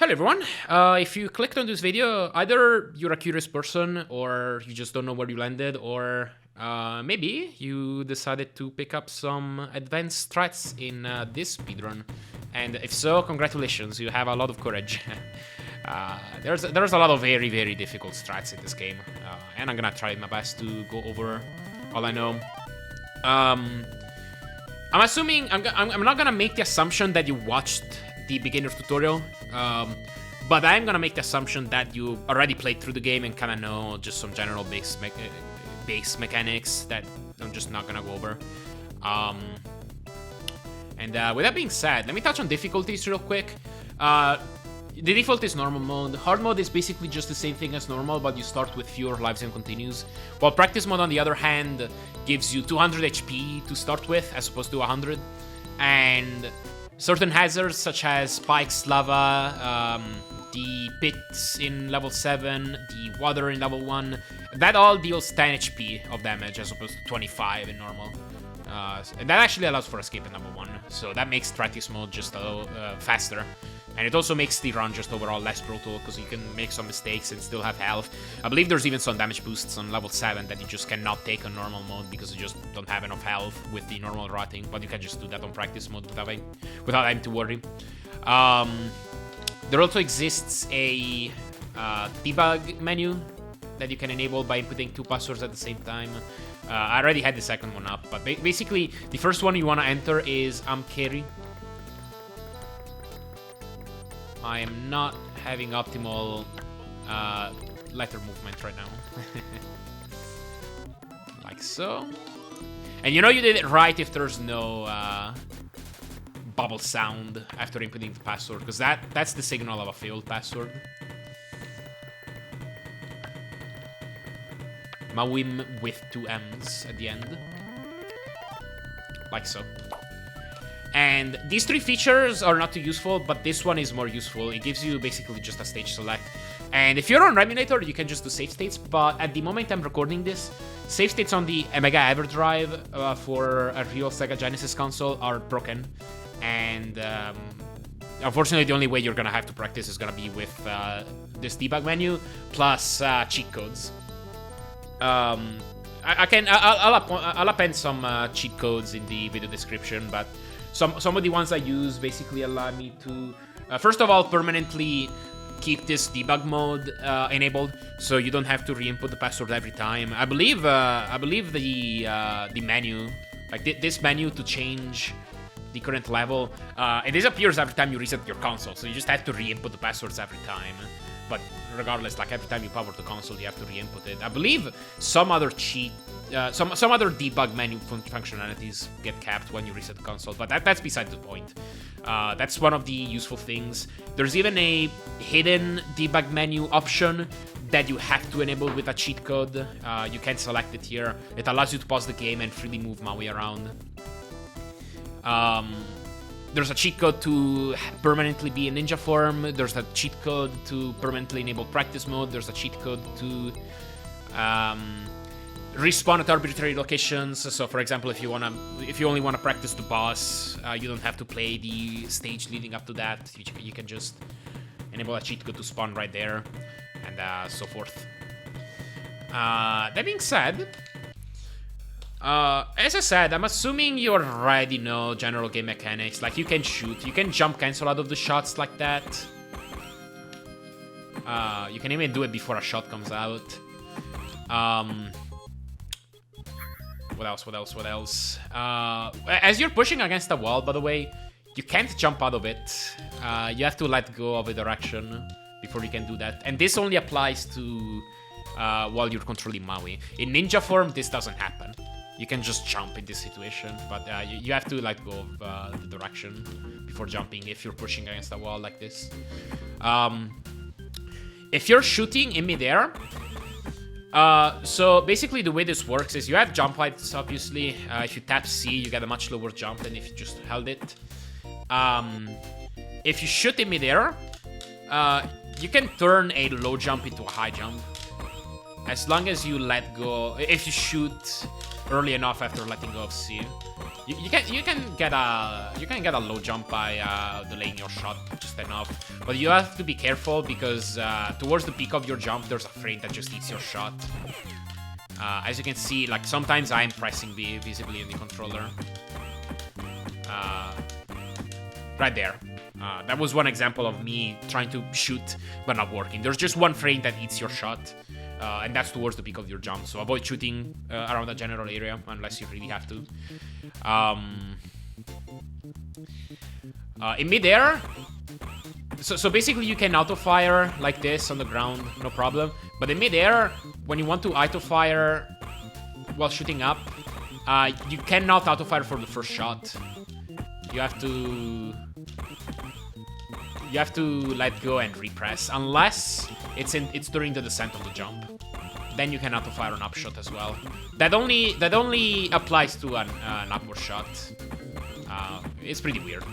Hello everyone, if you clicked on this video, either you're a curious person or you just don't know where you landed, or maybe you decided to pick up some advanced strats in this speedrun. And if so, congratulations, you have a lot of courage. There's a lot of very, very difficult strats in this game, and I'm gonna try my best to go over all I know. I'm assuming, I'm not gonna make the assumption that you watched the beginner's tutorial, but I'm gonna make the assumption that you already played through the game and kind of know just some general base mechanics that I'm just not gonna go over. And with that being said, let me touch on difficulties real quick. The default is normal mode. Hard mode is basically just the same thing as normal, but you start with fewer lives and continues. While practice mode, on the other hand, gives you 200 HP to start with, as opposed to 100. And certain hazards, such as spikes, lava, the pits in level 7, the water in level 1, that all deals 10 HP of damage, as opposed to 25 in normal. And that actually allows for escape in level 1, so that makes practice mode just a little faster. And it also makes the run just overall less brutal, because you can make some mistakes and still have health. I believe there's even some damage boosts on level 7 that you just cannot take on normal mode, because you just don't have enough health with the normal rotting, but you can just do that on practice mode without having to worry. There also exists a debug menu that you can enable by inputting 2 passwords at the same time. I already had the second one up, but basically the first one you want to enter is carry. I am not having optimal letter movement right now. Like so. And you know you did it right if there's no bubble sound after inputting the password, because that's the signal of a failed password. Maui with 2 M's at the end. Like so. And these 3 features are not too useful, but this one is more useful. It gives you basically just a stage select. And if you're on Reminator, you can just do save states, but at the moment I'm recording this, save states on the Mega Everdrive for a real Sega Genesis console are broken. And unfortunately, the only way you're gonna have to practice is gonna be with this debug menu plus cheat codes. I'll append some cheat codes in the video description, but some of the ones I use basically allow me to, first of all, permanently keep this debug mode enabled, so you don't have to re-input the password every time. I believe the menu, like this menu to change the current level, it disappears every time you reset your console, so you just have to re-input the passwords every time. But regardless, like every time you power the console, you have to re-input it. I believe some other some other debug menu functionalities get capped when you reset the console, but that's beside the point. That's one of the useful things. There's even a hidden debug menu option that you have to enable with a cheat code. You can select it here. It allows you to pause the game and freely move Maui around. There's a cheat code to permanently be in ninja form. There's a cheat code to permanently enable practice mode. There's a cheat code to respawn at arbitrary locations. So, for example, if you only wanna practice the boss, you don't have to play the stage leading up to that. You can just enable a cheat code to spawn right there, and so forth. That being said, as I said, I'm assuming you already know general game mechanics. Like, you can shoot, you can jump cancel out of the shots like that. You can even do it before a shot comes out. What else? As you're pushing against the wall, by the way, you can't jump out of it. You have to let go of a direction before you can do that. And this only applies to while you're controlling Maui. In ninja form, this doesn't happen. You can just jump in this situation, but you have to let go of the direction before jumping if you're pushing against the wall like this. If you're shooting in midair, so basically the way this works is you have jump heights, obviously. If you tap C, you get a much lower jump than if you just held it. If you shoot in midair, you can turn a low jump into a high jump, as long as you let go. If you shoot early enough after letting go of C. You can get a low jump by delaying your shot just enough, but you have to be careful because towards the peak of your jump, there's a frame that just eats your shot. As you can see, like sometimes I'm pressing B visibly in the controller. Right there. That was one example of me trying to shoot but not working. There's just one frame that eats your shot. And that's towards the peak of your jump, so avoid shooting around the general area unless you really have to. In midair, so basically you can auto-fire like this on the ground, no problem. But in midair, when you want to auto-fire while shooting up, you cannot auto-fire for the first shot. You have to let go and repress, unless it's during the descent of the jump. Then you can auto-fire an upshot as well. That only applies to an upward shot. It's pretty weird,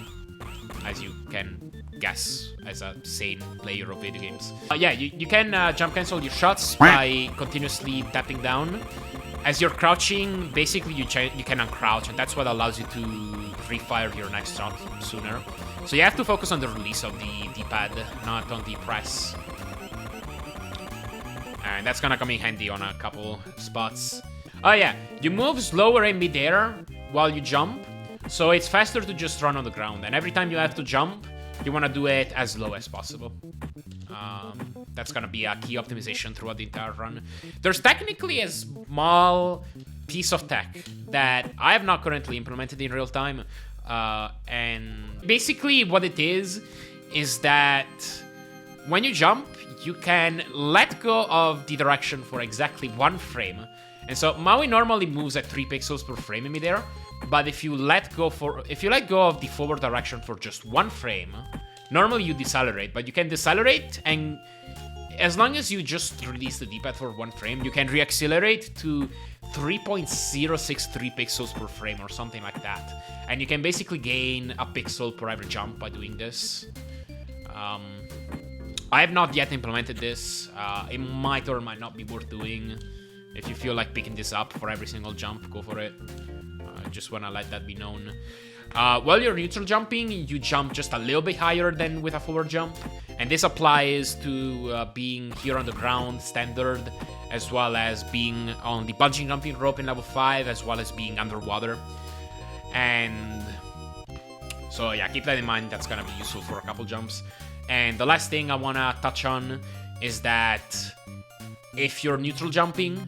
as you can guess as a sane player of video games. Yeah, you can jump cancel your shots by continuously tapping down. As you're crouching, basically you can uncrouch, and that's what allows you to refire your next shot sooner. So you have to focus on the release of the D-pad, not on the press. And that's gonna come in handy on a couple spots. Oh yeah, you move slower in midair while you jump, so it's faster to just run on the ground. And every time you have to jump, you wanna do it as low as possible. That's gonna be a key optimization throughout the entire run. There's technically a small piece of tech that I have not currently implemented in real time. And basically what it is that when you jump, you can let go of the direction for exactly one frame. And so Maui normally moves at 3 pixels per frame in midair, but if you let go of the forward direction for just one frame, normally you decelerate, but you can decelerate, and as long as you just release the D-pad for one frame, you can reaccelerate to 3.063 pixels per frame or something like that. And you can basically gain a pixel per every jump by doing this. I have not yet implemented this. It might or might not be worth doing. If you feel like picking this up for every single jump, go for it. I just want to let that be known. While you're neutral jumping, you jump just a little bit higher than with a forward jump. And this applies to being here on the ground, standard, as well as being on the bungee jumping rope in level 5, as well as being underwater. And so yeah, keep that in mind. That's gonna be useful for a couple jumps. And the last thing I want to touch on is that if you're neutral jumping,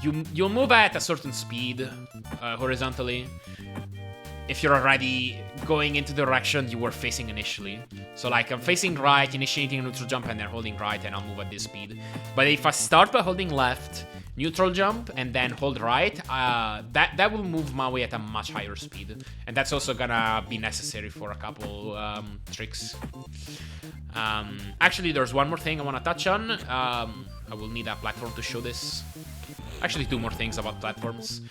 you'll move at a certain speed horizontally if you're already going into the direction you were facing initially. So like I'm facing right, initiating a neutral jump, and then holding right, and I'll move at this speed. But if I start by holding left, neutral jump, and then hold right, that will move Maui at a much higher speed. And that's also gonna be necessary for a couple tricks. Actually, there's one more thing I want to touch on. I will need a platform to show this. Actually, two more things about platforms.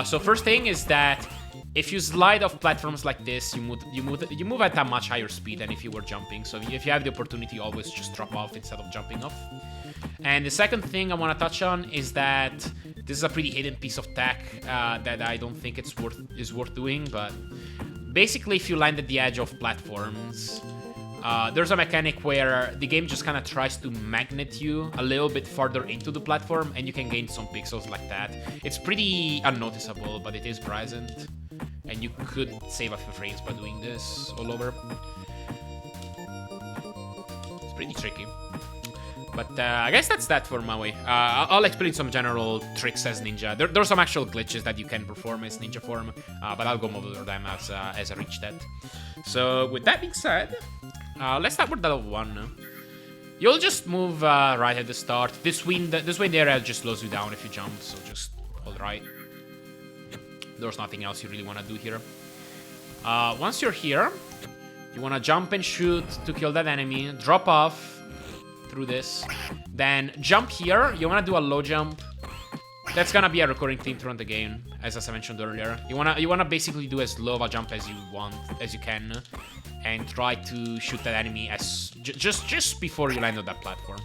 So first thing is that if you slide off platforms like this, you move at a much higher speed than if you were jumping. So if you have the opportunity, always just drop off instead of jumping off. And the second thing I want to touch on is that this is a pretty hidden piece of tech that I don't think is worth doing. But basically, if you land at the edge of platforms, there's a mechanic where the game just kind of tries to magnet you a little bit farther into the platform, and you can gain some pixels like that. It's pretty unnoticeable, but it is present, and you could save a few frames by doing this all over. It's pretty tricky. But I guess that's that for Maui. I'll explain some general tricks as Ninja. There's some actual glitches that you can perform as Ninja form, but I'll go over them as I reach that. So with that being said, let's start with level 1. You'll just move right at the start. This wind area just slows you down if you jump, so just hold right. There's nothing else you really want to do here. Once you're here, you want to jump and shoot to kill that enemy. Drop off through this. Then jump here. You want to do a low jump. That's gonna be a recurring theme throughout the game, as I mentioned earlier. You wanna basically do as low of a jump as you can, and try to shoot that enemy as just before you land on that platform.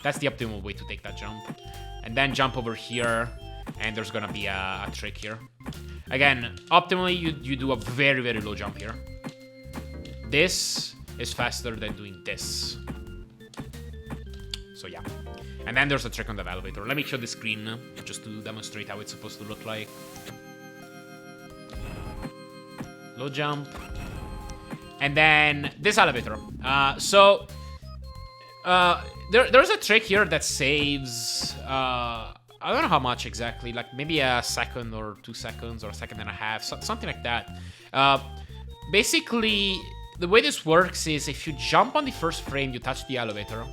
That's the optimal way to take that jump. And then jump over here, and there's gonna be a trick here. Again, optimally, you do a very, very low jump here. This is faster than doing this. So yeah. And then there's a trick on the elevator. Let me show the screen just to demonstrate how it's supposed to look like. Low jump. And then this elevator. There's a trick here that saves... I don't know how much exactly. Like maybe a second or 2 seconds or a second and a half. Something like that. Basically, the way this works is if you jump on the first frame, you touch the elevator.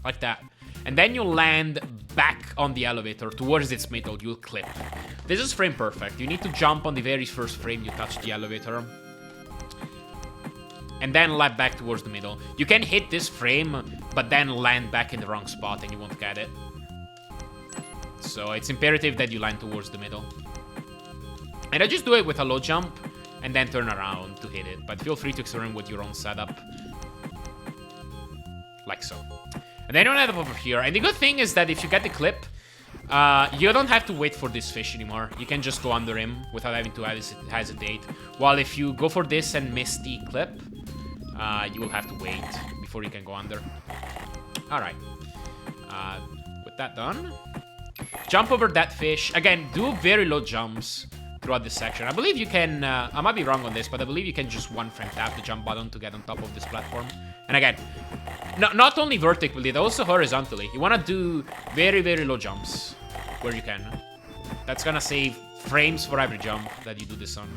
Like that. And then you land back on the elevator towards its middle. You'll clip. This is frame perfect. You need to jump on the very first frame you touch the elevator. And then land back towards the middle. You can hit this frame, but then land back in the wrong spot and you won't get it. So it's imperative that you land towards the middle. And I just do it with a low jump and then turn around to hit it. But feel free to experiment with your own setup. Like so. And then you end up over here. And the good thing is that if you get the clip, you don't have to wait for this fish anymore. You can just go under him without having to hesitate. While if you go for this and miss the clip, you will have to wait before you can go under. Alright. With that done, jump over that fish. Again, do very low jumps throughout this section. I believe you can, I might be wrong on this, but I believe you can just one frame tap the jump button to get on top of this platform. And again, not only vertically, but also horizontally. You want to do very, very low jumps where you can. That's gonna save frames for every jump that you do this on.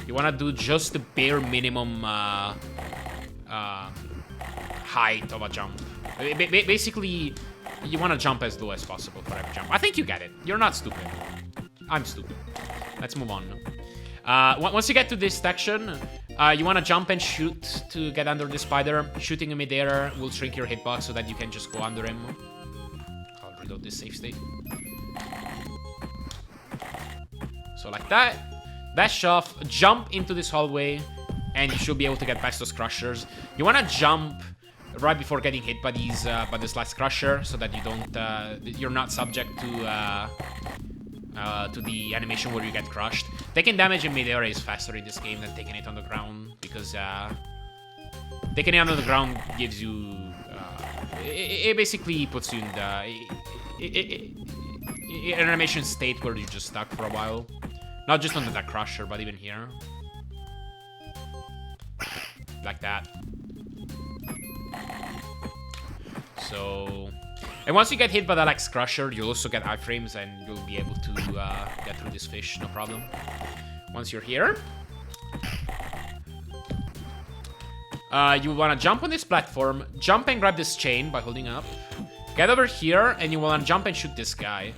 You want to do just the bare minimum height of a jump. Basically, you want to jump as low as possible for every jump. I think you get it. You're not stupid. I'm stupid. Let's move on. Once you get to this section, you want to jump and shoot to get under the spider. Shooting in midair will shrink your hitbox so that you can just go under him. I'll reload this save state. So like that. Dash off, jump into this hallway, and you should be able to get past those crushers. You want to jump right before getting hit by these by this last crusher, so that you don't you're not subject to the animation where you get crushed. Taking damage in midair is faster in this game than taking it on the ground, because taking it on the ground gives you it basically puts you in an animation state where you're just stuck for a while. Not just under that crusher, but even here. Like that. So... And once you get hit by the Lex Crusher, you'll also get iframes and you'll be able to get through this fish, no problem. Once you're here... you want to jump on this platform, jump and grab this chain by holding up. Get over here, and you want to jump and shoot this guy.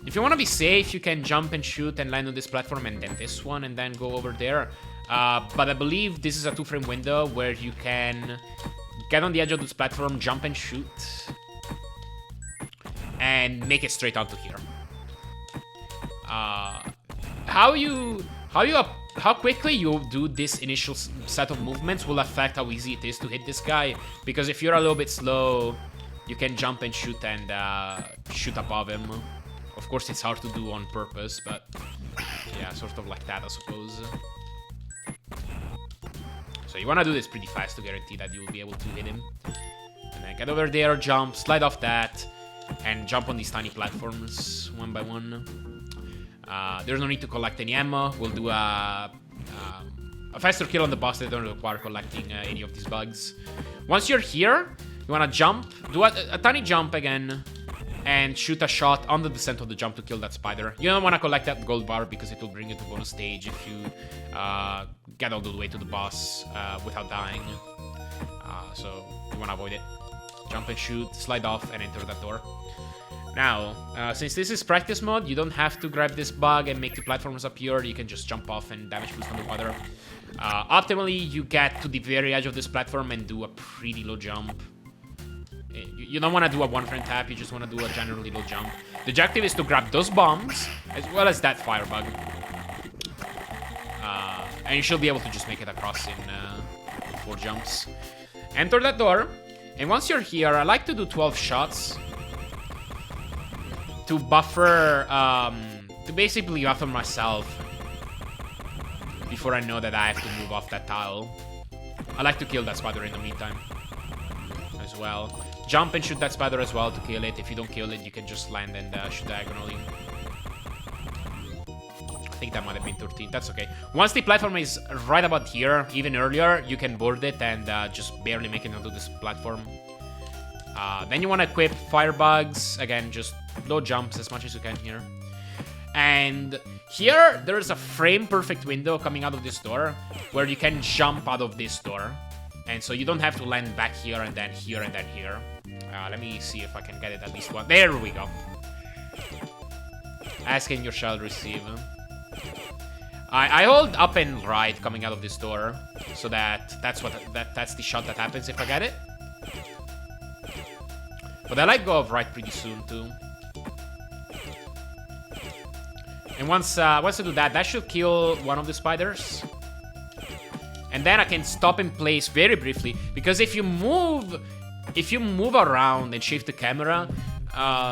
If you want to be safe, you can jump and shoot and land on this platform and then this one and then go over there. But I believe this is a 2-frame window where you can get on the edge of this platform, jump and shoot, and make it straight onto here. How quickly you do this initial set of movements will affect how easy it is to hit this guy. Because if you're a little bit slow, you can jump and shoot and shoot above him. Of course, it's hard to do on purpose, but yeah, sort of like that, I suppose. So you want to do this pretty fast to guarantee that you'll be able to hit him. And then get over there, jump, slide off that, and jump on these tiny platforms one by one. There's no need to collect any ammo. We'll do a faster kill on the boss that don't require collecting any of these bugs. Once you're here, you want to jump, do a tiny jump again, and shoot a shot on the descent of the jump to kill that spider. You don't want to collect that gold bar because it will bring you to bonus stage if you get all the way to the boss without dying. So you want to avoid it. Jump and shoot, slide off, and enter that door. Now, since this is practice mode, you don't have to grab this bug and make the platforms appear. You can just jump off and damage boost underwater. Optimally, you get to the very edge of this platform and do a pretty low jump. You don't want to do a 1-frame tap, you just want to do a generally low jump. The objective is to grab those bombs, as well as that firebug. And you should be able to just make it across in 4 jumps. Enter that door, and once you're here, I like to do 12 shots to buffer to basically offer myself before I know that I have to move off that tile. I like to kill that spider in the meantime as well. Jump and shoot that spider as well to kill it. If you don't kill it, you can just land and shoot diagonally. I think that might have been 13. That's okay. Once the platform is right about here, even earlier, you can board it and just barely make it onto this platform. Then you want to equip firebugs. Again, just low jumps as much as you can here. And here, there's a frame-perfect window coming out of this door where you can jump out of this door. And so you don't have to land back here and then here and then here. Let me see if I can get it at least one. There we go. Asking you shall receive. I hold up and right coming out of this door, so that's the shot that happens if I get it. But I let go of right pretty soon too. And once I do that, that should kill one of the spiders. And then I can stop in place very briefly, because if you move around and shift the camera,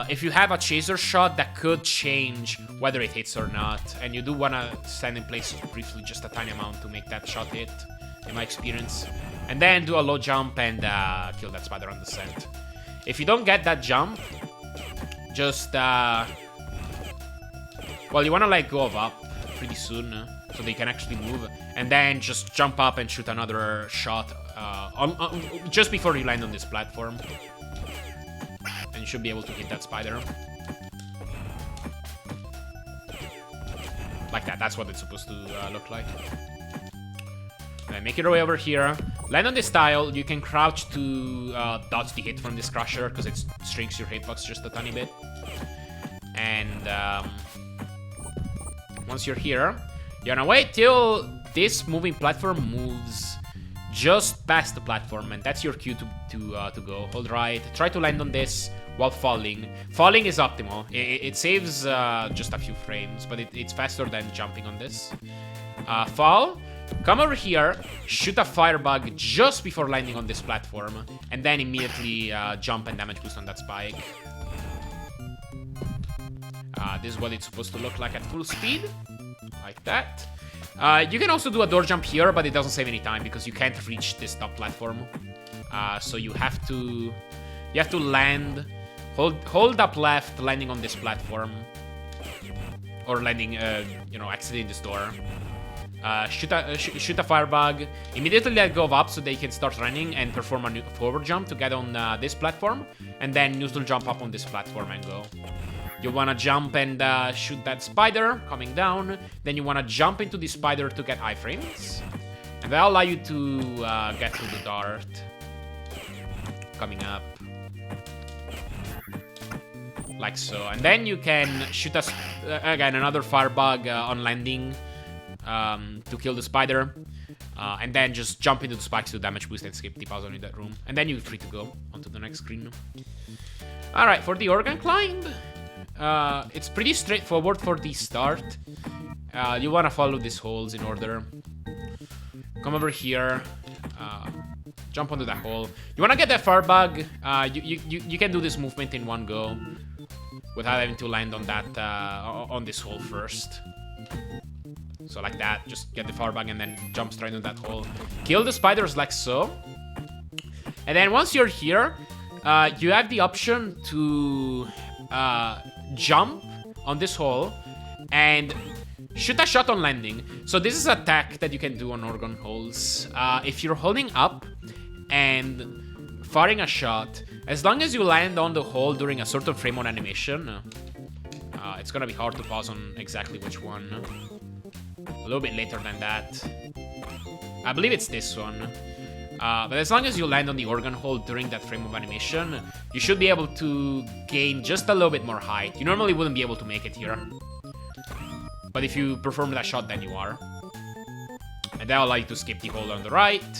if you have a chaser shot, that could change whether it hits or not. And you do want to stand in place briefly, just a tiny amount to make that shot hit, in my experience. And then do a low jump and kill that spider on descent. If you don't get that jump, just... well, you want to let go of up pretty soon, so they can actually move. And then just jump up and shoot another shot just before you land on this platform. And you should be able to hit that spider. Like that. That's what it's supposed to look like. And make your way over here. Land on this tile. You can crouch to dodge the hit from this crusher, because it shrinks your hitbox just a tiny bit. And once you're here, you're gonna wait till this moving platform moves just past the platform, and that's your cue to go. Hold right. Try to land on this while falling. Falling is optimal. It saves just a few frames, but it's faster than jumping on this. Fall. Come over here. Shoot a firebug just before landing on this platform, and then immediately jump and damage boost on that spike. This is what it's supposed to look like at full speed. Like that. You can also do a door jump here, but it doesn't save any time because you can't reach this top platform. So you have to land, hold up left, landing on this platform, or landing, exiting this door. Shoot a firebug. Immediately let go of up so they can start running and perform a new forward jump to get on this platform, and then neutral jump up on this platform and go. You want to jump and shoot that spider coming down. Then you want to jump into the spider to get iframes. And that'll allow you to get through the dart. Coming up. Like so. And then you can shoot again another firebug on landing to kill the spider. And then just jump into the spikes to damage boost and skip the puzzle in that room. And then you're free to go onto the next screen. Alright, for the organ climb... it's pretty straightforward for the start. You want to follow these holes in order. Come over here. Jump onto that hole. You want to get that firebug. You can do this movement in one go without having to land on that on this hole first. So like that. Just get the firebug and then jump straight on that hole. Kill the spiders like so. And then once you're here, you have the option to... jump on this hole and shoot a shot on landing. So this is a tech that you can do on organ holes. If you're holding up and firing a shot, as long as you land on the hole during a certain frame on animation, it's gonna be hard to pause on exactly which one. A little bit later than that. I believe it's this one. But as long as you land on the organ hole during that frame of animation, you should be able to gain just a little bit more height. You normally wouldn't be able to make it here. But if you perform that shot, then you are. And that'll allow you to skip the hole on the right.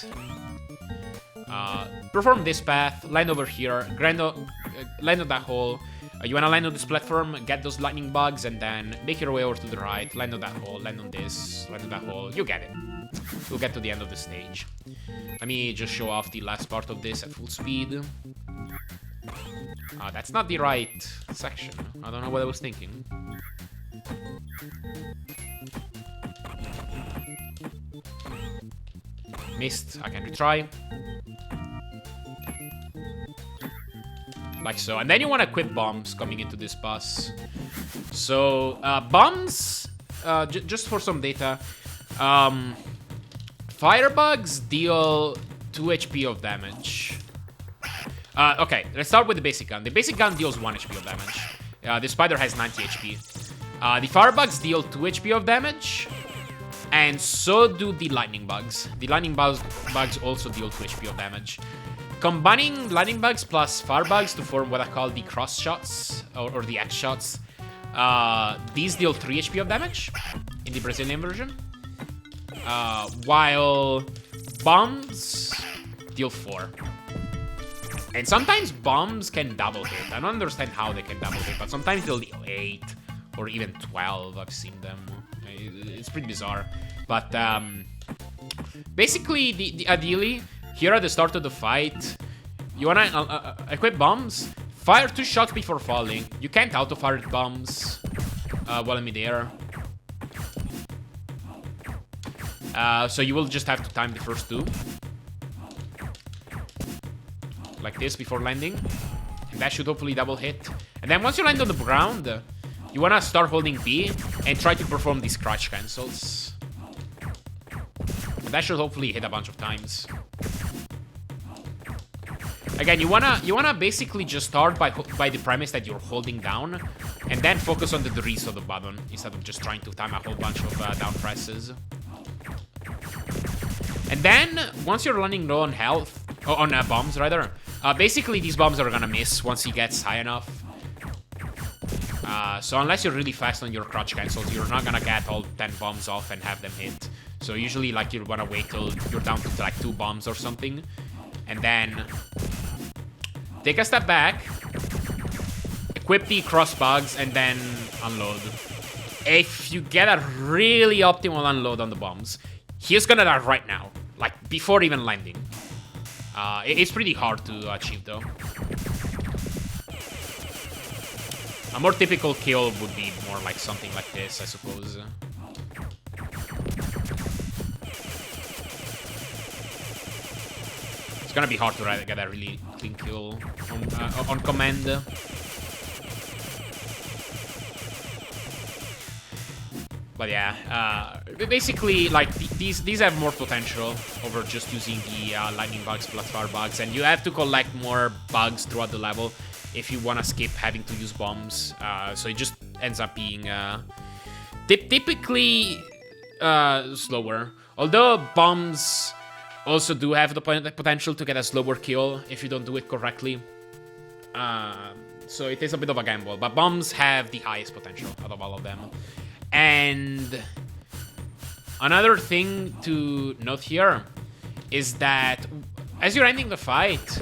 Perform this path, land over here, land on that hole. You want to land on this platform, get those lightning bugs, and then make your way over to the right, land on that hole, land on this, land on that hole. You get it. We'll get to the end of the stage. Let me just show off the last part of this at full speed. That's not the right section. I don't know what I was thinking. Missed. I can retry. Like so. And then you want to equip bombs coming into this bus. So, bombs, just for some data, firebugs deal 2 HP of damage. Okay, let's start with the basic gun. The basic gun deals 1 HP of damage. The spider has 90 HP. The firebugs deal 2 HP of damage. And so do the lightning bugs. The lightning bugs also deal 2 HP of damage. Combining lightning bugs plus firebugs to form what I call the cross shots, or the X shots. These deal 3 HP of damage in the Brazilian version. While bombs deal 4. And sometimes bombs can double hit. I don't understand how they can double hit, but sometimes they'll deal 8 or even 12. I've seen them. It's pretty bizarre. But basically, ideally, here at the start of the fight, you wanna equip bombs, fire 2 shots before falling. You can't auto-fire bombs while in midair. So you will just have to time the first 2. Like this before landing. And that should hopefully double hit. And then once you land on the ground, you wanna start holding B and try to perform these crouch cancels. And that should hopefully hit a bunch of times. Again, you wanna basically just start by the premise that you're holding down, and then focus on the release of the button instead of just trying to time a whole bunch of down presses. And then once you're running low on health, on bombs rather, basically these bombs are gonna miss once he gets high enough. So unless you're really fast on your crouch cancels, you're not gonna get all 10 bombs off and have them hit. So usually, like, you wanna wait till you're down to like 2 bombs or something, and then take a step back, equip the cross bugs, and then unload. If you get a really optimal unload on the bombs, he's gonna die right now, like before even landing. It's pretty hard to achieve though. A more typical kill would be more like something like this, I suppose. It's gonna be hard to get a really clean kill on command. But yeah, basically, like, these have more potential over just using the lightning bugs plus fire bugs, and you have to collect more bugs throughout the level if you want to skip having to use bombs. So it just ends up being typically slower. Although bombs also do have the potential to get a slower kill if you don't do it correctly. So it is a bit of a gamble, but bombs have the highest potential out of all of them. And another thing to note here is that as you're ending the fight,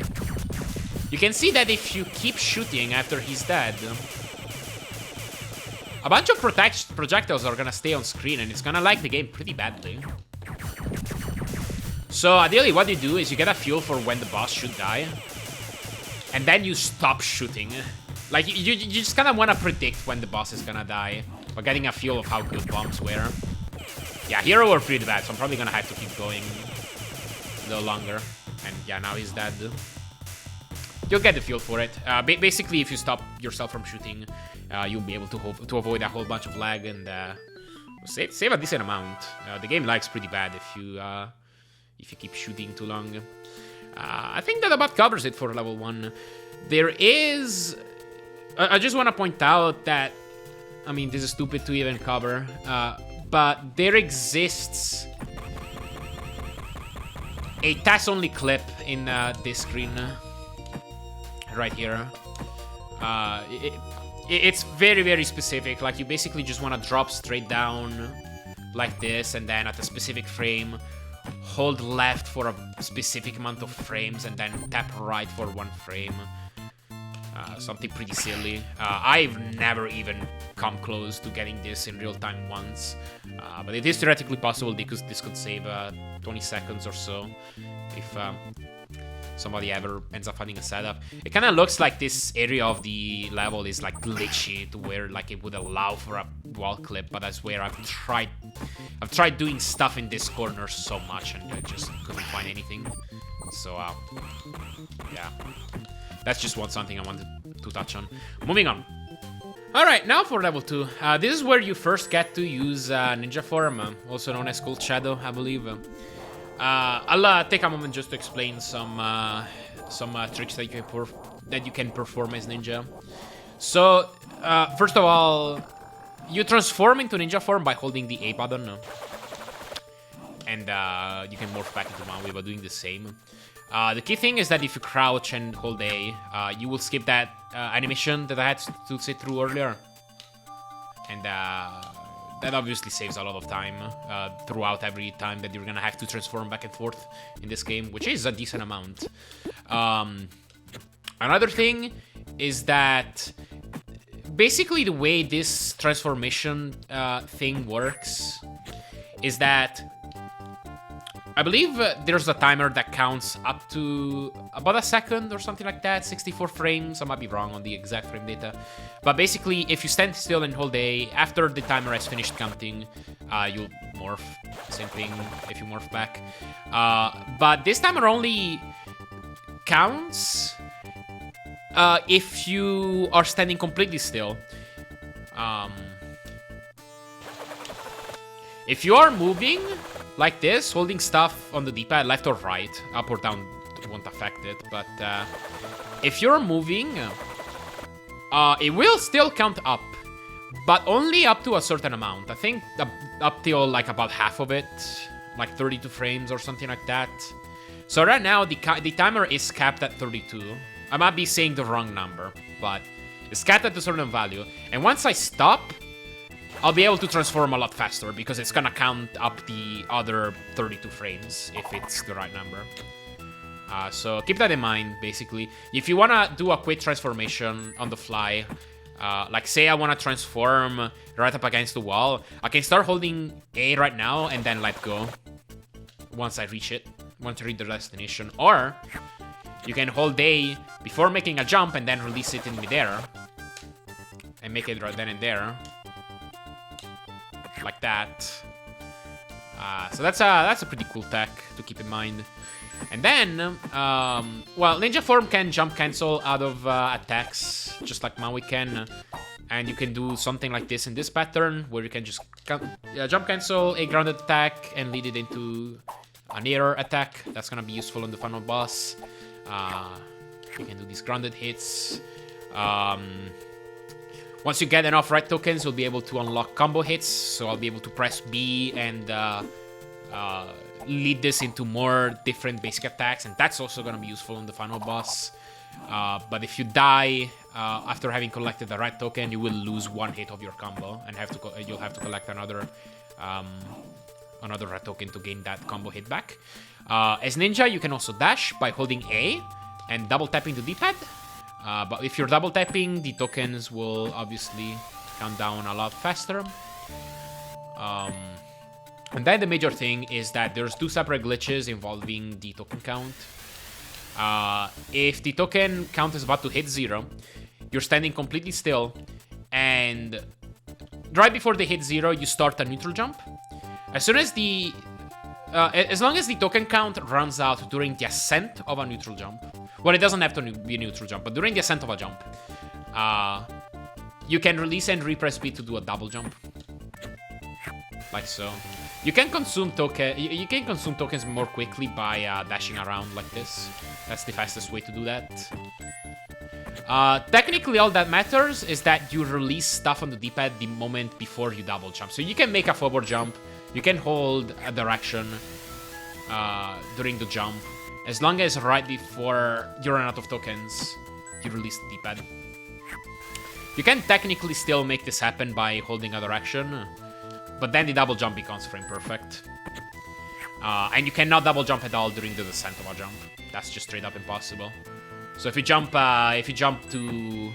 you can see that if you keep shooting after he's dead, a bunch of projectiles are gonna stay on screen and it's gonna lag the game pretty badly. So ideally what you do is you get a feel for when the boss should die, and then you stop shooting. Like, you just kind of want to predict when the boss is gonna die by getting a feel of how good bombs were. Yeah, hero were pretty bad, so I'm probably gonna have to keep going a little longer. And yeah, now he's dead. You'll get the feel for it. Basically, if you stop yourself from shooting, you'll be able to avoid a whole bunch of lag and save a decent amount. The game lags pretty bad if you keep shooting too long. I think that about covers it for level 1. There is... I just want to point out that, I mean, this is stupid to even cover, but there exists a TAS-only clip in this screen right here. It's very, very specific. Like, you basically just want to drop straight down like this, and then at a specific frame, hold left for a specific amount of frames, and then tap right for 1 frame. Something pretty silly. I've never even come close to getting this in real time once, but it is theoretically possible because this could save 20 seconds or so somebody ever ends up finding a setup. It kind of looks like this area of the level is like glitchy to where like it would allow for a wall clip, but that's where I've tried doing stuff in this corner so much and I just couldn't find anything. So yeah, that's just something I wanted to touch on. Moving on. Alright, now for level 2. This is where you first get to use Ninja Form, also known as Cold Shadow, I believe. I'll take a moment just to explain some tricks that you can perform as Ninja. So, first of all, you transform into Ninja Form by holding the A button. And you can morph back into Maui by doing the same. The key thing is that if you crouch and hold A, you will skip that animation that I had to sit through earlier. And that obviously saves a lot of time throughout every time that you're gonna have to transform back and forth in this game, which is a decent amount. Another thing is that basically the way this transformation thing works is that I believe there's a timer that counts up to about a second or something like that, 64 frames. I might be wrong on the exact frame data. But basically, if you stand still and hold A, after the timer has finished counting, you'll morph. Same thing if you morph back. But this timer only counts if you are standing completely still. If you are moving like this, holding stuff on the D-pad, left or right, up or down won't affect it, but if you're moving, it will still count up, but only up to a certain amount. I think up till like about half of it, like 32 frames or something like that. So right now, the timer is capped at 32. I might be saying the wrong number, but it's capped at a certain value. And once I stop, I'll be able to transform a lot faster because it's gonna count up the other 32 frames if it's the right number. So keep that in mind, basically. If you wanna do a quick transformation on the fly, like say I wanna transform right up against the wall, I can start holding A right now and then let go once I reach it, once I reach the destination. Or you can hold A before making a jump and then release it in midair and make it right then and there. Like that. So that's a pretty cool tech to keep in mind. And then, well, Ninja Form can jump cancel out of attacks, just like Maui can. And you can do something like this in this pattern, where you can just jump cancel a grounded attack and lead it into an air attack. That's gonna be useful on the final boss. You can do these grounded hits. Once you get enough red tokens, you'll be able to unlock combo hits. So I'll be able to press B and lead this into more different basic attacks. And that's also going to be useful in the final boss. But if you die after having collected the red token, you will lose one hit of your combo. And you'll have to collect another red token to gain that combo hit back. As Ninja, you can also dash by holding A and double tapping the D-pad. But if you're double tapping, the tokens will obviously count down a lot faster. And then the major thing is that there's two separate glitches involving the token count. If the token count is about to hit 0, you're standing completely still, and right before they hit 0, you start a neutral jump. As long as the token count runs out during the ascent of a neutral jump, well, it doesn't have to be a neutral jump, but during the ascent of a jump, you can release and repress B to do a double jump, like so. You can consume tokens more quickly by dashing around like this. That's the fastest way to do that. Technically, all that matters is that you release stuff on the D-pad the moment before you double jump. So you can make a forward jump, you can hold a direction during the jump. As long as right before you run out of tokens, you release the D-pad. You can technically still make this happen by holding a direction, but then the double jump becomes frame perfect. And you cannot double jump at all during the descent of a jump. That's just straight up impossible. So if you jump too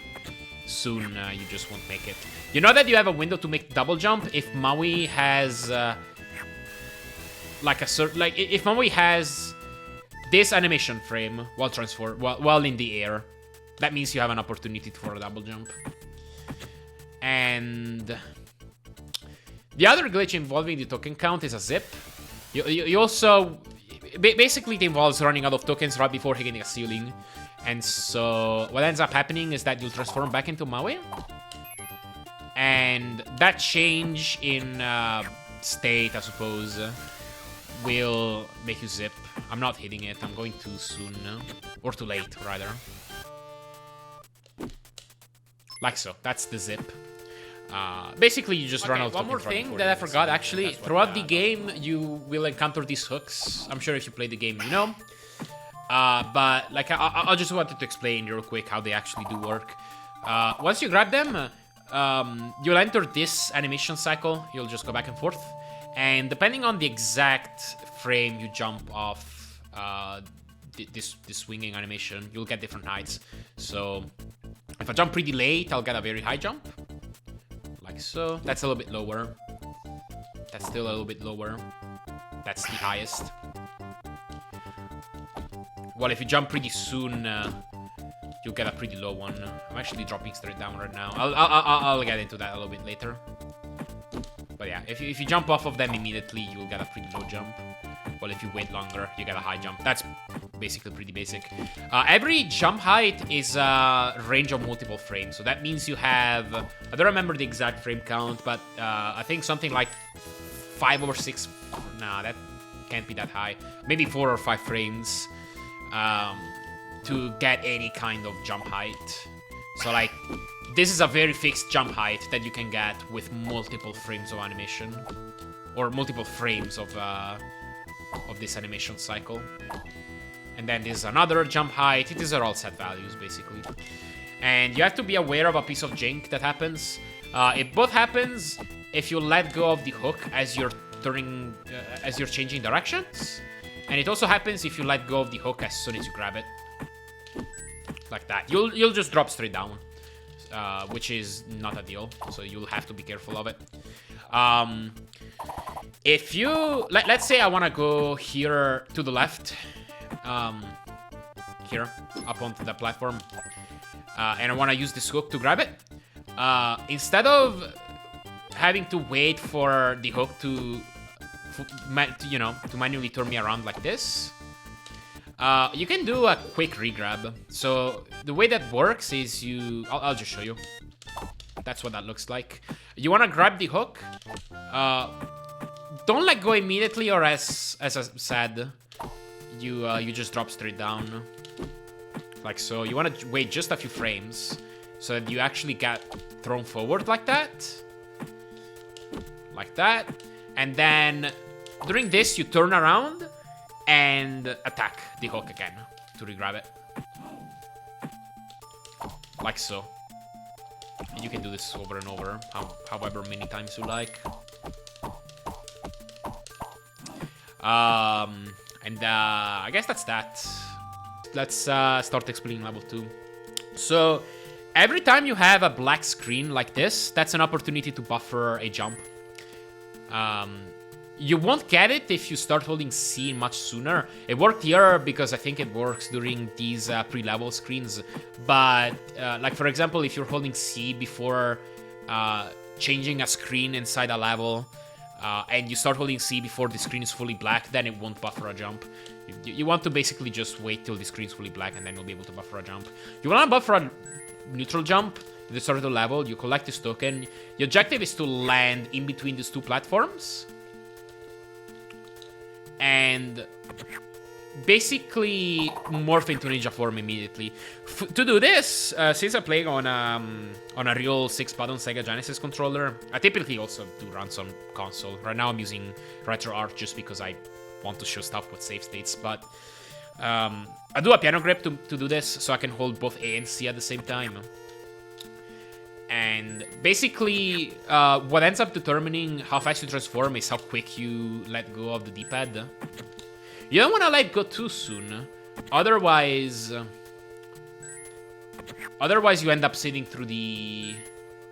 soon, you just won't make it. You know that you have a window to make double jump if Maui has if Maui has this animation frame while in the air. That means you have an opportunity for a double jump. And the other glitch involving the token count is a zip. You also... Basically, it involves running out of tokens right before hitting a ceiling. And so what ends up happening is that you'll transform back into Maui. And that change in state, I suppose, will make you zip. I'm not hitting it. I'm going too soon. Or too late, rather. Like so. That's the zip. Basically, you just run out of tokens. One more thing that I forgot, actually. Throughout the game, you will encounter these hooks. I'm sure if you play the game, you know. But, like, I just wanted to explain real quick how they actually do work. Once you grab them, you'll enter this animation cycle. You'll just go back and forth. And depending on the exact frame you jump off this swinging animation, you'll get different heights. So, if I jump pretty late, I'll get a very high jump. Like so. That's a little bit lower. That's still a little bit lower. That's the highest. Well, if you jump pretty soon, you'll get a pretty low one. I'm actually dropping straight down right now. I'll get into that a little bit later. But yeah, if you jump off of them immediately, you'll get a pretty low jump. Well, if you wait longer, you get a high jump. That's basically pretty basic. Every jump height is a range of multiple frames. So that means you have... I don't remember the exact frame count, but I think something like 5 or 6... Nah, that can't be that high. Maybe 4 or 5 frames to get any kind of jump height. So, like, this is a very fixed jump height that you can get with multiple frames of animation. Or multiple frames of this animation cycle. And then this is another jump height. These are all set values, basically. And you have to be aware of a piece of jink that happens. It both happens if you let go of the hook as you're turning, as you're changing directions. And it also happens if you let go of the hook as soon as you grab it. Like that. You'll just drop straight down. Which is not ideal. So you'll have to be careful of it. If you... Let's say I want to go here to the left. Here. Up onto the platform. And I want to use this hook to grab it. Instead of having to wait for the hook to manually turn me around like this, you can do a quick regrab. So the way that works is I'll just show you. That's what that looks like. You want to grab the hook. Don't let go immediately, or as I said, you just drop straight down. Like so. You want to wait just a few frames so that you actually get thrown forward like that. Like that. And then during this, you turn around and attack the hook again to regrab it. Like so. And you can do this over and over, however many times you like. I guess that's that. Let's start explaining level 2. So, every time you have a black screen like this, that's an opportunity to buffer a jump. You won't get it if you start holding C much sooner. It worked here because I think it works during these pre-level screens. But, like for example, if you're holding C before changing a screen inside a level, and you start holding C before the screen is fully black, then it won't buffer a jump. You want to basically just wait till the screen is fully black, and then you'll be able to buffer a jump. You want to buffer a neutral jump at the start of the level. You collect this token. The objective is to land in between these two platforms. And basically morph into ninja form immediately. To do this, since I'm playing on a real 6-button Sega Genesis controller, I typically also do runs on console. Right now I'm using RetroArch just because I want to show stuff with save states, but I do a piano grip to do this, so I can hold both A and C at the same time. And basically, what ends up determining how fast you transform is how quick you let go of the D-pad. You don't want to let go too soon, otherwise you end up sitting through the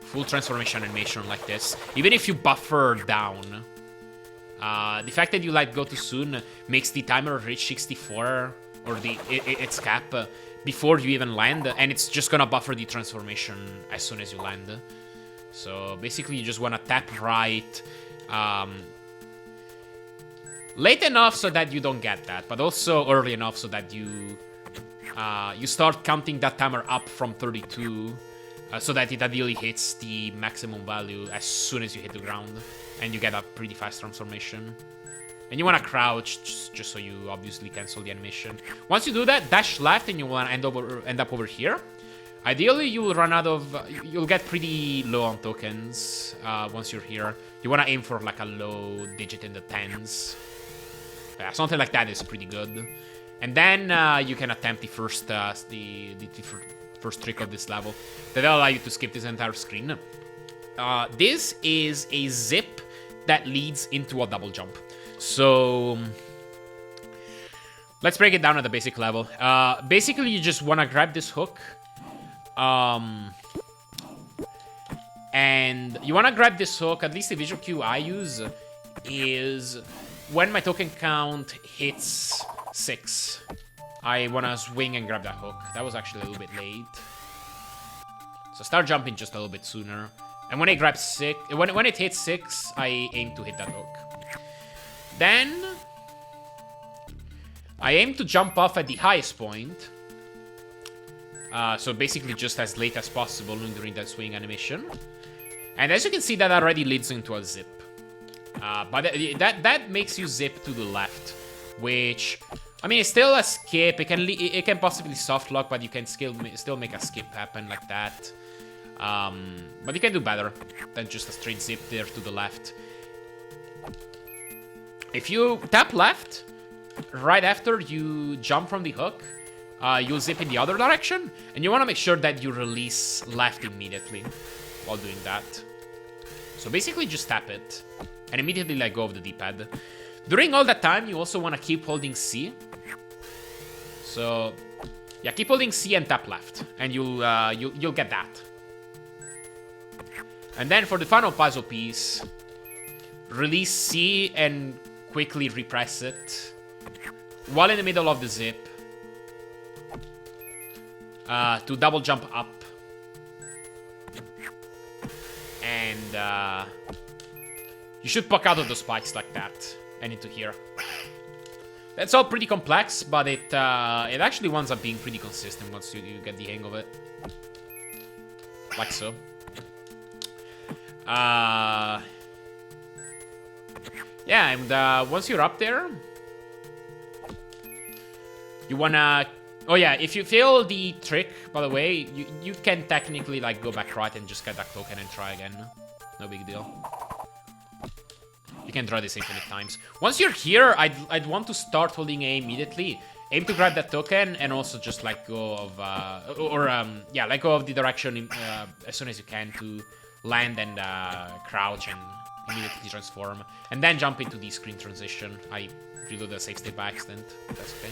full transformation animation like this. Even if you buffer down, the fact that you let go too soon makes the timer reach 64 or its cap before you even land, and it's just gonna buffer the transformation as soon as you land. So basically, you just wanna tap right late enough so that you don't get that, but also early enough so that you start counting that timer up from 32, so that it ideally hits the maximum value as soon as you hit the ground, and you get a pretty fast transformation. And you want to crouch just so you obviously cancel the animation. Once you do that, dash left, and you want to end up over here. Ideally, you will run out of... You'll get pretty low on tokens once you're here. You want to aim for like a low digit in the tens. Yeah, something like that is pretty good. And then you can attempt the first first trick of this level. That'll allow you to skip this entire screen. This is a zip that leads into a double jump. So let's break it down at the basic level. Basically, you just want to grab this hook. And you want to grab this hook. At least the visual cue I use is when my token count hits 6. I want to swing and grab that hook. That was actually a little bit late. So start jumping just a little bit sooner. And when it grabs 6, when it hits 6, I aim to hit that hook. Then I aim to jump off at the highest point. So basically just as late as possible during that swing animation. And as you can see, that already leads into a zip. But that makes you zip to the left, which, I mean, it's still a skip. It can possibly soft lock, but you can still make a skip happen like that. But you can do better than just a straight zip there to the left. If you tap left, right after you jump from the hook, you'll zip in the other direction, and you want to make sure that you release left immediately while doing that. So basically just tap it, and immediately let go of the D-pad. During all that time, you also want to keep holding C. So, yeah, keep holding C and tap left, and you'll get that. And then for the final puzzle piece, release C and quickly repress it while in the middle of the zip to double jump up. And you should poke out of the spikes like that and into here. That's all pretty complex, but it actually winds up being pretty consistent once you get the hang of it. Like so. Yeah, and once you're up there, you wanna... Oh yeah, if you fail the trick, by the way, you can technically like go back right and just get that token and try again. No big deal. You can draw this infinite times. Once you're here, I'd want to start holding A immediately. Aim to grab that token and also just let go of... yeah, let go of the direction as soon as you can to land and crouch and immediately transform. And then jump into the screen transition. I reload the save state by accident. That's okay.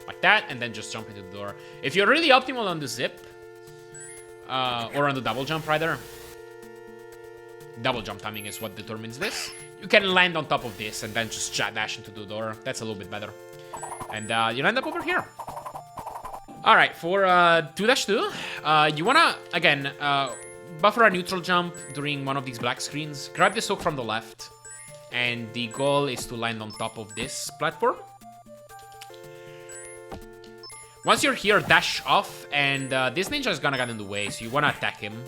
Like that, and then just jump into the door. If you're really optimal on the zip, or on the double jump rather, double jump timing is what determines this. You can land on top of this and then just dash into the door. That's a little bit better. And you end up over here. Alright, for 2-2, you wanna, again, buffer a neutral jump during one of these black screens. Grab this hook from the left. And the goal is to land on top of this platform. Once you're here, dash off, and this ninja is gonna get in the way, so you wanna attack him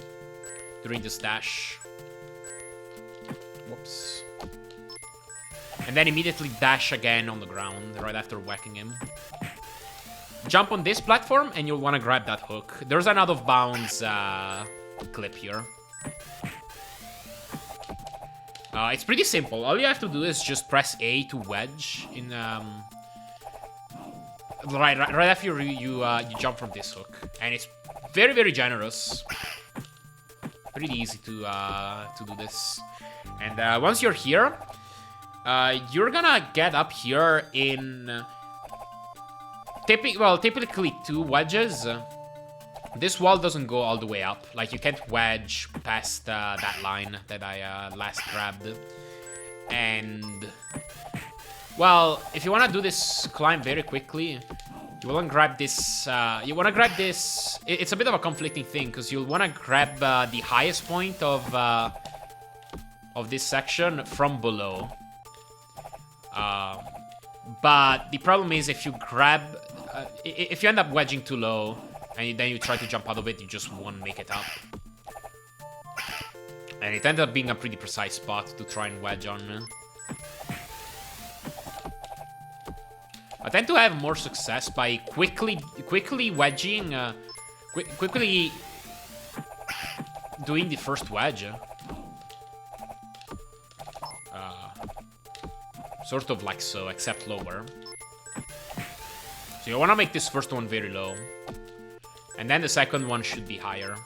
during this dash. Whoops. And then immediately dash again on the ground right after whacking him. Jump on this platform, and you'll wanna grab that hook. There's an out of bounds clip here. It's pretty simple. All you have to do is just press A to wedge in... Right after you jump from this hook, and it's very, very generous. Pretty easy to do this. And once you're here, you're gonna get up here in typically 2 wedges. This wall doesn't go all the way up. Like, you can't wedge past that line that I last grabbed. And Well, if you want to do this climb very quickly, you want to grab this. It's a bit of a conflicting thing because you'll want to grab the highest point of this section from below. But the problem is if you grab, if you end up wedging too low and then you try to jump out of it, you just won't make it up. And it ended up being a pretty precise spot to try and wedge on. I tend to have more success by quickly wedging, quickly doing the first wedge. Sort of like so, except lower. So you want to make this first one very low. And then the second one should be higher.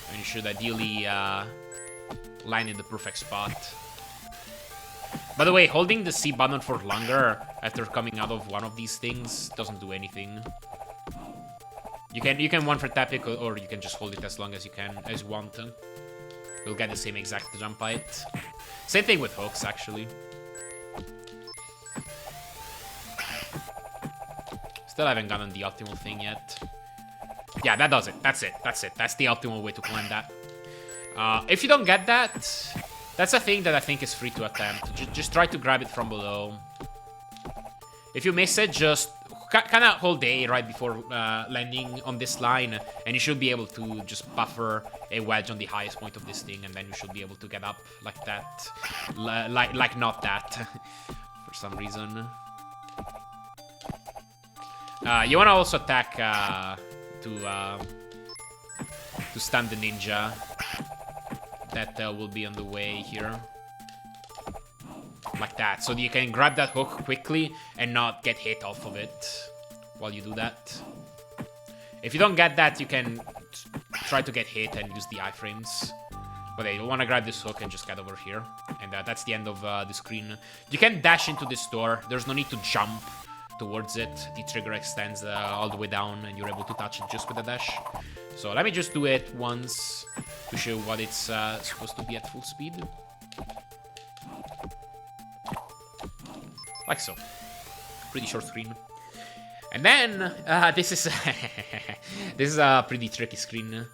And you should ideally land in the perfect spot. By the way, holding the C button for longer after coming out of one of these things doesn't do anything. You can one for tap it, or you can just hold it as long as you want. You'll get the same exact jump height. Same thing with hooks, actually. Still haven't gotten the optimal thing yet. Yeah, that does it. That's it. That's the optimal way to climb that. If you don't get that, that's a thing that I think is free to attempt. Just try to grab it from below. If you miss it, just kind of hold A right before landing on this line, and you should be able to just buffer a wedge on the highest point of this thing, and then you should be able to get up like that. Like not that, for some reason. You want to also attack to stun the ninja. That will be on the way here. Like that. So you can grab that hook quickly and not get hit off of it while you do that. If you don't get that, you can try to get hit and use the iframes. But yeah, you want to grab this hook and just get over here. And that's the end of the screen. You can dash into this door. There's no need to jump towards it. The trigger extends all the way down and you're able to touch it just with a dash. So let me just do it once to show what it's supposed to be at full speed. Like so. Pretty short screen. And then this is this is a pretty tricky screen.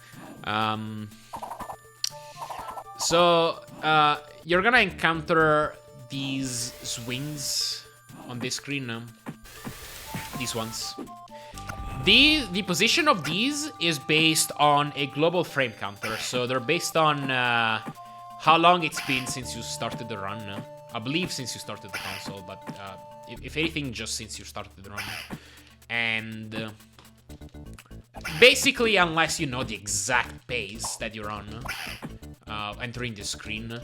So you're gonna encounter these swings on this screen. These ones. The position of these is based on a global frame counter. So they're based on how long it's been since you started the run. I believe since you started the console, but if anything, just since you started the run. And basically, unless you know the exact pace that you're on entering the screen,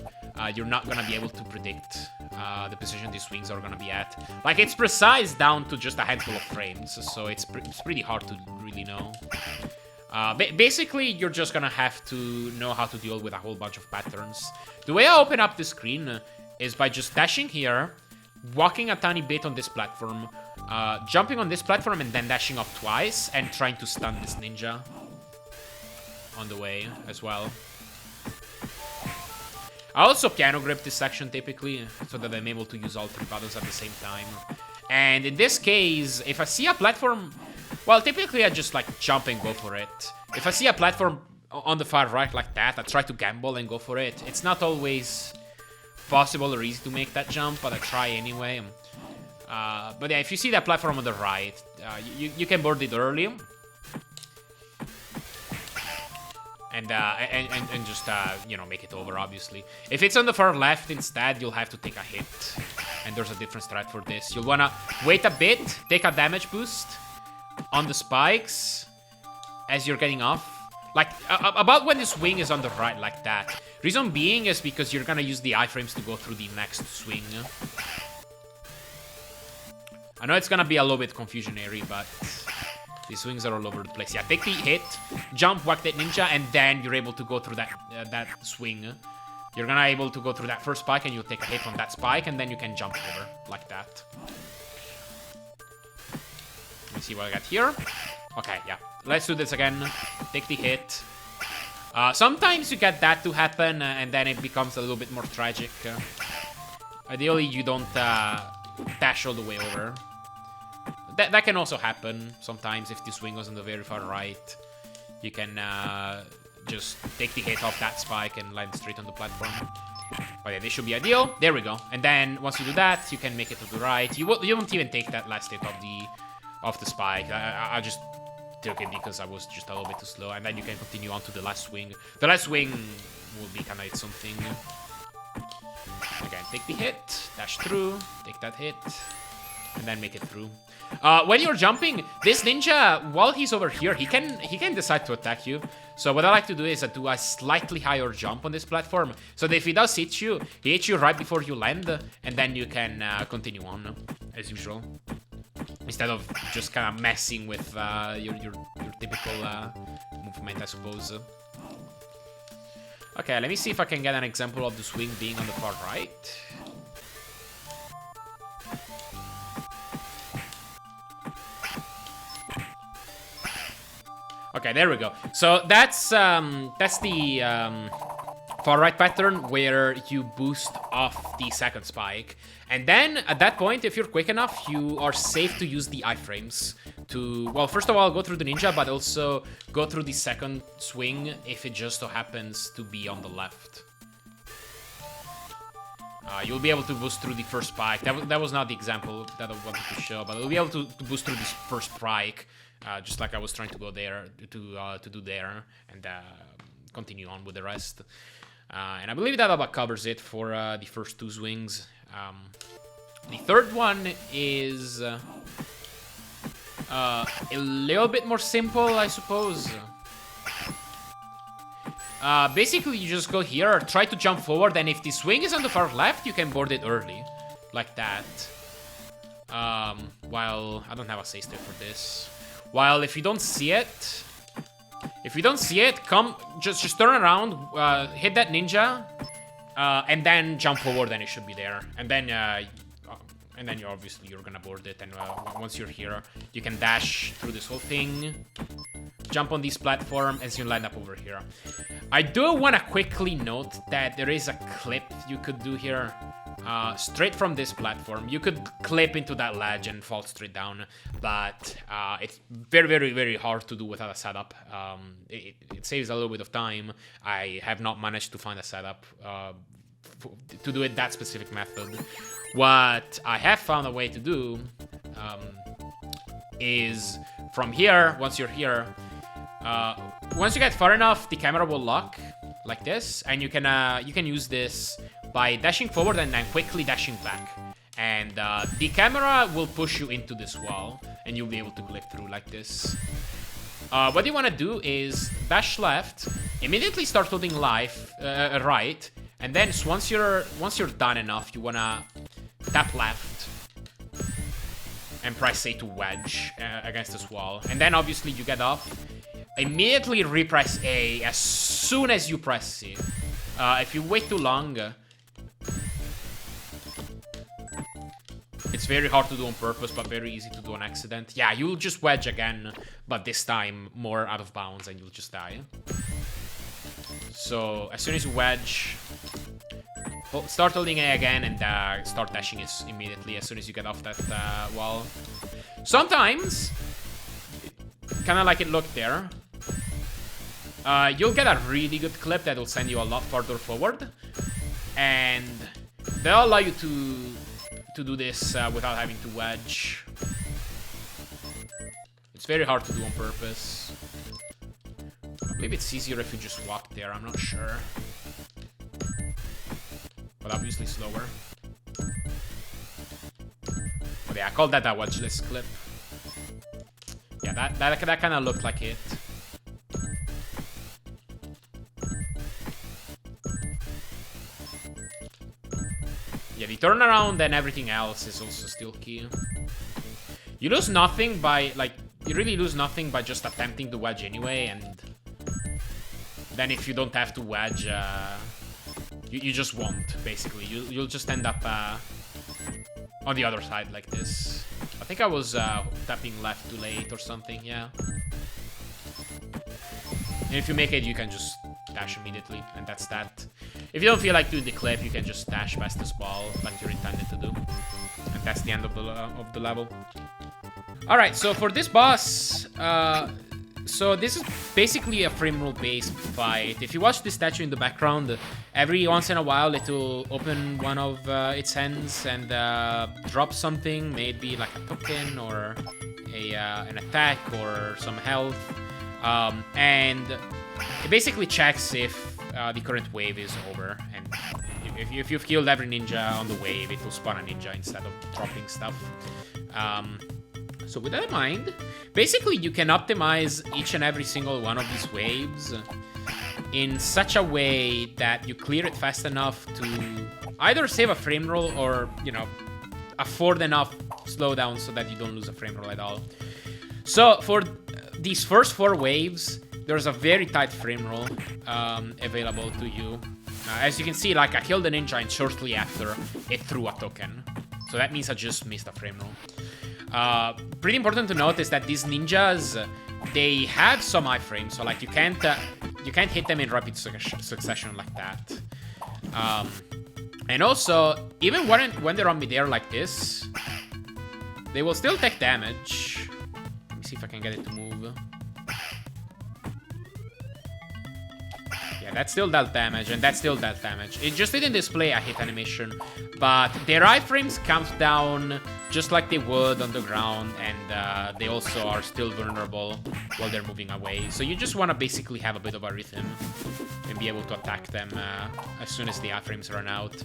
you're not gonna be able to predict the position these swings are gonna be at. Like, it's precise down to just a handful of frames, so it's pretty hard to really know. Basically, you're just gonna have to know how to deal with a whole bunch of patterns. The way I open up the screen is by just dashing here, walking a tiny bit on this platform, jumping on this platform and then dashing off twice and trying to stun this ninja on the way as well. I also piano grip this section typically, so that I'm able to use all three buttons at the same time. And in this case, if I see a platform, well, typically I just like jump and go for it. If I see a platform on the far right like that, I try to gamble and go for it. It's not always possible or easy to make that jump, but I try anyway. But yeah, if you see that platform on the right, you can board it early. And just, you know, make it over, obviously. If it's on the far left instead, you'll have to take a hit. And there's a different strat for this. You'll want to wait a bit, take a damage boost on the spikes as you're getting off. Like, about when the swing is on the right, like that. Reason being is because you're going to use the iframes to go through the next swing. I know it's going to be a little bit confusionary, but these swings are all over the place. Yeah, take the hit, jump, whack that ninja, and then you're able to go through that swing. You're gonna able to go through that first spike, and you'll take a hit on that spike, and then you can jump over like that. Let me see what I got here. Okay, yeah. Let's do this again. Take the hit. Sometimes you get that to happen, and then it becomes a little bit more tragic. Ideally, you don't dash all the way over. That can also happen sometimes if the swing was on the very far right. You can just take the hit off that spike and land straight on the platform. But yeah, this should be ideal. There we go. And then once you do that, you can make it to the right. You won't even take that last hit of the spike. I just took it because I was just a little bit too slow. And then you can continue on to the last swing. The last swing will be kind of its own thing. Again, take the hit, dash through, take that hit, and then make it through. When you're jumping, this ninja, while he's over here, he can decide to attack you. So what I like to do is do a slightly higher jump on this platform. So that if he does hit you, he hits you right before you land, and then you can continue on as usual, instead of just kind of messing with your typical movement, I suppose. Okay, let me see if I can get an example of the swing being on the far right. Okay, there we go. So that's the far right pattern where you boost off the second spike. And then at that point, if you're quick enough, you are safe to use the iframes to, well, first of all, go through the ninja, but also go through the second swing if it just so happens to be on the left. You'll be able to boost through the first spike. That was not the example that I wanted to show, but you'll be able to boost through this first spike, just like I was trying to go there, to do there, and continue on with the rest. And I believe that about covers it for the first two swings. The third one is a little bit more simple, I suppose. Basically, you just go here, try to jump forward, and if the swing is on the far left, you can board it early, like that. While I don't have a save state for this. While if you don't see it, come just turn around, hit that ninja, and then jump forward, and it should be there. And then you're gonna board it. And once you're here, you can dash through this whole thing, jump on this platform, and so you land up over here. I do want to quickly note that there is a clip you could do here. Straight from this platform, you could clip into that ledge and fall straight down, but it's very, very, very hard to do without a setup. It saves a little bit of time. I have not managed to find a setup to do it that specific method. What I have found a way to do is from here, once you're here, once you get far enough, the camera will lock like this, and you can use this by dashing forward and then quickly dashing back. And the camera will push you into this wall, and you'll be able to clip through like this. What you want to do is dash left, immediately start holding right, and then once you're done enough, you want to tap left and press A to wedge against this wall. And then obviously you get off. Immediately repress A as soon as you press C. If you wait too long, it's very hard to do on purpose, but very easy to do on accident. Yeah, you'll just wedge again, but this time more out of bounds, and you'll just die. So as soon as you wedge, start holding A again, and start dashing it immediately as soon as you get off that wall. Sometimes, kind of like it looked there, you'll get a really good clip that will send you a lot farther forward, and they'll allow you to do this without having to wedge. It's very hard to do on purpose. Maybe it's easier if you just walk there, I'm not sure. But obviously slower. But yeah, I call that a wedgeless clip. Yeah, that kind of looked like it. Yeah, the turnaround and everything else is also still key. You lose nothing by, like, you really lose nothing by just attempting to wedge anyway, and then if you don't have to wedge, you just won't, basically. You'll just end up on the other side like this. I think I was tapping left too late or something, yeah. And if you make it, you can just dash immediately, and that's that. If you don't feel like doing the clip, you can just dash past this ball like you're intended to do. And that's the end of the level. All right, so for this boss, so this is basically a frame rule based fight. If you watch this statue in the background, every once in a while it will open one of its hands and drop something, maybe like a token or an attack or some health, and it basically checks if the current wave is over, and if you've killed every ninja on the wave, it will spawn a ninja instead of dropping stuff. So with that in mind, basically you can optimize each and every single one of these waves in such a way that you clear it fast enough to either save a frame roll or, you know, afford enough slowdown so that you don't lose a frame roll at all. So for these first 4 waves, there's a very tight frame roll available to you. As you can see, like, I killed the ninja and shortly after it threw a token. So that means I just missed a frame roll. Pretty important to note is that these ninjas, they have some iframes, so like you can't hit them in rapid succession like that. And also, even when they're on midair like this, they will still take damage. Let me see if I can get it to move. Yeah, that still dealt damage, and that still dealt damage. It just didn't display a hit animation, but their iframes count down just like they would on the ground, and they also are still vulnerable while they're moving away. So you just want to basically have a bit of a rhythm and be able to attack them as soon as the iframes run out.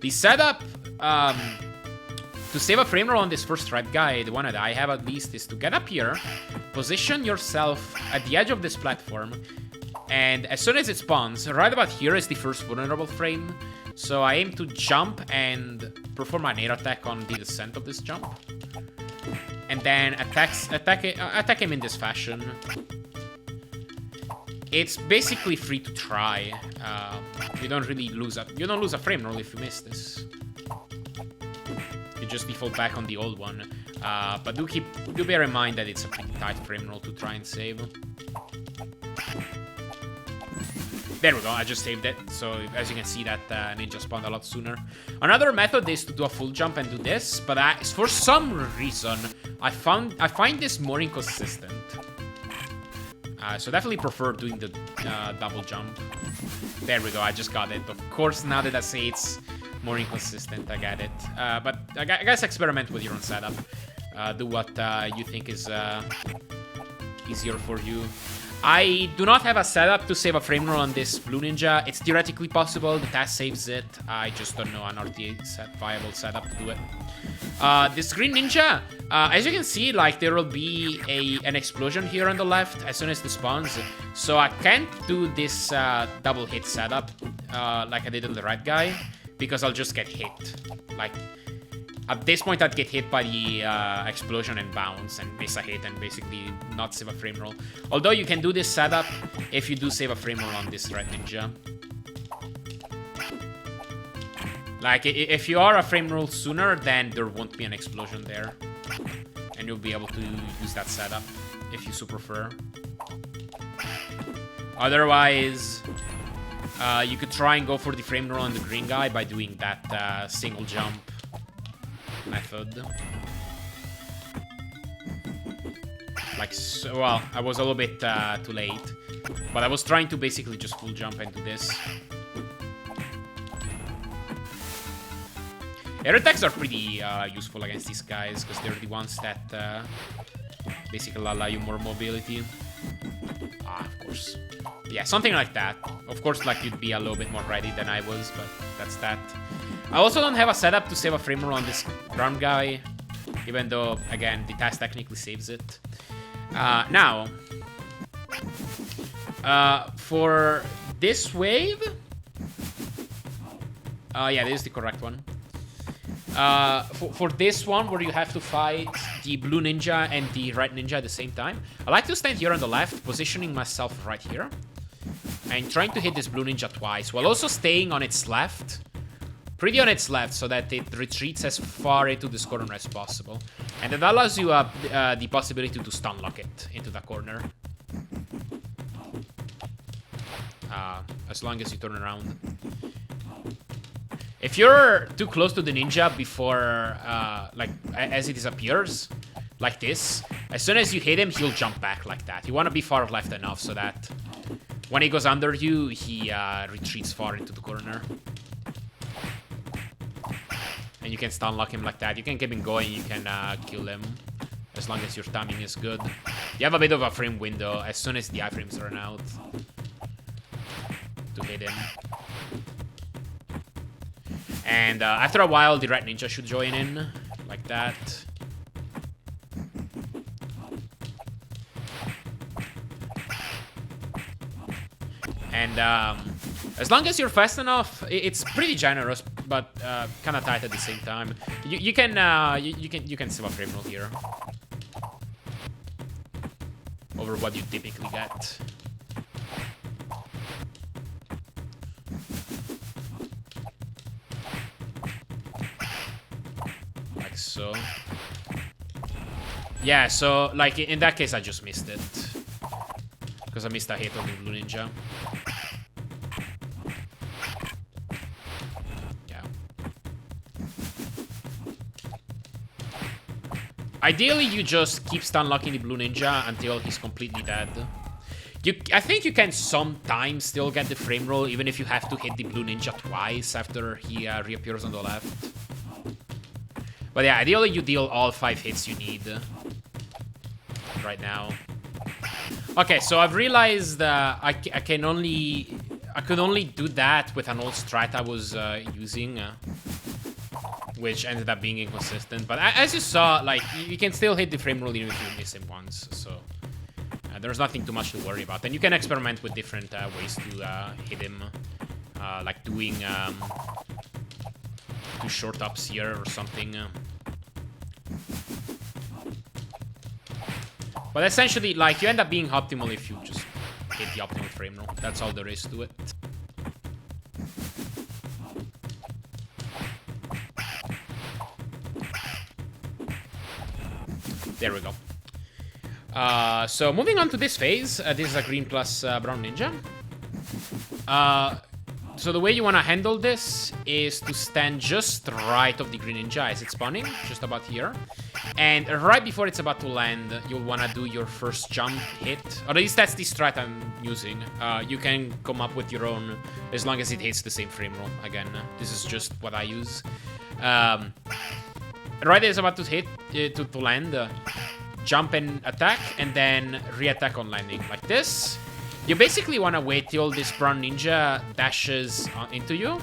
The setup to save a frame roll on this first red guy, the one that I have at least, is to get up here, position yourself at the edge of this platform, and as soon as it spawns, right about here is the first vulnerable frame. So I aim to jump and perform an air attack on the descent of this jump, and then attack him in this fashion. It's basically free to try. You don't really lose a frame roll if you miss this. You just default back on the old one. But do bear in mind that it's a pretty tight frame roll to try and save. There we go, I just saved it. So as you can see, that ninja spawned a lot sooner. Another method is to do a full jump and do this, but for some reason I find this more inconsistent. So definitely prefer doing the double jump. There we go, I just got it. Of course, now that I say it's more inconsistent, I get it. But I guess experiment with your own setup. Do what you think is easier for you. I do not have a setup to save a frame roll on this blue ninja. It's theoretically possible, the task saves it. I just don't know an RTA viable setup to do it. This green ninja, as you can see, like, there will be an explosion here on the left as soon as this spawns. So I can't do this double hit setup like I did on the red guy, because I'll just get hit. Like, at this point, I'd get hit by the explosion and bounce and miss a hit and basically not save a frame roll. Although you can do this setup if you do save a frame roll on this red ninja. Like, if you are a frame roll sooner, then there won't be an explosion there. And you'll be able to use that setup if you so prefer. Otherwise, you could try and go for the frame roll on the green guy by doing that single jump method. Like, so, well, I was a little bit too late, but I was trying to basically just full jump and do this. Air attacks are pretty useful against these guys, because they're the ones that basically allow you more mobility. Of course. Yeah, something like that. Of course, like, you'd be a little bit more ready than I was, but that's that. I also don't have a setup to save a frame roll on this brown guy, even though, again, the task technically saves it. Now, for this wave... yeah, this is the correct one. For this one, where you have to fight the blue ninja and the red ninja at the same time, I like to stand here on the left, positioning myself right here, and trying to hit this blue ninja twice, while also staying on its left. Pretty on its left, so that it retreats as far into this corner as possible. And that allows you the possibility to stun lock it into the corner. As long as you turn around. If you're too close to the ninja before, like, as it disappears, like this, as soon as you hit him, he'll jump back like that. You want to be far left enough so that when he goes under you, he retreats far into the corner. And you can stun lock him like that. You can keep him going, you can kill him, as long as your timing is good. You have a bit of a frame window as soon as the iframes run out to hit him. And after a while, the right ninja should join in, like that. And as long as you're fast enough, it's pretty generous, but kind of tight at the same time. You can still frame roll here over what you typically get. Like so. Yeah, so like in that case, I just missed it because I missed a hit on the blue ninja. Ideally, you just keep stun locking the blue ninja until he's completely dead. I think you can sometimes still get the frame roll, even if you have to hit the blue ninja twice after he reappears on the left. But yeah, ideally you deal all 5 hits you need right now. Okay, so I've realized I could only do that with an old strat I was using. Which ended up being inconsistent. But as you saw, like, you can still hit the frame roll even if you miss him once. So there's nothing too much to worry about. And you can experiment with different ways to hit him. Like doing 2 short ups here or something. But essentially, like, you end up being optimal if you just hit the optimal frame roll. That's all there is to it. There we go. So moving on to this phase, this is a green plus brown ninja. So the way you want to handle this is to stand just right of the green ninja as it's spawning, just about here. And right before it's about to land, you'll want to do your first jump hit. Or at least that's the strat I'm using. You can come up with your own as long as it hits the same frame roll. Again, this is just what I use. Right as it's about to hit, to land, jump and attack, and then re-attack on landing, like this. You basically want to wait till this brown ninja dashes into you.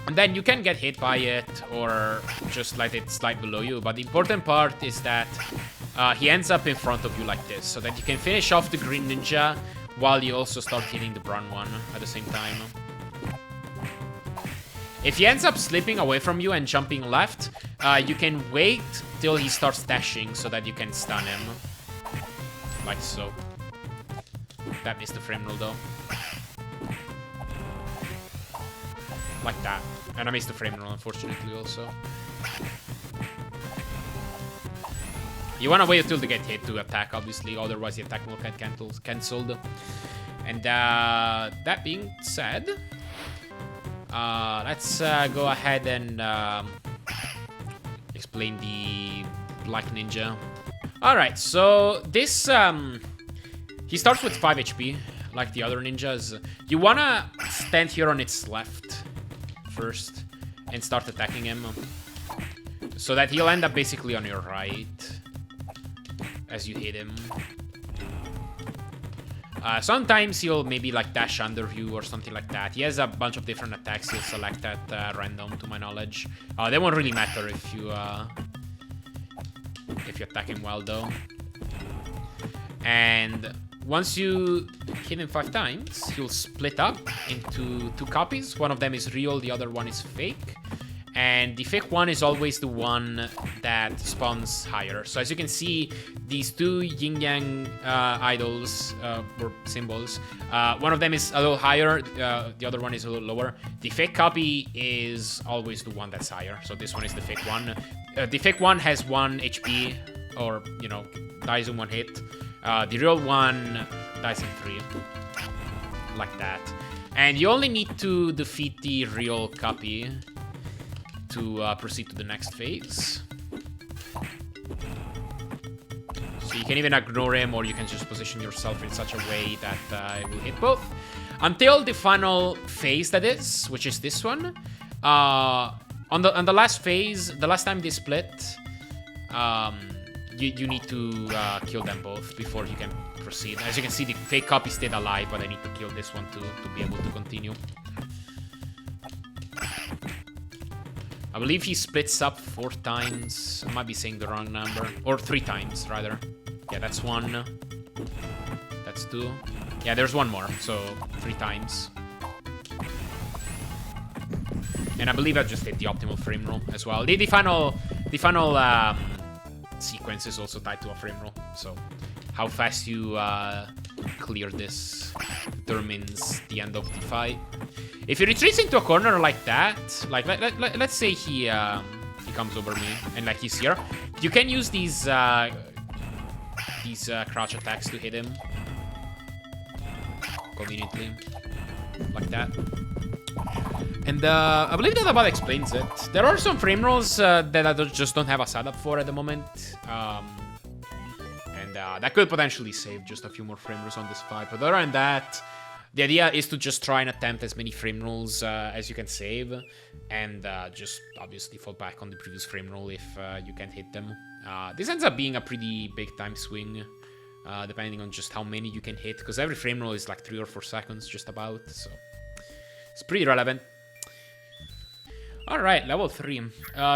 And then you can get hit by it, or just let it slide below you. But the important part is that he ends up in front of you like this, so that you can finish off the green ninja while you also start hitting the brown one at the same time. If he ends up slipping away from you and jumping left, you can wait till he starts dashing so that you can stun him. Like so. That missed the frame roll though. Like that. And I missed the frame roll, unfortunately, also. You want to wait until they get hit to attack, obviously, otherwise the attack will get cancelled. And that being said, let's go ahead and explain the black ninja. Alright, so this, he starts with 5 HP, like the other ninjas. You wanna stand here on its left first and start attacking him, so that he'll end up basically on your right as you hit him. Sometimes he'll maybe like dash under you or something like that. He has a bunch of different attacks he'll select at random, to my knowledge. They won't really matter if you attack him well, though. And once you hit him 5 times, he'll split up into 2 copies. One of them is real, the other one is fake. And the fake one is always the one that spawns higher. So as you can see, these 2 yin-yang idols, or symbols, one of them is a little higher, the other one is a little lower. The fake copy is always the one that's higher. So this one is the fake one. The fake one has 1 HP, or, you know, dies in 1 hit. The real one dies in 3. Like that. And you only need to defeat the real copy to proceed to the next phase. So you can even ignore him, or you can just position yourself in such a way that it will hit both. Until the final phase, that is, which is this one. On the last phase, the last time they split, you need to kill them both before you can proceed. As you can see, the fake copy stayed alive, but I need to kill this one to be able to continue. I believe he splits up 4 times. I might be saying the wrong number. Or 3 times, rather. Yeah, that's 1. That's 2. Yeah, there's 1 more, so 3 times. And I believe I just hit the optimal frame roll as well. The final sequence is also tied to a frame roll. So how fast you clear this determines the end of the fight. If he retreats into a corner like that, like let's say he comes over me and like he's here, you can use these crouch attacks to hit him conveniently, like that. And I believe that about explains it. There are some frame rolls that I just don't have a setup for at the moment. And that could potentially save just a few more frame rolls on this fight. But other than that, the idea is to just try and attempt as many frame rolls as you can save. And just obviously fall back on the previous frame roll if you can't hit them. This ends up being a pretty big time swing, depending on just how many you can hit. Because every frame roll is like 3 or 4 seconds just about. So it's pretty relevant. Alright, level 3.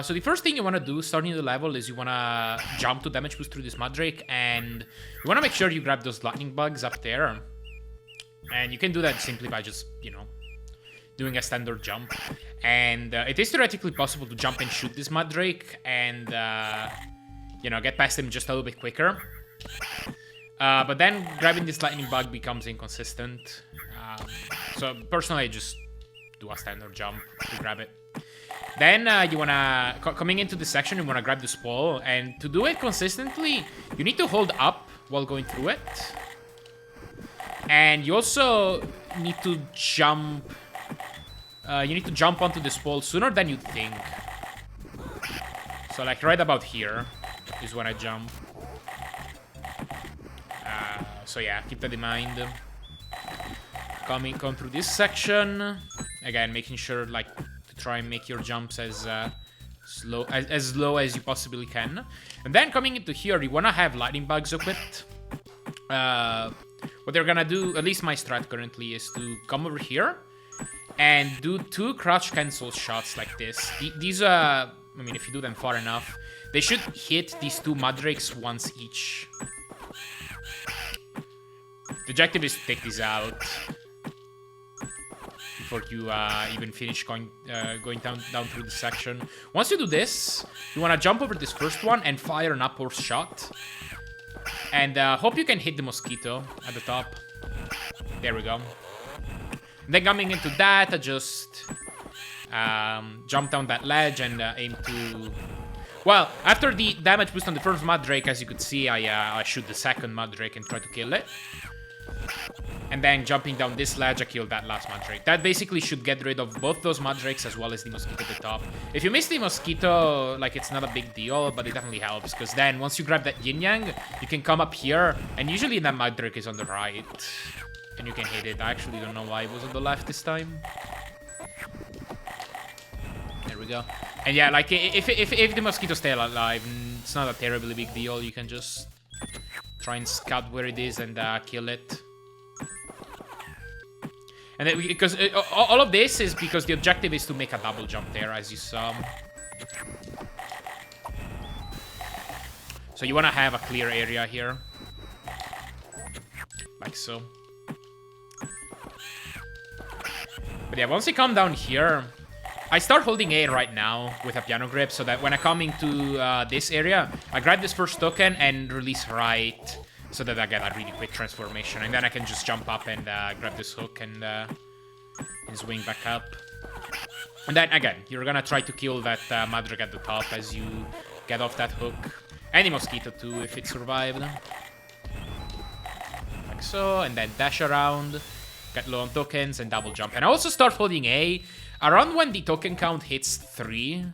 So the first thing you want to do starting the level is you want to jump to damage boost through this Muddrake, and you want to make sure you grab those lightning bugs up there. And you can do that simply by just, you know, doing a standard jump. And it is theoretically possible to jump and shoot this Muddrake and, you know, get past him just a little bit quicker. But then grabbing this lightning bug becomes inconsistent. So personally, I just do a standard jump to grab it. Then you wanna, coming into this section, you wanna grab this ball, and to do it consistently, you need to hold up while going through it. And you also need to jump, onto this ball sooner than you think. So like right about here is when I jump. So yeah, keep that in mind. Come through this section. Again, making sure like try and make your jumps as low as you possibly can. And then coming into here, you want to have lightning bugs equipped. What they're gonna do, at least my strat currently, is to come over here and do 2 crouch cancel shots like this. These I mean, if you do them far enough, they should hit these 2 Muddrakes once each. The objective is to take these out before you even finish going down through the section. Once you do this, you want to jump over this first one and fire an upward shot. And hope you can hit the mosquito at the top. There we go. And then coming into that, I just jump down that ledge and aim to... Well, after the damage boost on the first Muddrake, as you could see, I shoot the second Muddrake and try to kill it. And then jumping down this ledge, I killed that last Muddrake. That basically should get rid of both those Muddrakes as well as the mosquito at the top. If you miss the mosquito, like, it's not a big deal, but it definitely helps. Because then, once you grab that yin-yang, you can come up here, and usually that Muddrake is on the right. And you can hit it. I actually don't know why it was on the left this time. There we go. And yeah, like, if the mosquitoes stay alive, it's not a terribly big deal. You can just try and scout where it is and kill it. And then, because all of this is because the objective is to make a double jump there, as you saw. So you want to have a clear area here. Like so. But yeah, once you come down here, I start holding A right now with a piano grip, so that when I come into this area, I grab this first token and release right, so that I get a really quick transformation. And then I can just jump up and grab this hook and swing back up. And then, again, you're gonna try to kill that Muddrake at the top as you get off that hook. Any mosquito, too, if it survived. Like so, and then dash around. get low on tokens, and double jump. And I also start holding A around when the token count hits 3,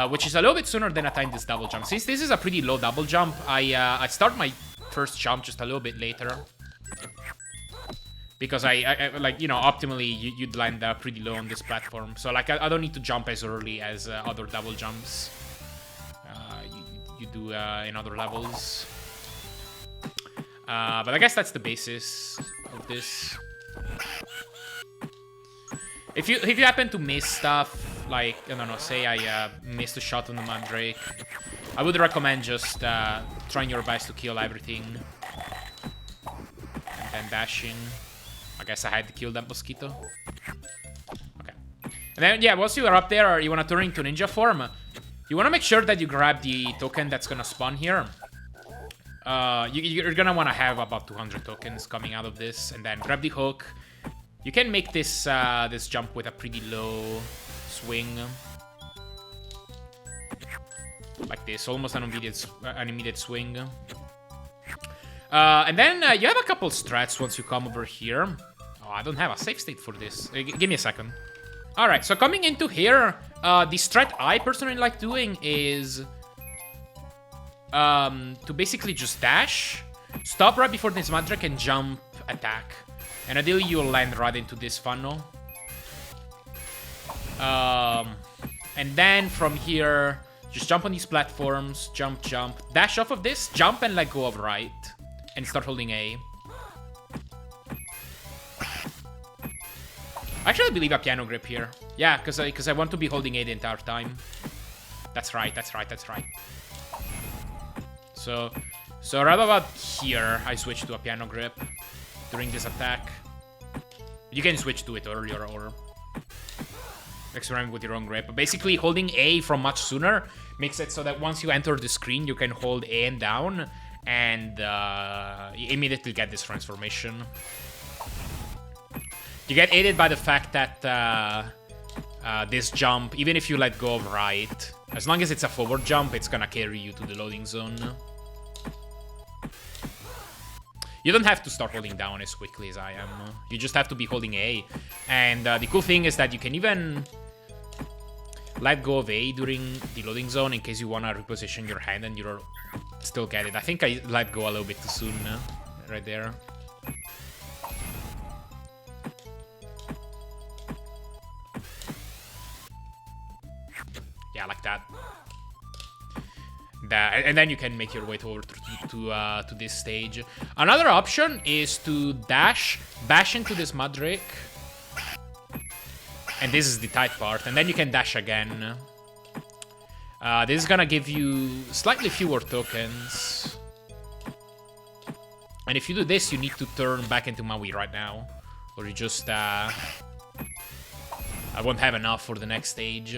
which is a little bit sooner than I time this double jump. Since this is a pretty low double jump, I start my first jump just a little bit later. Because I like, you know, optimally, you'd land pretty low on this platform. So, like, I don't need to jump as early as other double jumps you do in other levels. But I guess that's the basis of this. If you happen to miss stuff, like, I don't know, say I missed a shot on the Mandrake, I would recommend just trying your best to kill everything. And then dashing. I guess I had to kill that mosquito. Okay. And then, yeah, once you are up there, you want to turn into ninja form. You want to make sure that you grab the token that's going to spawn here. You're going to want to have about 200 tokens coming out of this. And then grab the hook. You can make this this jump with a pretty low swing. Like this, almost an immediate swing. And then you have a couple strats once you come over here. Oh, I don't have a save state for this. Give me a second. Alright, so coming into here, the strat I personally like doing is to basically just dash, stop right before this Mandrake, and jump attack. And ideally you'll land right into this funnel. And then from here, just jump on these platforms, jump, dash off of this, jump and let go of right. And start holding A. Actually, I believe a piano grip here. Yeah, because I want to be holding A the entire time. That's right. So right about here, I switch to a piano grip during this attack. You can switch to it earlier or experiment with your own grip. But basically, holding A from much sooner makes it so that once you enter the screen, you can hold A and down. And you immediately get this transformation. You get aided by the fact that this jump, even if you let go of right, as long as it's a forward jump, it's gonna carry you to the loading zone. You don't have to start holding down as quickly as I am. You just have to be holding A. And the cool thing is that you can even let go of A during the loading zone in case you want to reposition your hand and you're still get it. I think I let go a little bit too soon right there. Yeah, like that. And then you can make your way over to this stage. Another option is to bash into this Mandrake. And this is the tight part. And then you can dash again. This is gonna give you slightly fewer tokens. And if you do this, you need to turn back into Maui right now. Or you just... I won't have enough for the next stage.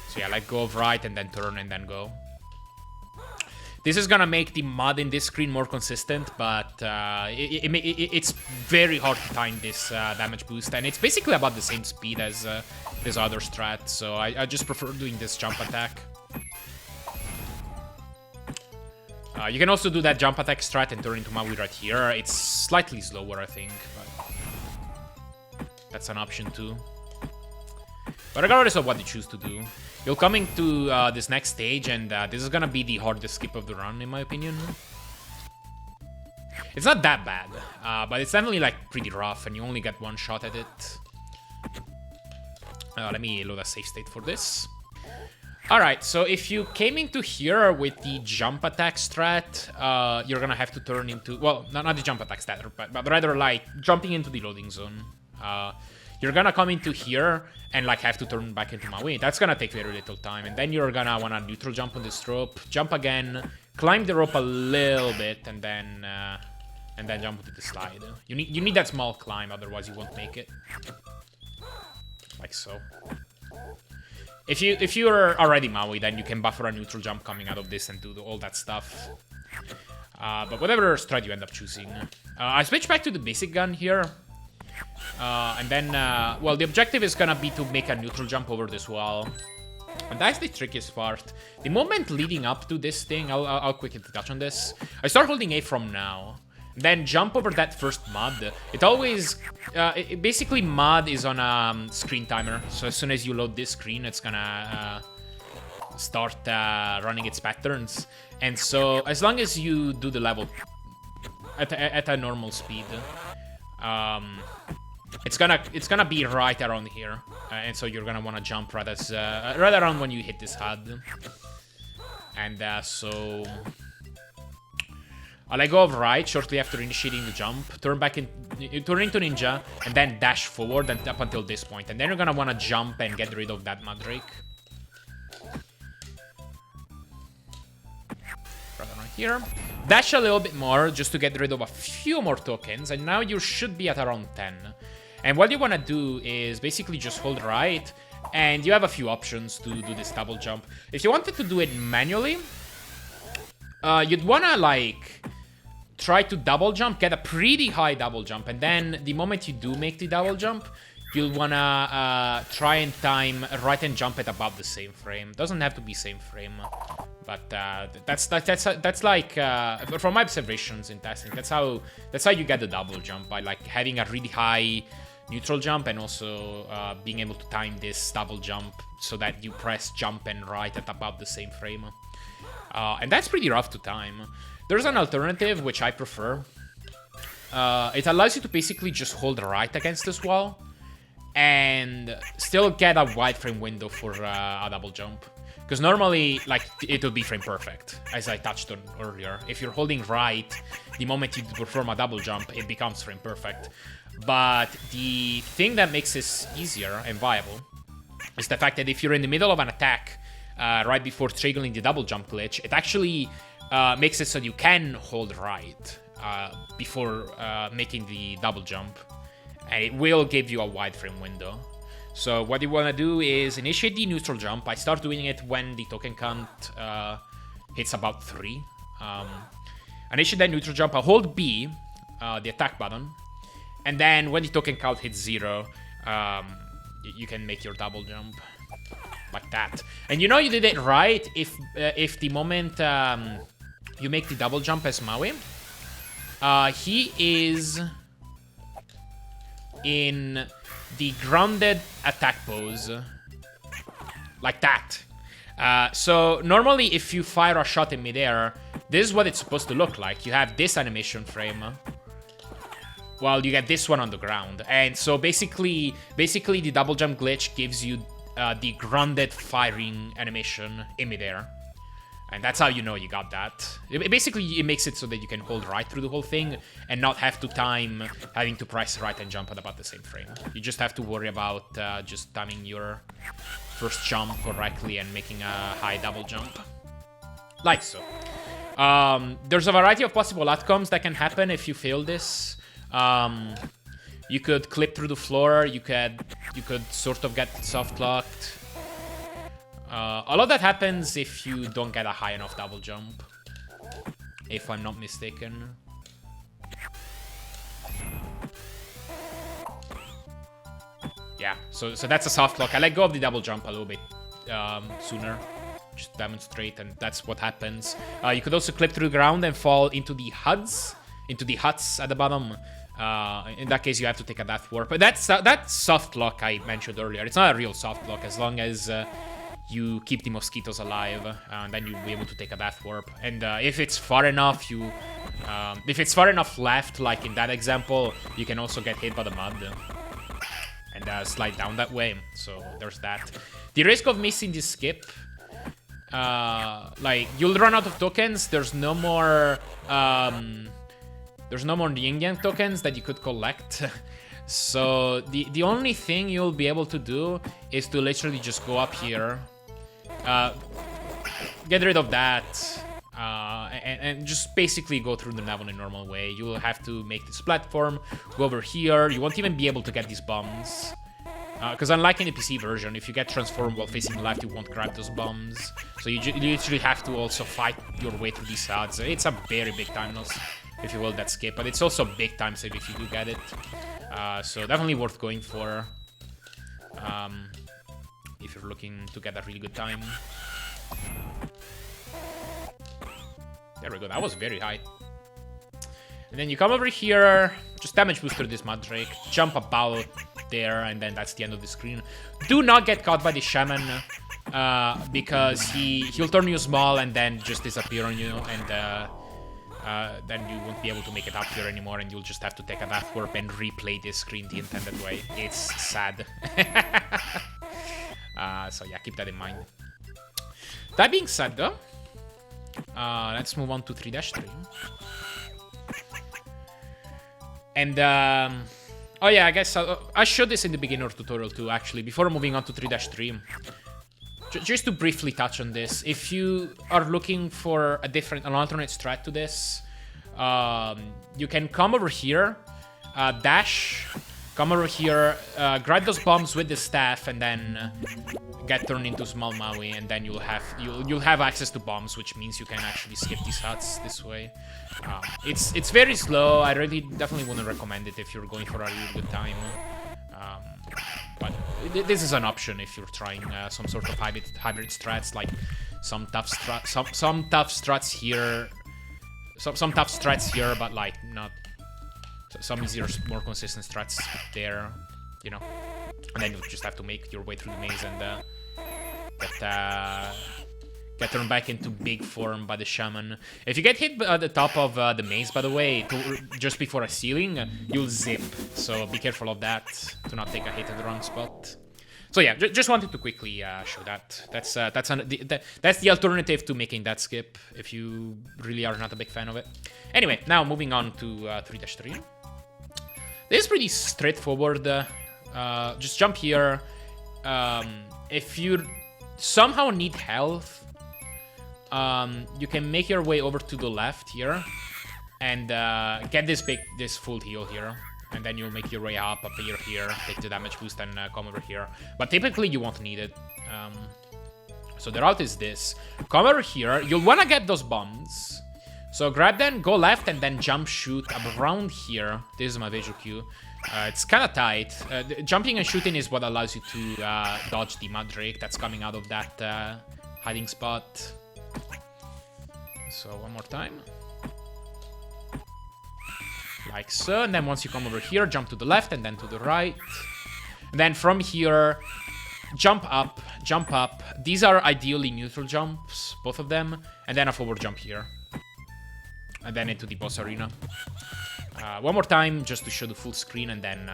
So yeah, let go of right and then turn and then go. This is gonna make the mud in this screen more consistent, but it's very hard to time this damage boost, and it's basically about the same speed as this other strat, so I just prefer doing this jump attack. You can also do that jump attack strat and turn into Maui right here. It's slightly slower, I think, but that's an option too. But regardless of what you choose to do, you'll come into this next stage, and this is gonna be the hardest skip of the run, in my opinion. It's not that bad, but it's definitely like pretty rough, and you only get one shot at it. Let me load a save state for this. Alright, so if you came into here with the jump attack strat, you're gonna have to turn into... Well, not the jump attack stat, but rather like jumping into the loading zone. You're gonna come into here and like have to turn back into Maui. That's gonna take very little time. And then you're gonna wanna neutral jump on this rope, jump again, climb the rope a little bit, and then jump into the slide. You need that small climb, otherwise you won't make it. Like so. If you're already Maui, then you can buffer a neutral jump coming out of this and do all that stuff. But whatever strat you end up choosing. I switch back to the basic gun here. And then, well, the objective is gonna be to make a neutral jump over this wall. And that's the trickiest part. The moment leading up to this thing, I'll quickly touch on this. I start holding A from now. Then jump over that first mud. It always... basically, mud is on a screen timer. So as soon as you load this screen, it's gonna start running its patterns. And so as long as you do the level at a normal speed, it's gonna be right around here, and so you're gonna want to jump right around when you hit this HUD. And so I'll let go of right shortly after initiating the jump, turn into ninja, and then dash forward and up until this point. And then you're gonna want to jump and get rid of that Mandrake. Right here. Dash a little bit more just to get rid of a few more tokens, and now you should be at around 10. And what you want to do is basically just hold right, and you have a few options to do this double jump. If you wanted to do it manually, you'd want to, like, try to double jump, get a pretty high double jump, and then the moment you do make the double jump, you'll want to try and time right and jump at about the same frame. Doesn't have to be same frame, but that's like from my observations in testing, that's how you get the double jump, by like having a really high neutral jump and also being able to time this double jump so that you press jump and right at about the same frame. And that's pretty rough to time. There's an alternative which I prefer. It allows you to basically just hold right against this wall and still get a wide frame window for a double jump. Because normally, like, it will be frame perfect, as I touched on earlier. If you're holding right, the moment you perform a double jump, it becomes frame perfect. But the thing that makes this easier and viable is the fact that if you're in the middle of an attack right before triggering the double jump glitch, it actually makes it so you can hold right before making the double jump. And it will give you a wide frame window. So what you want to do is initiate the neutral jump. I start doing it when the token count hits about 3. Initiate that neutral jump. I hold B, the attack button. And then when the token count hits 0, you can make your double jump. Like that. And you know you did it right if the moment you make the double jump as Maui, he is in the grounded attack pose, like that. So normally if you fire a shot in midair, this is what it's supposed to look like. You have this animation frame while you get this one on the ground. And so basically the double jump glitch gives you the grounded firing animation in midair. And that's how you know you got that. Basically, it makes it so that you can hold right through the whole thing and not have to time having to press right and jump at about the same frame. You just have to worry about just timing your first jump correctly and making a high double jump. Like so. There's a variety of possible outcomes that can happen if you fail this. You could clip through the floor. You could sort of get soft locked. All of that happens if you don't get a high enough double jump, if I'm not mistaken. Yeah, so that's a soft lock. I let go of the double jump a little bit sooner, just to demonstrate, and that's what happens. You could also clip through the ground and fall into the huts at the bottom. In that case, you have to take a death warp. But that soft lock I mentioned earlier, it's not a real soft lock as long as you keep the mosquitoes alive, and then you'll be able to take a death warp. And if it's far enough, if it's far enough left, like in that example, you can also get hit by the mud and slide down that way. So there's that. The risk of missing this skip, like you'll run out of tokens. There's no more yin yang tokens that you could collect. So the only thing you'll be able to do is to literally just go up here, get rid of that, and just basically go through the level in a normal way. You will have to make this platform, go over here. You won't even be able to get these bombs. Because unlike in the PC version, if you get transformed while facing left, you won't grab those bombs. So you literally have to also fight your way through these odds. It's a very big time loss, if you will, that skip. But it's also big time save if you do get it. So definitely worth going for. If you're looking to get a really good time. There we go, that was very high. And then you come over here, just damage booster this Mandrake, jump about there, and then that's the end of the screen. Do not get caught by the Shaman, because he'll turn you small and then just disappear on you, and then you won't be able to make it up here anymore, and you'll just have to take a Death Warp and replay this screen the intended way. It's sad. So yeah, keep that in mind. That being said, though, let's move on to 3-3. And, oh yeah, I guess I showed this in the beginner tutorial too, actually, before moving on to 3-3. Just to briefly touch on this, if you are looking for an alternate strat to this, you can come over here, dash, come over here, grab those bombs with the staff, and then get turned into small Maui, and then you'll have access to bombs, which means you can actually skip these huts this way. It's very slow. I definitely wouldn't recommend it if you're going for a really good time. But this is an option if you're trying some sort of hybrid strats, like some tough strats here, some tough strats here, but like not some easier, more consistent strats there, you know. And then you just have to make your way through the maze and get turned back into big form by the Shaman. If you get hit at the top of the maze, by the way, just before a ceiling, you'll zip. So be careful of that, to not take a hit at the wrong spot. So yeah, just wanted to quickly show that. That's the alternative to making that skip, if you really are not a big fan of it. Anyway, now moving on to 3-3. This is pretty straightforward. Just jump here. If you somehow need health, you can make your way over to the left here and get this full heal here, and then you'll make your way up here, take the damage boost, and come over here. But typically you won't need it. So the route is this: come over here. You'll want to get those bombs, so grab them, go left, and then jump shoot around here. This is my visual cue. It's kind of tight. Jumping and shooting is what allows you to dodge the Mandrake that's coming out of that hiding spot. So one more time. Like so. And then once you come over here, jump to the left and then to the right. And then from here, jump up, jump up. These are ideally neutral jumps, both of them. And then a forward jump here. And then into the boss arena. One more time, just to show the full screen, and then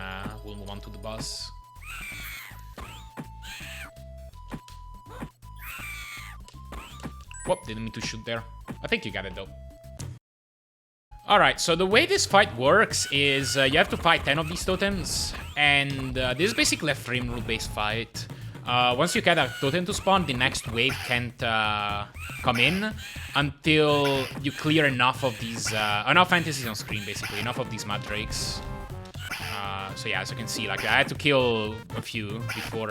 we'll move on to the boss. Whoop, didn't mean to shoot there. I think you got it, though. Alright, so the way this fight works is you have to fight 10 of these totems, and this is basically a frame rule-based fight. Once you get a totem to spawn, the next wave can't come in until you clear enough of these, enough fantasies on screen, basically, enough of these Mandrakes. So yeah, as you can see, like, I had to kill a few before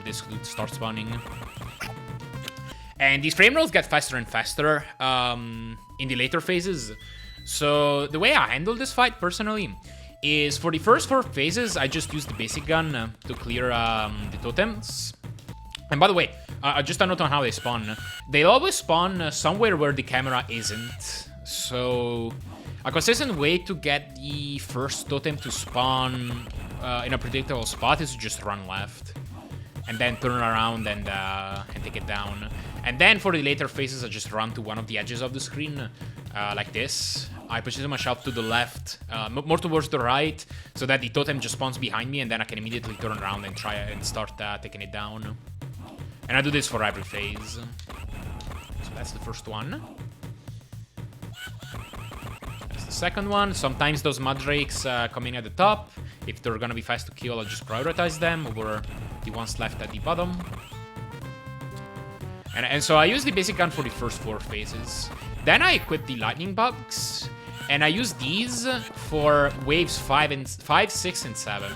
this could start spawning. And these frame rolls get faster and faster in the later phases. So the way I handle this fight, personally, is for the first 4 phases, I just use the basic gun to clear the totems. And by the way, just a note on how they spawn. They always spawn somewhere where the camera isn't. So a consistent way to get the first totem to spawn in a predictable spot is to just run left. And then turn around and take it down. And then for the later phases, I just run to one of the edges of the screen, like this. I position myself to the left, more towards the right, so that the totem just spawns behind me, and then I can immediately turn around and try and start taking it down. And I do this for every phase. So that's the first one. That's the second one. Sometimes those Mandrakes come in at the top. If they're gonna be fast to kill, I'll just prioritize them over the ones left at the bottom. And so I use the basic gun for the first 4 phases. Then I equip the lightning bugs, and I use these for waves 5, 6, and 7.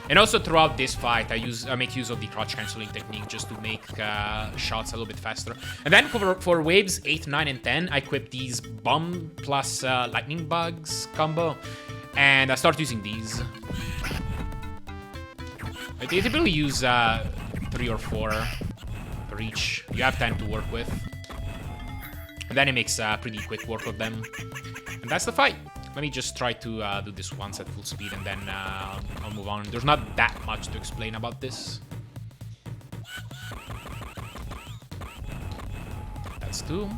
And also throughout this fight, I make use of the crouch canceling technique just to make shots a little bit faster. And then for waves 8, 9, and 10, I equip these bomb plus lightning bugs combo, and I start using these. I typically use 3 or 4 per each. You have 10 to work with. And then it makes pretty quick work of them. And that's the fight. Let me just try to do this once at full speed, and then I'll move on. There's not that much to explain about this. That's 2.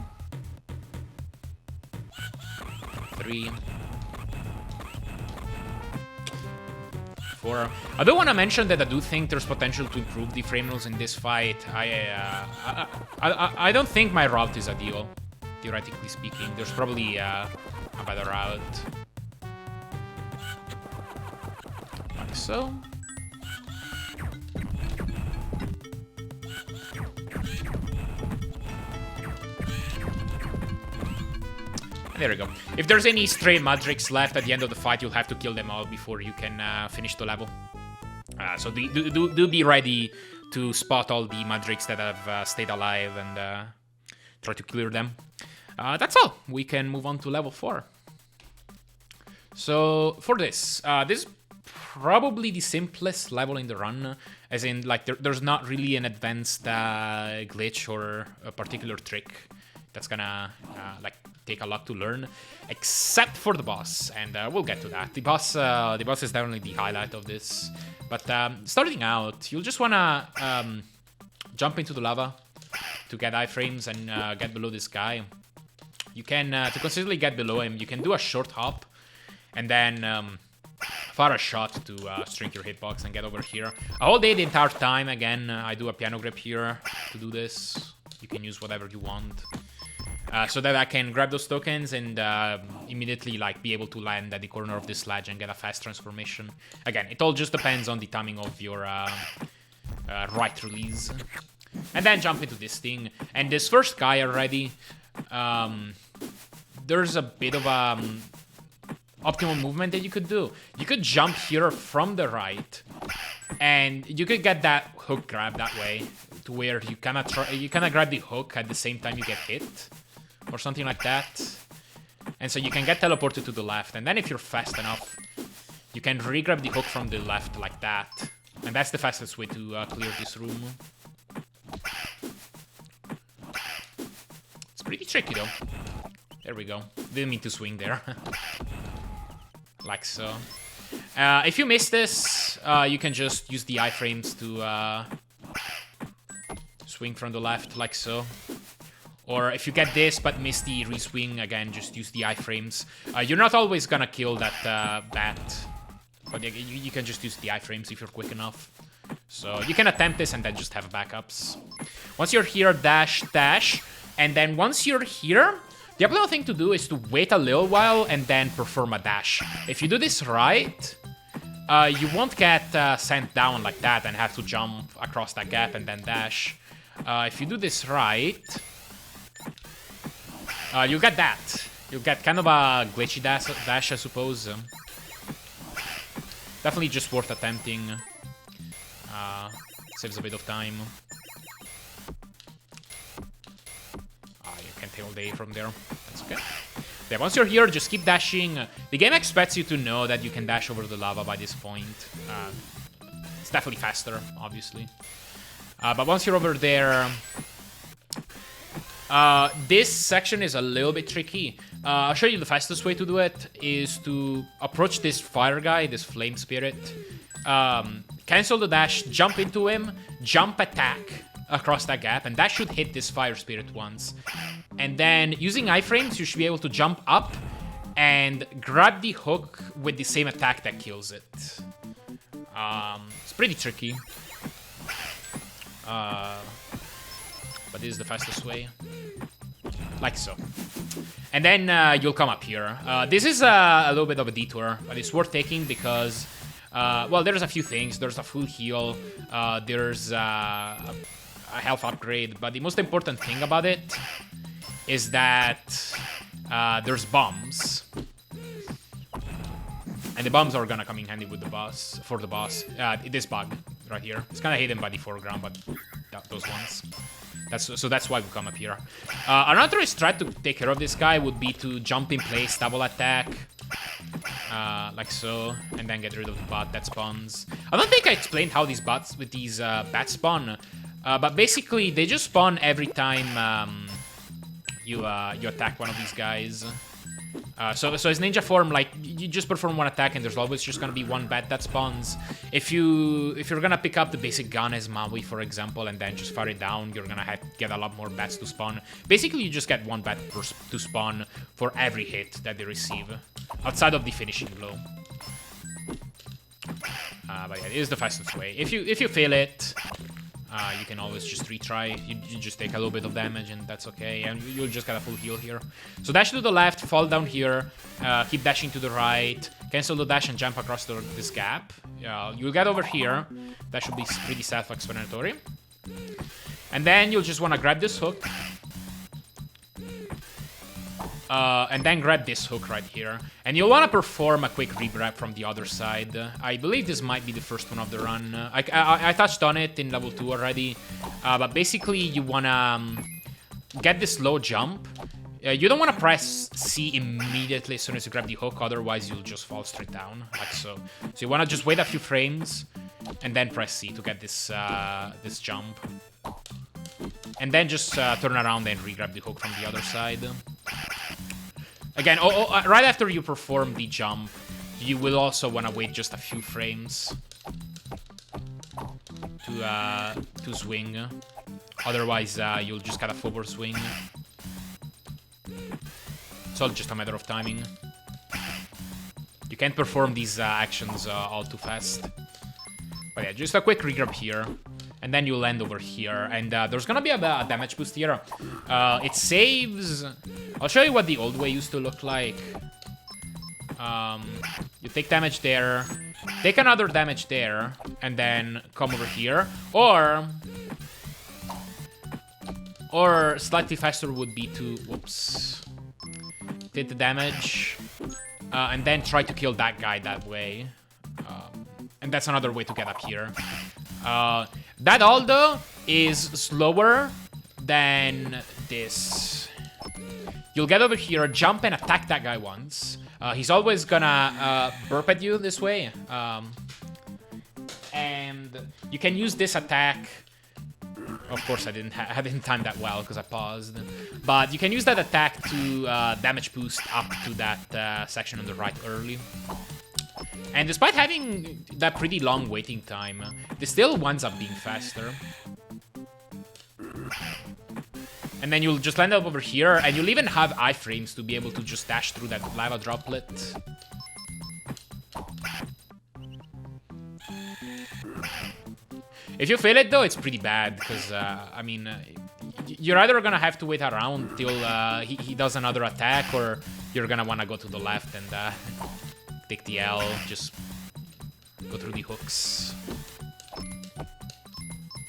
3. 4. I do want to mention that I do think there's potential to improve the frame rules in this fight. I don't think my route is ideal, theoretically speaking. There's probably a better route. Like so. There we go. If there's any stray Madrix left at the end of the fight, you'll have to kill them all before you can finish the level. So do be ready to spot all the Madrix that have stayed alive and try to clear them. That's all. We can move on to level 4. So for this is probably the simplest level in the run, as in like there's not really an advanced glitch or a particular trick that's gonna like take a lot to learn, except for the boss, and we'll get to that. The boss is definitely the highlight of this. But starting out, you'll just wanna jump into the lava to get iframes and get below this guy. You can to consistently get below him, you can do a short hop and then fire a shot to shrink your hitbox and get over here. I hold A the entire time. Again, I do a piano grip here to do this. You can use whatever you want. So that I can grab those tokens and immediately like be able to land at the corner of this ledge and get a fast transformation. Again, it all just depends on the timing of your right release. And then jump into this thing. And this first guy already, there's a bit of optimal movement that you could do. You could jump here from the right, and you could get that hook grab that way, to where you kind of grab the hook at the same time you get hit, or something like that. And so you can get teleported to the left, and then if you're fast enough, you can re-grab the hook from the left like that. And that's the fastest way to clear this room. It's pretty tricky though. There we go. Didn't mean to swing there. Like so. If you miss this, you can just use the iframes to swing from the left, like so. Or if you get this but miss the re-swing, again, just use the iframes. You're not always gonna kill that bat, but you can just use the iframes if you're quick enough. So you can attempt this and then just have backups. Once you're here, dash, dash. And then once you're here, the optimal thing to do is to wait a little while and then perform a dash. If you do this right, you won't get sent down like that and have to jump across that gap and then dash. If you do this right, you'll get that. You'll get kind of a glitchy dash, I suppose. Definitely just worth attempting. Saves a bit of time. You can tail day from there. That's okay. Yeah, once you're here, just keep dashing. The game expects you to know that you can dash over the lava by this point. It's definitely faster, obviously. But once you're over there... this section is a little bit tricky. I'll show you the fastest way to do it is to approach this fire guy, this flame spirit. Cancel the dash, jump into him, jump attack across that gap, and that should hit this fire spirit once. And then using iframes, you should be able to jump up and grab the hook with the same attack that kills it. It's pretty tricky. But this is the fastest way. Like so. And then you'll come up here. This is a little bit of a detour, but it's worth taking because, well, there's a few things. There's a full heal. There's a health upgrade. But the most important thing about it is that there's bombs. And the bombs are gonna come in handy with the boss, for the boss. This bug right here. It's kind of hidden by the foreground, but those ones. So that's why we come up here. Another strat to take care of this guy would be to jump in place, double attack, like so, and then get rid of the bot that spawns. I don't think I explained how these bots with these bats spawn, but basically they just spawn every time you attack one of these guys. So his ninja form, like, you just perform one attack and there's always just gonna be one bat that spawns. If you're gonna pick up the basic gun as Maui, for example, and then just fire it down, you're gonna get a lot more bats to spawn. Basically, you just get one bat to spawn for every hit that they receive, outside of the finishing blow. But yeah, it is the fastest way. If you fail it, you can always just retry. You just take a little bit of damage and that's okay. And you'll just get a full heal here. So dash to the left, fall down here, keep dashing to the right, cancel the dash and jump across this gap. You'll get over here. That should be pretty self-explanatory. And then you'll just want to grab this hook. And then grab this hook right here. And you'll want to perform a quick regrab from the other side. I believe this might be the first one of the run. I touched on it in level 2 already. But basically, you want to get this low jump. You don't want to press C immediately as soon as you grab the hook. Otherwise, you'll just fall straight down, like so. So you want to just wait a few frames and then press C to get this, this jump. And then just turn around and re-grab the hook from the other side. Again, right after you perform the jump, you will also want to wait just a few frames to swing. Otherwise, you'll just get a forward swing. It's all just a matter of timing. You can't perform these actions all too fast. But yeah, just a quick regrab here. And then you land over here, and there's gonna be a damage boost here. It saves... I'll show you what the old way used to look like. You take damage there, take another damage there, and then come over here. Or slightly faster would be to... Whoops. Take the damage, and then try to kill that guy that way. And that's another way to get up here. That although is slower than this. You'll get over here, jump and attack that guy once. He's always gonna burp at you this way. And you can use this attack. Of course, I didn't time that well because I paused. But you can use that attack to damage boost up to that section on the right early. And despite having that pretty long waiting time, this still winds up being faster. And then you'll just land up over here, and you'll even have iframes to be able to just dash through that lava droplet. If you fail it, though, it's pretty bad, because, I mean, you're either gonna have to wait around till he does another attack, or you're gonna want to go to the left and take the L, just go through the hooks.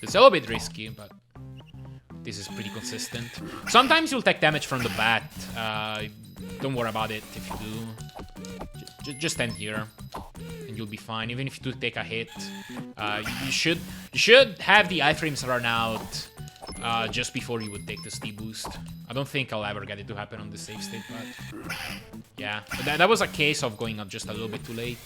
It's a little bit risky, but this is pretty consistent. Sometimes you'll take damage from the bat. Don't worry about it if you do. Just stand here, and you'll be fine. Even if you do take a hit, you should have the iframes run out just before you would take the speed boost. I don't think I'll ever get it to happen on the save state, but yeah, but that was a case of going up just a little bit too late.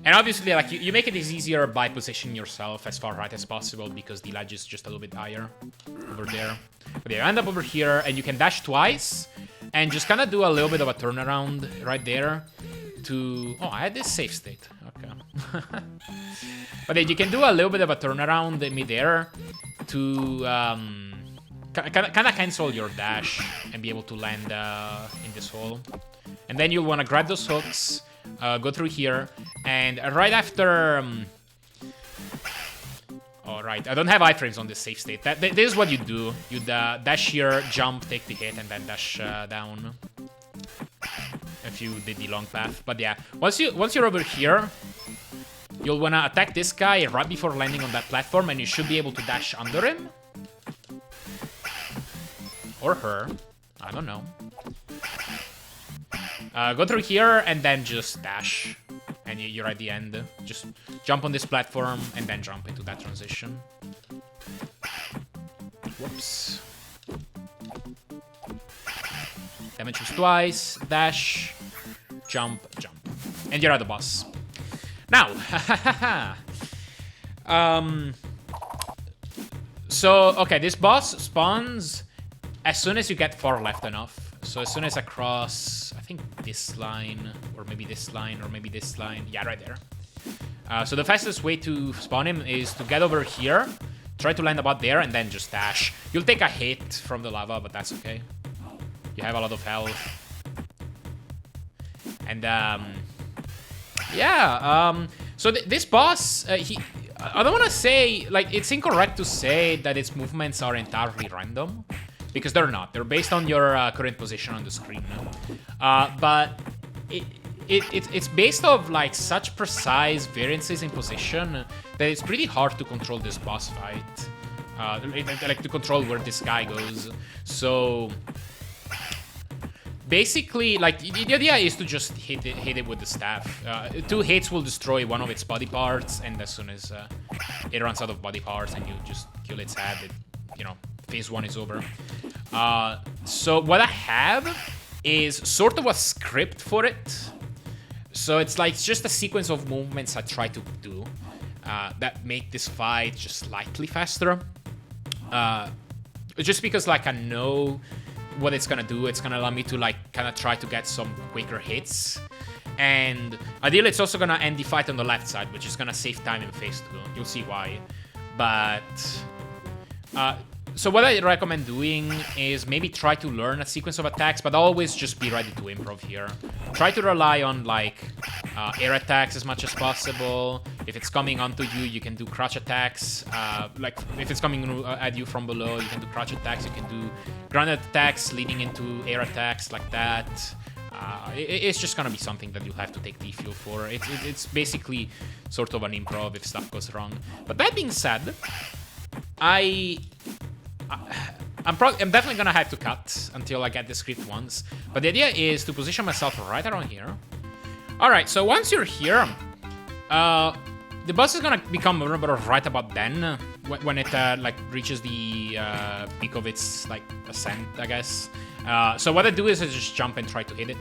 And obviously, like, you make it easier by positioning yourself as far right as possible because the ledge is just a little bit higher over there. But yeah, you end up over here, and you can dash twice and just kind of do a little bit of a turnaround right there to... Oh, I had this safe state. Okay. But then you can do a little bit of a turnaround in midair to kind of cancel your dash and be able to land in this hole. And then you'll want to grab those hooks, go through here, and right after... Alright, I don't have iframes on this safe state. This is what you do. You dash here, jump, take the hit, and then dash down. If you did the long path. But yeah, once you're over here, you'll want to attack this guy right before landing on that platform, and you should be able to dash under him. Or her. I don't know. Go through here, and then just dash. And you're at the end. Just jump on this platform, and then jump into that transition. Whoops. Damages twice, dash, jump, jump. And you're at the boss. Now, so, okay, this boss spawns as soon as you get far left enough. So as soon as I cross, I think this line, or maybe this line, or maybe this line. Yeah, right there. So the fastest way to spawn him is to get over here, try to land about there, and then just dash. You'll take a hit from the lava, but that's okay. You have a lot of health. And, yeah, so this boss, I don't want to say, like, it's incorrect to say that its movements are entirely random, because they're not. They're based on your current position on the screen. But it's based off, like, such precise variances in position that it's pretty hard to control this boss fight. Like, to control where this guy goes. So basically, like, the idea is to just hit it with the staff. 2 hits will destroy one of its body parts, and as soon as it runs out of body parts and you just kill its head, you know, phase 1 is over. So what I have is sort of a script for it. So it's like just a sequence of movements I try to do that make this fight just slightly faster. Just because, like, I know what it's gonna do. It's gonna allow me to, like, kind of try to get some quicker hits. And ideally, it's also gonna end the fight on the left side, which is gonna save time in phase 2. You'll see why. But so what I recommend doing is maybe try to learn a sequence of attacks, but always just be ready to improv here. Try to rely on, like, air attacks as much as possible. If it's coming onto you, you can do crouch attacks. Like, if it's coming at you from below, you can do crouch attacks. You can do grounded attacks leading into air attacks like that. It's just gonna be something that you'll have to take D-fuel for. It's basically sort of an improv if stuff goes wrong. But that being said, I'm definitely gonna have to cut until I get the script once. But the idea is to position myself right around here. Alright, so once you're here, the boss is gonna become vulnerable right about then, when it like reaches the peak of its, like, ascent, I guess. So what I do is I just jump and try to hit it.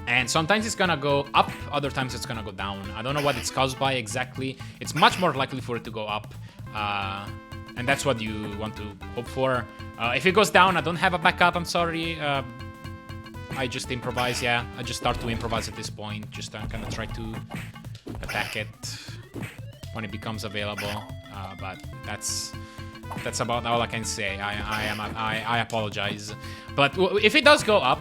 And sometimes it's gonna go up, other times it's gonna go down. I don't know what it's caused by exactly. It's much more likely for it to go up. And that's what you want to hope for. If it goes down, I don't have a backup, I'm sorry. I just improvise, yeah. I just start to improvise at this point. Just kind of try to attack it when it becomes available. But that's about all I can say. I apologize. But if it does go up,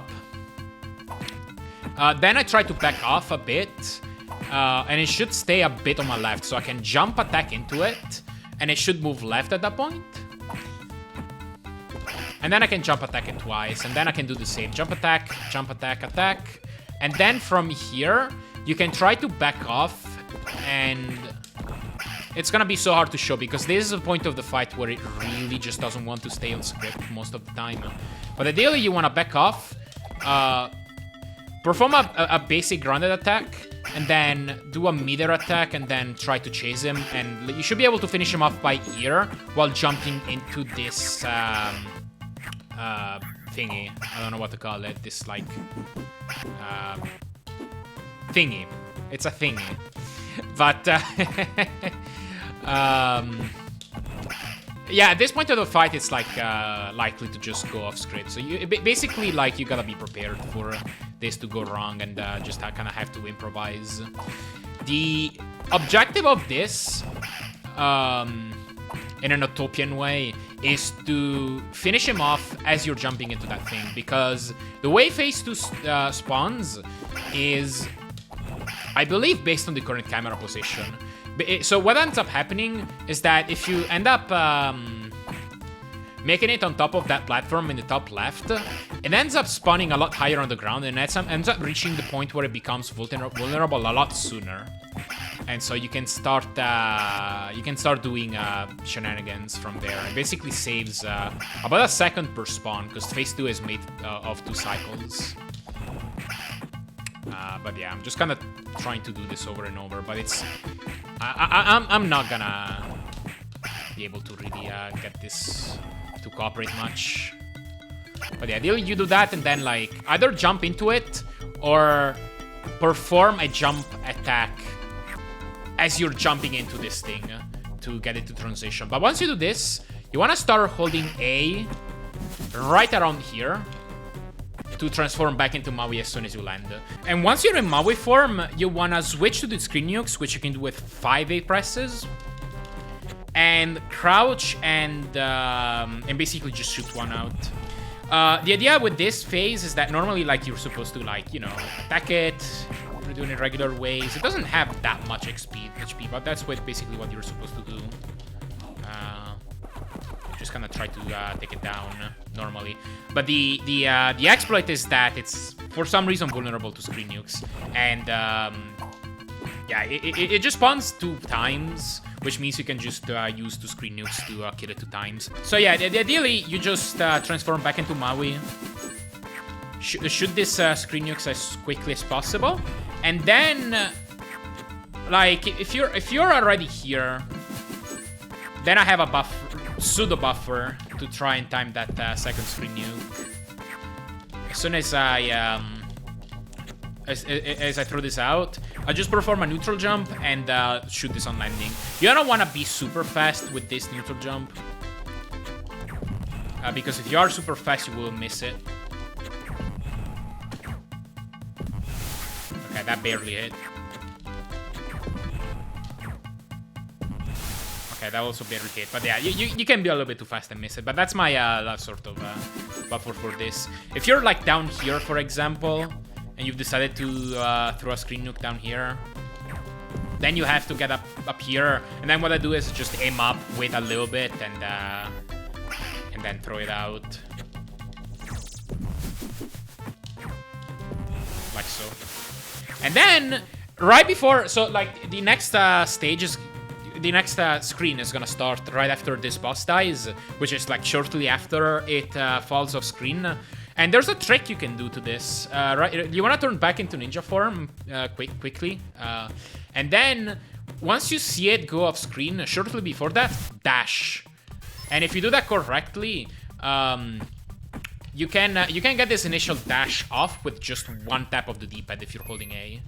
then I try to back off a bit. And it should stay a bit on my left, so I can jump attack into it. And it should move left at that point. And then I can jump attack it twice. And then I can do the same. Jump attack, attack. And then from here, you can try to back off. And it's gonna be so hard to show, because this is a point of the fight where it really just doesn't want to stay on script most of the time. But ideally, you want to back off. Perform a basic grounded attack. And then do a meter attack and then try to chase him. And you should be able to finish him off by ear while jumping into this thingy. I don't know what to call it. This, like, thingy. It's a thingy. But, yeah, at this point of the fight, it's, like, likely to just go off script. So basically, like, you gotta be prepared for this to go wrong and just kind of have to improvise. The objective of this, in an utopian way, is to finish him off as you're jumping into that thing. Because the way phase 2 spawns is, I believe, based on the current camera position. So what ends up happening is that if you end up making it on top of that platform in the top left, it ends up spawning a lot higher on the ground, and it ends up reaching the point where it becomes vulnerable a lot sooner. And so you can start doing shenanigans from there. It basically saves about a second per spawn, because phase 2 is made of 2 cycles. But yeah, I'm just kind of trying to do this over and over, but it's... I'm not gonna be able to really get this to cooperate much. But yeah, ideally you do that and then like either jump into it or perform a jump attack as you're jumping into this thing to get it to transition. But once you do this, you want to start holding A right around here to transform back into Maui as soon as you land. And once you're in Maui form, you want to switch to the screen nukes, which you can do with 5 A presses. And crouch and basically just shoot one out. The idea with this phase is that normally like you're supposed to like, you know, attack it, you're doing it regular ways. It doesn't have that much HP, but that's basically what you're supposed to do. Just kind of try to take it down normally. But the exploit is that it's for some reason vulnerable to screen nukes. And yeah, it just spawns 2 times, which means you can just use 2 screen nukes to kill it 2 times. So yeah, ideally you just transform back into Maui, shoot this screen nukes as quickly as possible, and then like if you're already here, then I have a pseudo buffer to try and time that second screen nuke. As soon as I as I throw this out, I just perform a neutral jump and shoot this on landing. You don't want to be super fast with this neutral jump, because if you are super fast, you will miss it. Okay, that barely hit. Okay, that also barely hit. But yeah, you can be a little bit too fast and miss it. But that's my sort of buffer for this. If you're like down here, for example, and you've decided to throw a screen nuke down here, then you have to get up here. And then what I do is just aim up, wait a little bit, and then throw it out. Like so. And then, right before, so like the next stage is, the next screen is gonna start right after this boss dies, which is like shortly after it falls off screen. And there's a trick you can do to this. Right, you want to turn back into ninja form quickly. And then, once you see it go off screen, shortly before that, dash. And if you do that correctly, you can get this initial dash off with just 1 tap of the D-pad if you're holding A.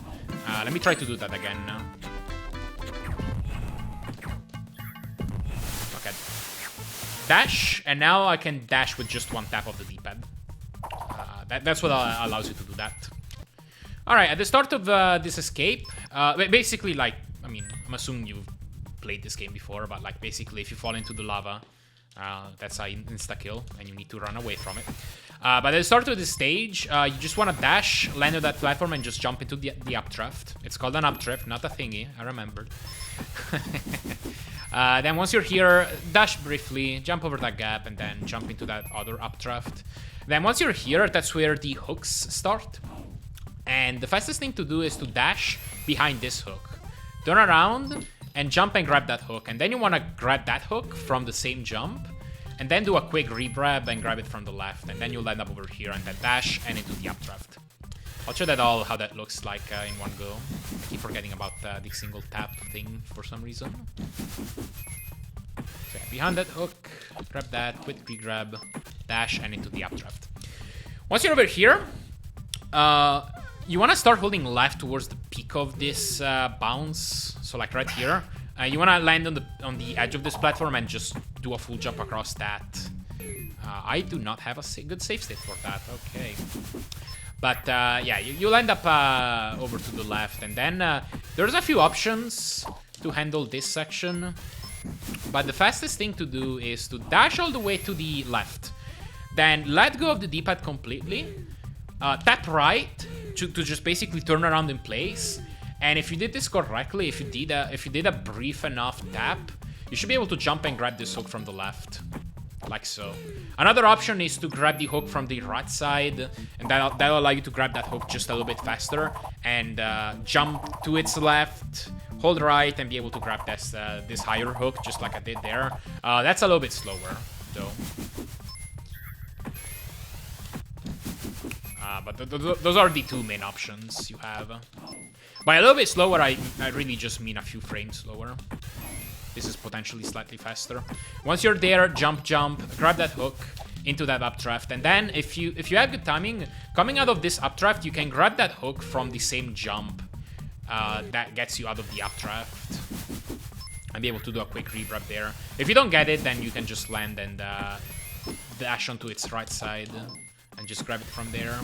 Let me try to do that again now. Okay. Dash, and now I can dash with just 1 tap of the D-pad. That's what allows you to do that. Alright, at the start of this escape, basically, like, I mean, I'm assuming you've played this game before, but, like, basically, if you fall into the lava, that's an insta-kill, and you need to run away from it. But at the start of this stage, you just want to dash, land on that platform, and just jump into the updraft. It's called an updraft, not a thingy, I remembered. Then once you're here, dash briefly, jump over that gap, and then jump into that other updraft. Then once you're here, that's where the hooks start. And the fastest thing to do is to dash behind this hook. Turn around and jump and grab that hook. And then you want to grab that hook from the same jump. And then do a quick re-grab and grab it from the left. And then you'll end up over here and then dash and into the updraft. I'll show that all how that looks like in one go. I keep forgetting about the single tap thing for some reason. So yeah, behind that hook, grab that, quick re-grab, dash, and into the updraft. Once you're over here, you want to start holding left towards the peak of this bounce. So like right here. You want to land on the edge of this platform and just do a full jump across that. I do not have a good save state for that. Okay. But yeah, you'll end up over to the left. And then there's a few options to handle this section. But the fastest thing to do is to dash all the way to the left. Then let go of the D-pad completely. Tap right to just basically turn around in place. And if you did this correctly, if you did a brief enough tap, you should be able to jump and grab this hook from the left. Like so. Another option is to grab the hook from the right side, and that'll allow you to grab that hook just a little bit faster and jump to its left, hold right, and be able to grab this higher hook just like I did there. That's a little bit slower, though. But those are the 2 main options you have. By a little bit slower, I really just mean a few frames slower. This is potentially slightly faster. Once you're there, jump, grab that hook into that updraft, and then if you have good timing, coming out of this updraft, you can grab that hook from the same jump that gets you out of the updraft, and be able to do a quick regrab there. If you don't get it, then you can just land and dash onto its right side and just grab it from there.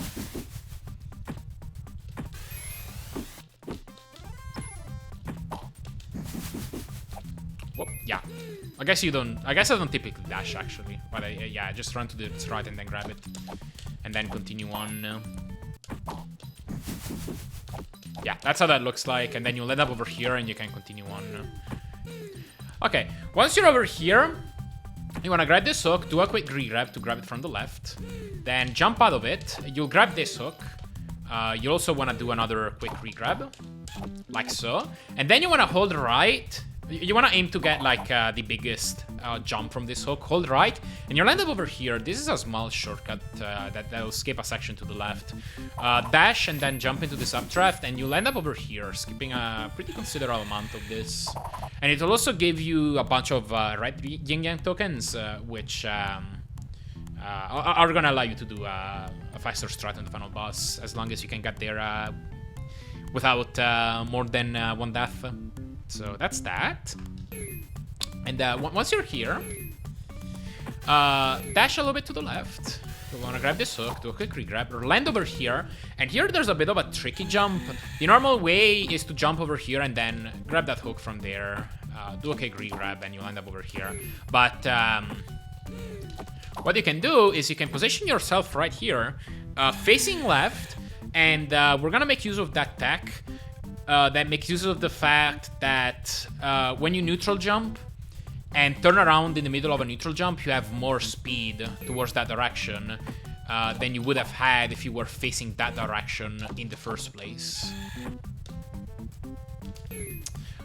Whoop, yeah. I guess I don't typically dash actually, but yeah, just run to its right and then grab it, and then continue on. Yeah, that's how that looks like, and then you'll end up over here and you can continue on. Okay, once you're over here, you want to grab this hook, do a quick re-grab to grab it from the left, then jump out of it, you'll grab this hook, you also want to do another quick re-grab, like so, and then you want to hold right. You want to aim to get like the biggest jump from this hook. Hold right, and you'll end up over here. This is a small shortcut that will skip a section to the left. Dash and then jump into this updraft, and you'll end up over here, skipping a pretty considerable amount of this. And it will also give you a bunch of red yin-yang tokens, which are gonna allow you to do a faster strat on the final boss, as long as you can get there without more than one death. So that's that. And once you're here, dash a little bit to the left. You want to grab this hook, do a quick re-grab, or land over here. And here there's a bit of a tricky jump. The normal way is to jump over here and then grab that hook from there. Do a quick re-grab and you'll end up over here. But what you can do is you can position yourself right here, facing left, and we're gonna make use of that tech. That makes use of the fact that when you neutral jump and turn around in the middle of a neutral jump, you have more speed towards that direction than you would have had if you were facing that direction in the first place.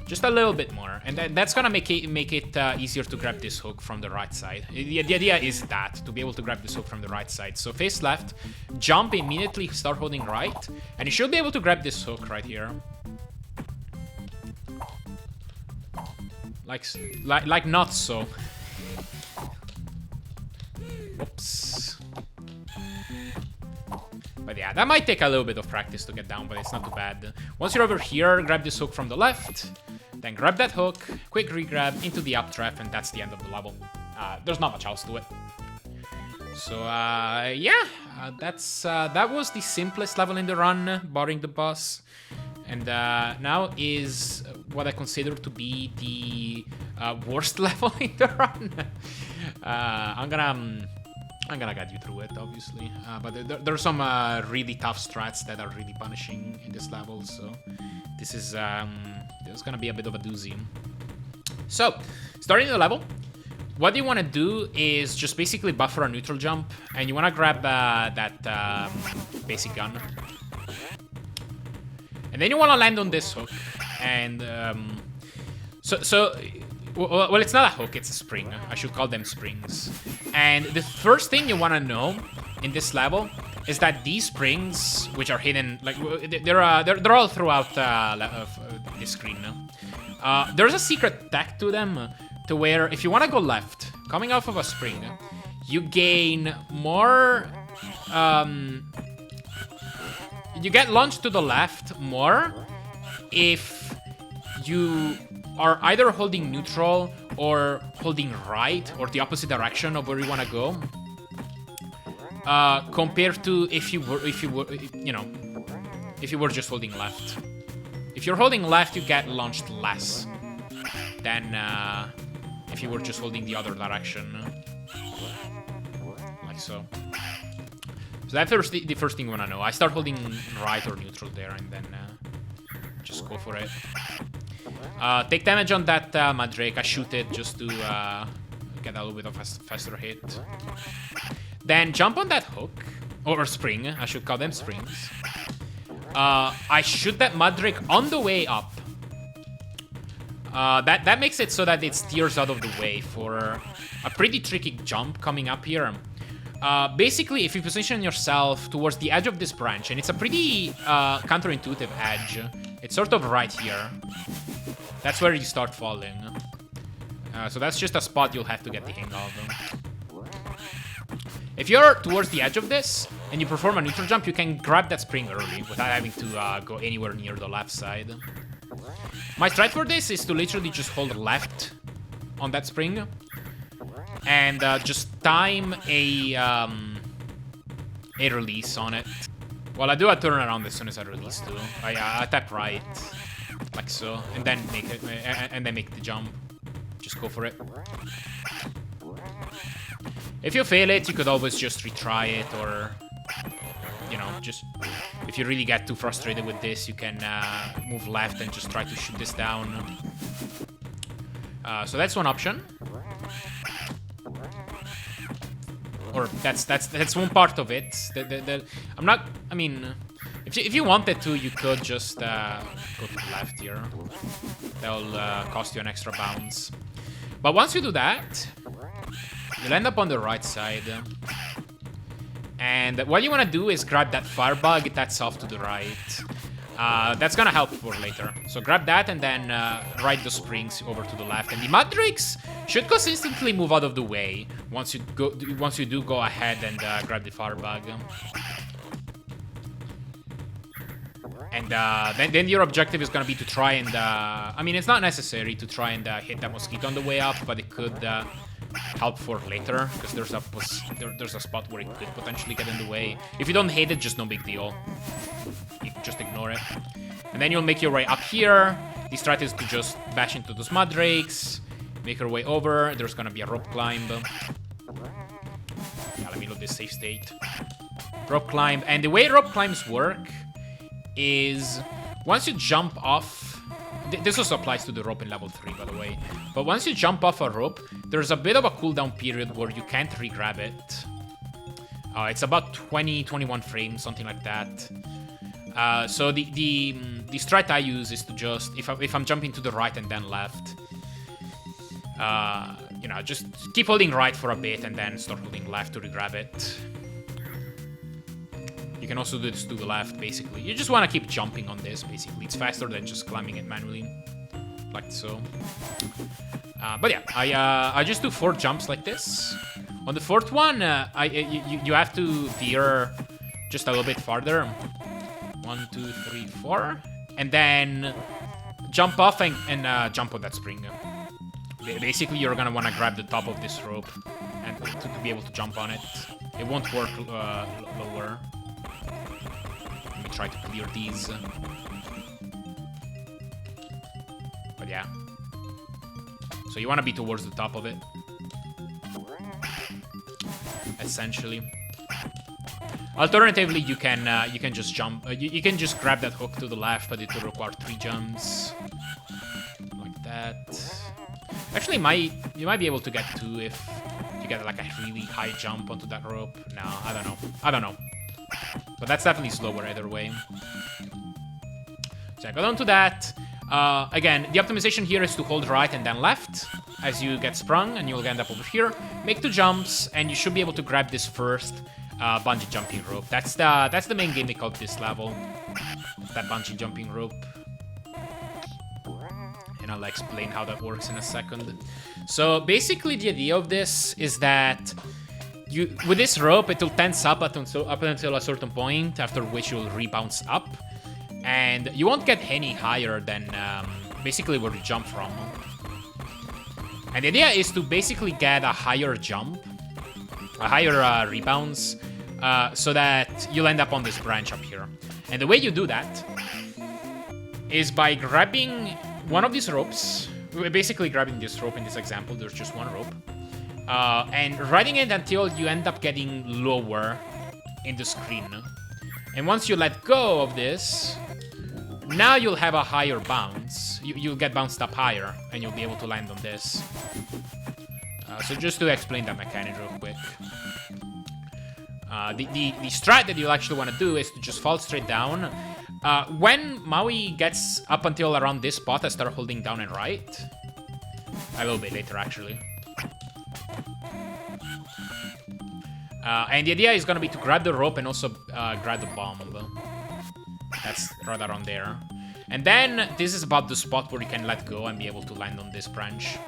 Just a little bit more, and that's gonna make it easier to grab this hook from the right side. The idea is that, to be able to grab this hook from the right side. So face left, jump immediately, start holding right, and you should be able to grab this hook right here. Like not so. Oops. But yeah, that might take a little bit of practice to get down, but it's not too bad. Once you're over here, grab this hook from the left, then grab that hook, quick re-grab into the updraft, and that's the end of the level. There's not much else to it. So yeah, that was the simplest level in the run, barring the boss. And now is what I consider to be the worst level in the run. I'm gonna guide you through it, obviously. But there are some really tough strats that are really punishing in this level, so this is gonna be a bit of a doozy. So, starting the level, what you want to do is just basically buffer a neutral jump, and you want to grab that basic gun. And then you want to land on this hook, and well, it's not a hook, it's a spring. I should call them springs. And the first thing you want to know in this level is that these springs, which are hidden, like they're all throughout this screen. There's a secret tech to them, to where if you want to go left, coming off of a spring, you gain more. You get launched to the left more if you are either holding neutral or holding right, or the opposite direction of where you want to go, compared to if you were just holding left. If you're holding left, you get launched less than if you were just holding the other direction, like so. So that's the first thing you want to know. I start holding right or neutral there, and then just go for it. Take damage on that Mandrake. I shoot it just to get a little bit of a faster hit. Then jump on that hook, or spring. I should call them springs. I shoot that Mandrake on the way up. That makes it so that it steers out of the way for a pretty tricky jump coming up here. Basically, if you position yourself towards the edge of this branch, and it's a pretty counterintuitive edge, it's sort of right here. That's where you start falling. So that's just a spot you'll have to get the hang of. If you're towards the edge of this, and you perform a neutral jump, you can grab that spring early without having to go anywhere near the left side. My strat for this is to literally just hold left on that spring, and just time a release on it. Well, I do a turnaround as soon as I release too. I tap right, like so, and then make it, and then make the jump. Just go for it. If you fail it, you could always just retry it, or, you know, just if you really get too frustrated with this, you can move left and just try to shoot this down. So that's one option. Or that's one part of it. I'm not. I mean, if you wanted to, you could just go to the left here. That'll cost you an extra bounce. But once you do that, you'll end up on the right side. And what you want to do is grab that firebug that's off to the right. That's gonna help for later. So grab that and then ride the springs over to the left. And the mud drakes should consistently move out of the way once you do go ahead and grab the firebug. And then your objective is gonna be to try and I mean, it's not necessary to try and hit that mosquito on the way up, but it could help for later, because there's a spot where it could potentially get in the way. If you don't hate it, just no big deal. You can just ignore it. And then you'll make your way up here. The strat is to just bash into those mud drakes, make your way over. There's gonna be a rope climb. Yeah, let me load this safe state. Rope climb. And the way rope climbs work is once you jump off... This also applies to the rope in level 3, by the way. But once you jump off a rope, there's a bit of a cooldown period where you can't re-grab it. It's about 20-21 frames, something like that. So the strat I use is to just, if I'm jumping to the right and then left, you know, just keep holding right for a bit and then start holding left to re-grab it. You can also do this to the left, basically. You just want to keep jumping on this, basically. It's faster than just climbing it manually, like so. But yeah, I just do 4 jumps like this. On the 4th one, you have to veer just a little bit farther. 1, 2, 3, 4, and then jump off and jump on that spring. Basically, you're gonna want to grab the top of this rope and to be able to jump on it. It won't work lower. Let me try to clear these. But yeah. So you want to be towards the top of it. Essentially. Alternatively, you can just jump. You can just grab that hook to the left, but it will require 3 jumps, like that. Actually, you might be able to get 2 if you get like a really high jump onto that rope. No, I don't know. I don't know. But that's definitely slower either way. So I go down to that. Again, the optimization here is to hold right and then left as you get sprung, and you'll end up over here. Make 2 jumps, and you should be able to grab this first bungee jumping rope. That's the main gimmick of this level. That bungee jumping rope. And I'll explain how that works in a second. So basically, the idea of this is that with this rope, it will tense up until a certain point, after which you'll rebounce up. And you won't get any higher than basically where you jump from. And the idea is to basically get a higher jump, a higher rebounds, so that you'll end up on this branch up here. And the way you do that is by grabbing one of these ropes. We're basically grabbing this rope in this example. There's just one rope. And riding it until you end up getting lower in the screen. And once you let go of this, now you'll have a higher bounce. You'll get bounced up higher, and you'll be able to land on this. So just to explain that mechanic real quick. The strat that you'll actually want to do is to just fall straight down. When Maui gets up until around this spot, I start holding down and right. A little bit later, actually. And the idea is going to be to grab the rope and also grab the bomb. That's right around there. And then this is about the spot where you can let go and be able to land on this branch.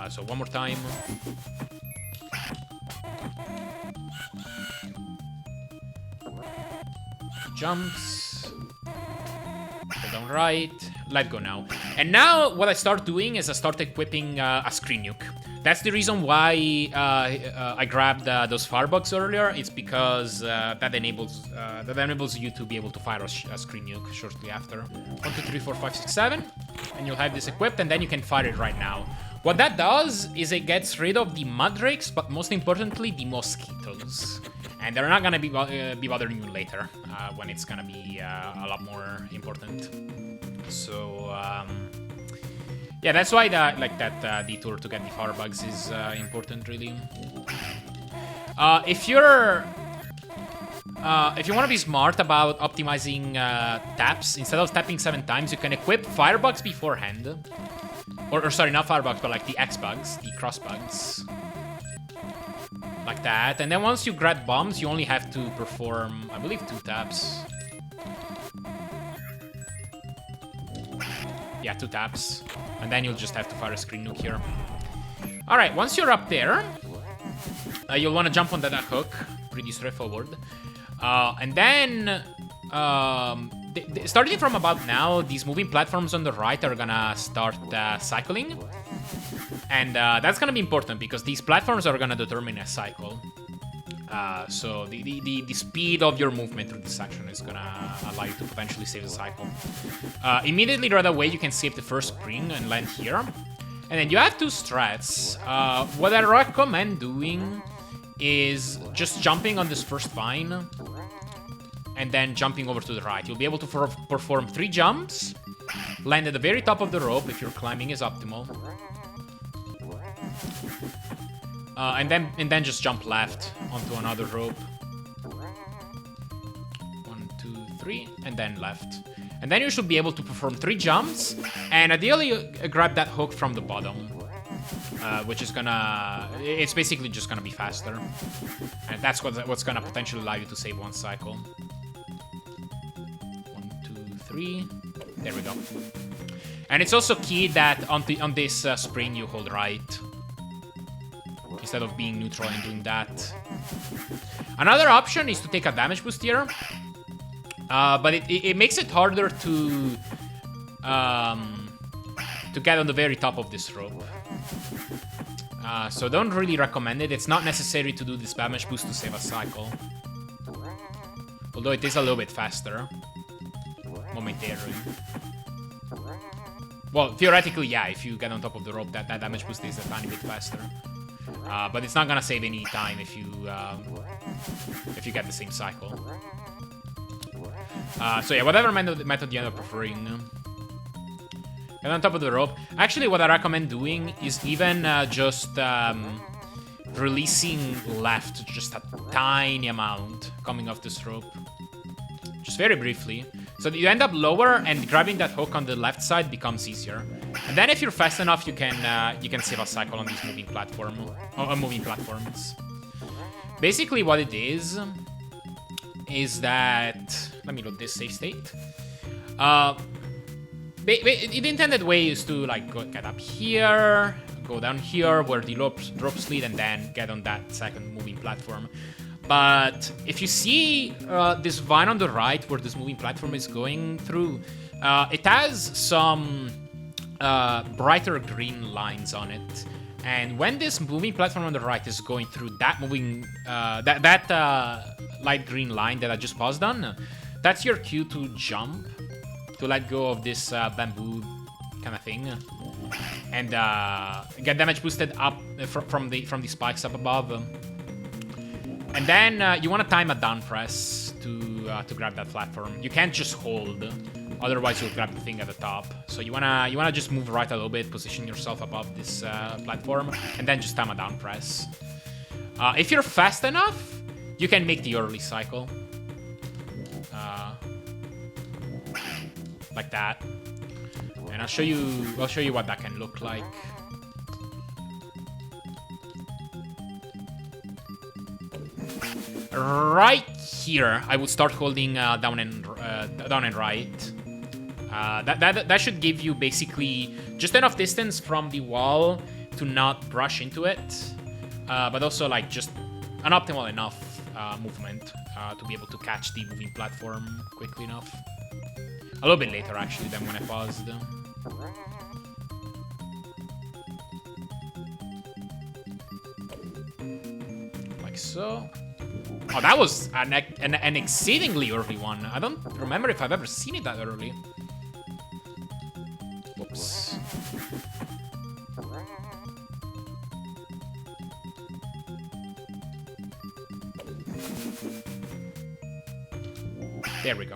So one more time. Jumps. Go down right. Let go now. And now what I start doing is I start equipping a screen nuke. That's the reason why I grabbed those firebugs earlier. It's because that enables you to be able to fire a screen nuke shortly after. 1, 2, 3, 4, 5, 6, 7. And you'll have this equipped, and then you can fire it right now. What that does is it gets rid of the mudrakes, but most importantly, the mosquitoes. And they're not gonna be bothering you later, when it's gonna be a lot more important. So, yeah, that's why that detour to get the firebugs is important, really. If you want to be smart about optimizing taps, instead of tapping 7 times, you can equip firebugs beforehand. Or sorry, not firebugs, but like the X-bugs, the crossbugs. Like that. And then once you grab bombs, you only have to perform, I believe, 2 taps. Yeah, 2 taps. And then you'll just have to fire a screen nuke here. Alright, once you're up there, you'll want to jump on that hook. Pretty straightforward. And then, starting from about now, these moving platforms on the right are gonna start cycling. And that's gonna be important because these platforms are gonna determine a cycle. So the speed of your movement through this section is gonna allow you to potentially save the cycle. Immediately right away, you can save the first spring and land here. And then you have 2 strats. What I recommend doing is just jumping on this first vine and then jumping over to the right. You'll be able to perform 3 jumps, land at the very top of the rope if your climbing is optimal. And then just jump left onto another rope. 1, 2, 3, and then left. And then you should be able to perform 3 jumps, and ideally grab that hook from the bottom, which is it's basically just gonna be faster. And that's what's gonna potentially allow you to save 1 cycle. 1, 2, 3, there we go. And it's also key that on this spring you hold right, instead of being neutral and doing that. Another option is to take a damage boost here, but it makes it harder to get on the very top of this rope. So don't really recommend it. It's not necessary to do this damage boost to save a cycle, although it is a little bit faster momentarily. Well, theoretically, yeah, if you get on top of the rope, that damage boost is a tiny bit faster. But it's not gonna save any time if you get the same cycle. So yeah, whatever method you end up preferring. Get on top of the rope. Actually, what I recommend doing is even just releasing left just a tiny amount coming off this rope. Just very briefly. So that you end up lower, and grabbing that hook on the left side becomes easier. And then if you're fast enough, you can save a cycle on these moving platforms. Basically what it is that, let me load this save state. The intended way is to like get up here, go down here where the ropes lead, and then get on that second moving platform. But if you see this vine on the right where this moving platform is going through, it has some brighter green lines on it. And when this moving platform on the right is going through that light green line that I just paused on, that's your cue to jump, to let go of this bamboo kind of thing, and get damage boosted up from the spikes up above. And then you want to time a down press to grab that platform. You can't just hold, otherwise you'll grab the thing at the top. So you wanna just move right a little bit, position yourself above this platform, and then just time a down press. If you're fast enough, you can make the early cycle, like that. And I'll show you what that can look like. Right here, I would start holding down and right. That should give you basically just enough distance from the wall to not brush into it, but also like just an optimal enough movement to be able to catch the moving platform quickly enough. A little bit later, actually, than when I paused. Like so. Oh, that was an exceedingly early one. I don't remember if I've ever seen it that early. Whoops. There we go.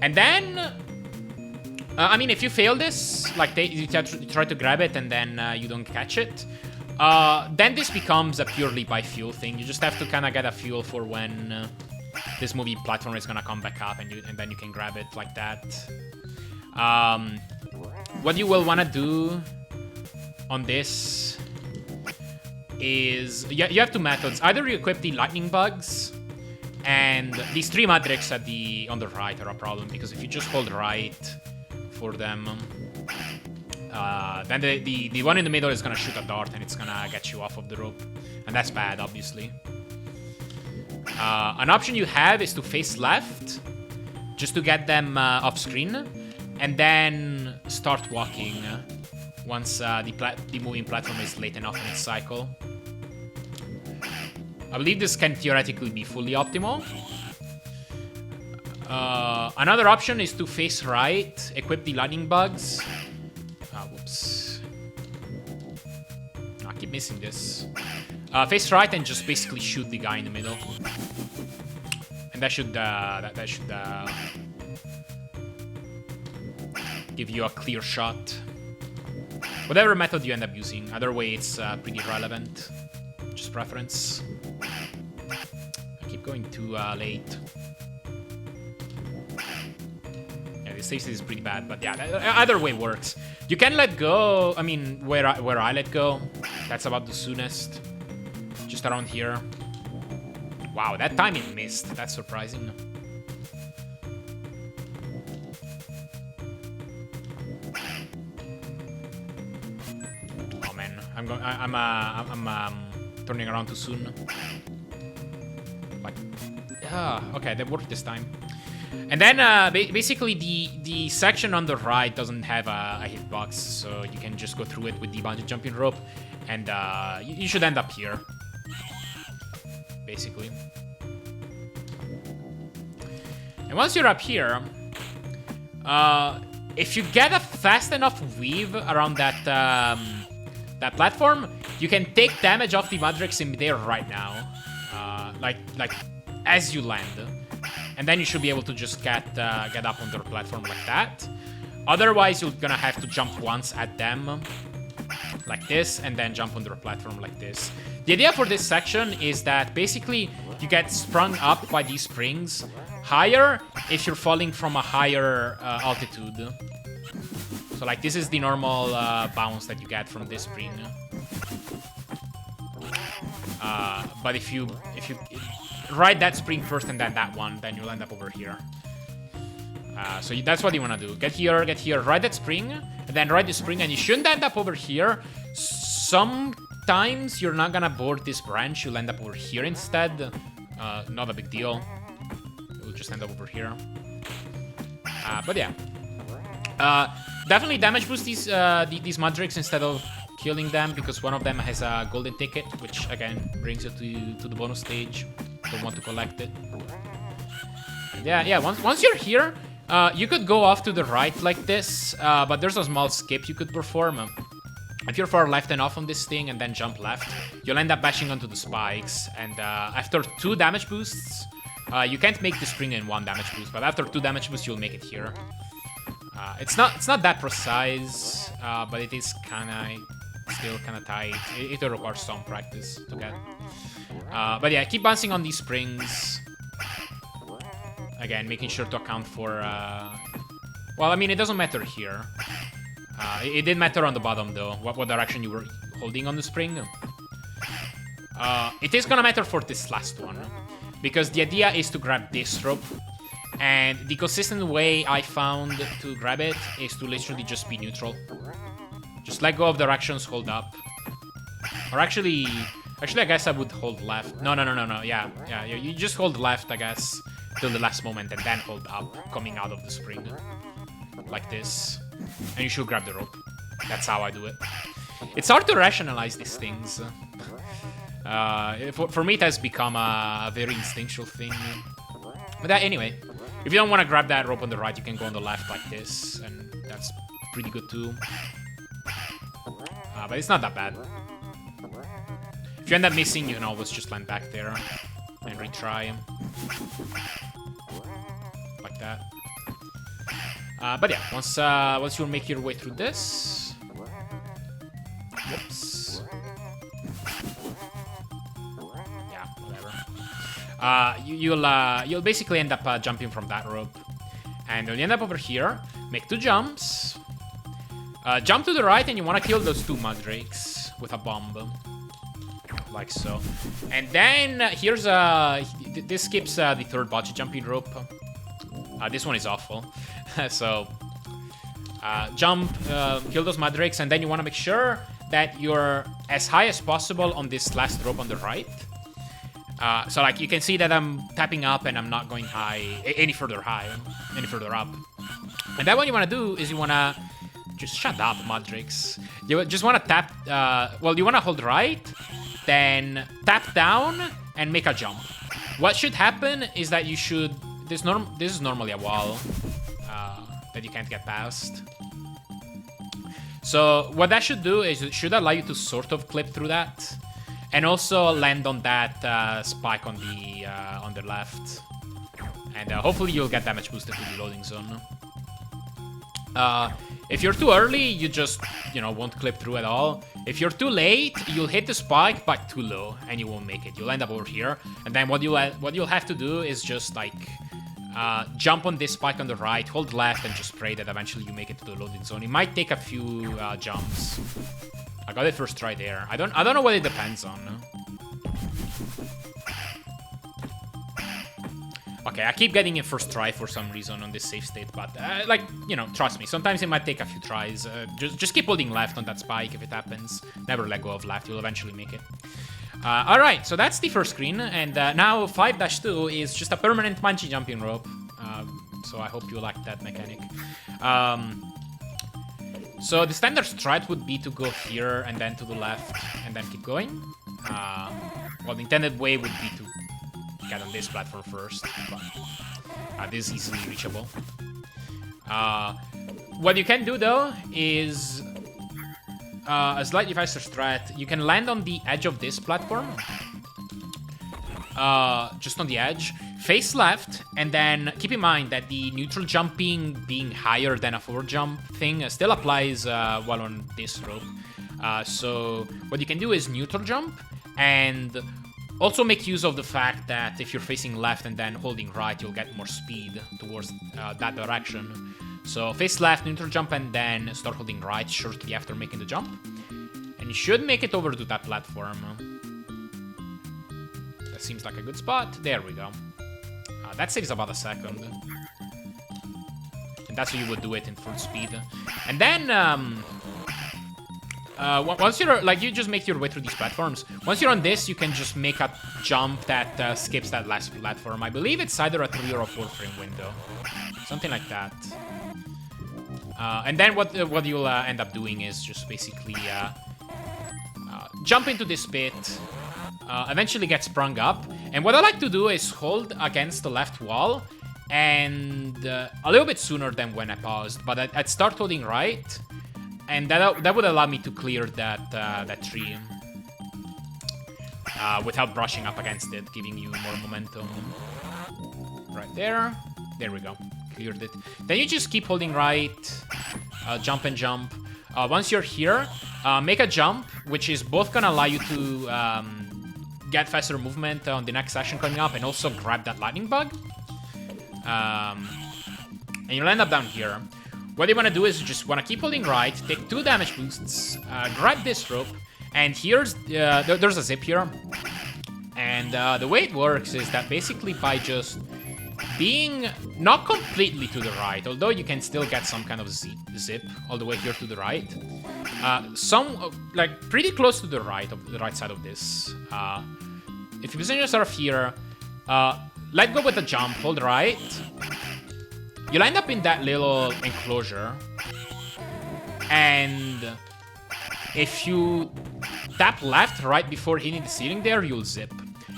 And then, I mean, if you fail this, like you try to grab it and then you don't catch it, then this becomes a purely by fuel thing. You just have to kind of get a fuel for when this moving platform is gonna come back up, and then you can grab it like that. What you will want to do on this is you have two methods. Either you equip the lightning bugs. And these three matrix on the right are a problem, because if you just hold right for them, then the one in the middle is gonna shoot a dart and it's gonna get you off of the rope, and that's bad, obviously. An option you have is to face left, just to get them off screen, and then start walking once the moving platform is late enough in its cycle. I believe this can theoretically be fully optimal. Another option is to face right, equip the lightning bugs. Whoops. I keep missing this. Face right and just basically shoot the guy in the middle. And that should give you a clear shot. Whatever method you end up using. Either way, it's pretty relevant. Just preference. I keep going too late. Yeah, the safety is pretty bad, but yeah, either way works. You can let go. I mean, where I let go, that's about the soonest. Just around here. Wow, that time it missed. That's surprising. Oh man, I'm turning around too soon. Like, okay, that worked this time. And then basically the section on the right doesn't have a hitbox, so you can just go through it with the bungee jumping rope, and you should end up here, basically. And once you're up here, if you get a fast enough weave around that that platform, you can take damage off the Matrix in midair right now, like as you land, and then you should be able to just get up on their platform like that. Otherwise, you're gonna have to jump once at them, like this, and then jump on their platform like this. The idea for this section is that basically you get sprung up by these springs higher if you're falling from a higher altitude. So like this is the normal bounce that you get from this spring. But if you ride that spring first and then that one, then you'll end up over here. So that's what you want to do. Get here, ride that spring, and then ride the spring, and you shouldn't end up over here. Sometimes you're not gonna board this branch, you'll end up over here instead. Not a big deal. You'll just end up over here. But yeah. Definitely damage boost these Matrix instead of killing them, because one of them has a golden ticket, which again brings you to the bonus stage. Don't want to collect it. Yeah. Once you're here, you could go off to the right like this, but there's a small skip you could perform. If you're far left enough on this thing and then jump left, you'll end up bashing onto the spikes. And after 2 damage boosts, you can't make the spring in 1 damage boost, but after 2 damage boosts, you'll make it here. It's not that precise, but it is still kind of tight. It requires some practice to get. But yeah, keep bouncing on these springs. Again, making sure to account for... well, I mean, it doesn't matter here. It did matter on the bottom, though, what direction you were holding on the spring. It is gonna matter for this last one, because the idea is to grab this rope. And the consistent way I found to grab it is to literally just be neutral. Just let go of directions, hold up, Or actually, I guess I would hold left. No. Yeah. You just hold left, I guess, till the last moment, and then hold up, coming out of the spring, like this. And you should grab the rope. That's how I do it. It's hard to rationalize these things. For me, it has become a very instinctual thing. But anyway, if you don't want to grab that rope on the right, you can go on the left like this, and that's pretty good too. But it's not that bad. If you end up missing, you can always just land back there and retry. Like that. But yeah, once you make your way through this... Whoops. Yeah, whatever. You'll basically end up jumping from that rope. And when you end up over here, make 2 jumps. Jump to the right, and you want to kill those 2 Muddrakes with a bomb. Like so. And then here's this skips the 3rd bocce jumping rope. This one is awful. So jump, kill those Muddrakes, and then you want to make sure that you're as high as possible on this last rope on the right. So like you can see that I'm tapping up and I'm not going any further up. And then what you want to do is you want to just shut up, Muddrakes. You just want to tap. You want to hold right, then tap down and make a jump. What should happen is that you should. This is normally a wall that you can't get past. So what that should do is it should allow you to sort of clip through that, and also land on that spike on the left. And hopefully you'll get damage boosted to the loading zone. If you're too early, you just, won't clip through at all. If you're too late, you'll hit the spike, but too low, and you won't make it. You'll end up over here, and then what you'll have to do is just, like, jump on this spike on the right, hold left, and just pray that eventually you make it to the loading zone. It might take a few jumps. I got it first try there. I don't know what it depends on. Okay, I keep getting it first try for some reason on this save state, but, trust me, sometimes it might take a few tries. Just keep holding left on that spike if it happens. Never let go of left, you'll eventually make it. Alright, so that's the first screen, and now 5-2 is just a permanent bungee jumping rope. So I hope you like that mechanic. So the standard strat would be to go here and then to the left and then keep going. The intended way would be to get on this platform first, but this is easily reachable. What you can do though is a slightly faster strat. You can land on the edge of this platform, just on the edge, face left, and then keep in mind that the neutral jumping being higher than a forward jump thing still applies while on this rope. So what you can do is neutral jump, and also make use of the fact that if you're facing left and then holding right, you'll get more speed towards that direction. So face left, neutral jump, and then start holding right shortly after making the jump. And you should make it over to that platform. That seems like a good spot. There we go. That saves about a second. And that's how you would do it in full speed. And then, once you're, you just make your way through these platforms. Once you're on this, you can just make a jump that skips that last platform. I believe it's either a 3 or a 4 frame window. Something like that. And then what you'll end up doing is just basically jump into this pit, eventually get sprung up. And what I like to do is hold against the left wall, and a little bit sooner than when I paused, but I'd start holding right, and that would allow me to clear that tree without brushing up against it, giving you more momentum. Right there. There we go. Cleared it. Then you just keep holding right, jump and jump. Once you're here, make a jump, which is both gonna allow you to get faster movement on the next session coming up, and also grab that lightning bug. And you'll end up down here. What you want to do is you just want to keep holding right, take 2 damage boosts, grab this rope, and here's there's a zip here. And the way it works is that basically by just being not completely to the right, although you can still get some kind of zip all the way here to the right, like pretty close to the right side of this. If you position yourself here, let go with a jump, hold right. You'll end up in that little enclosure. And if you tap left right before hitting the ceiling there, you'll zip.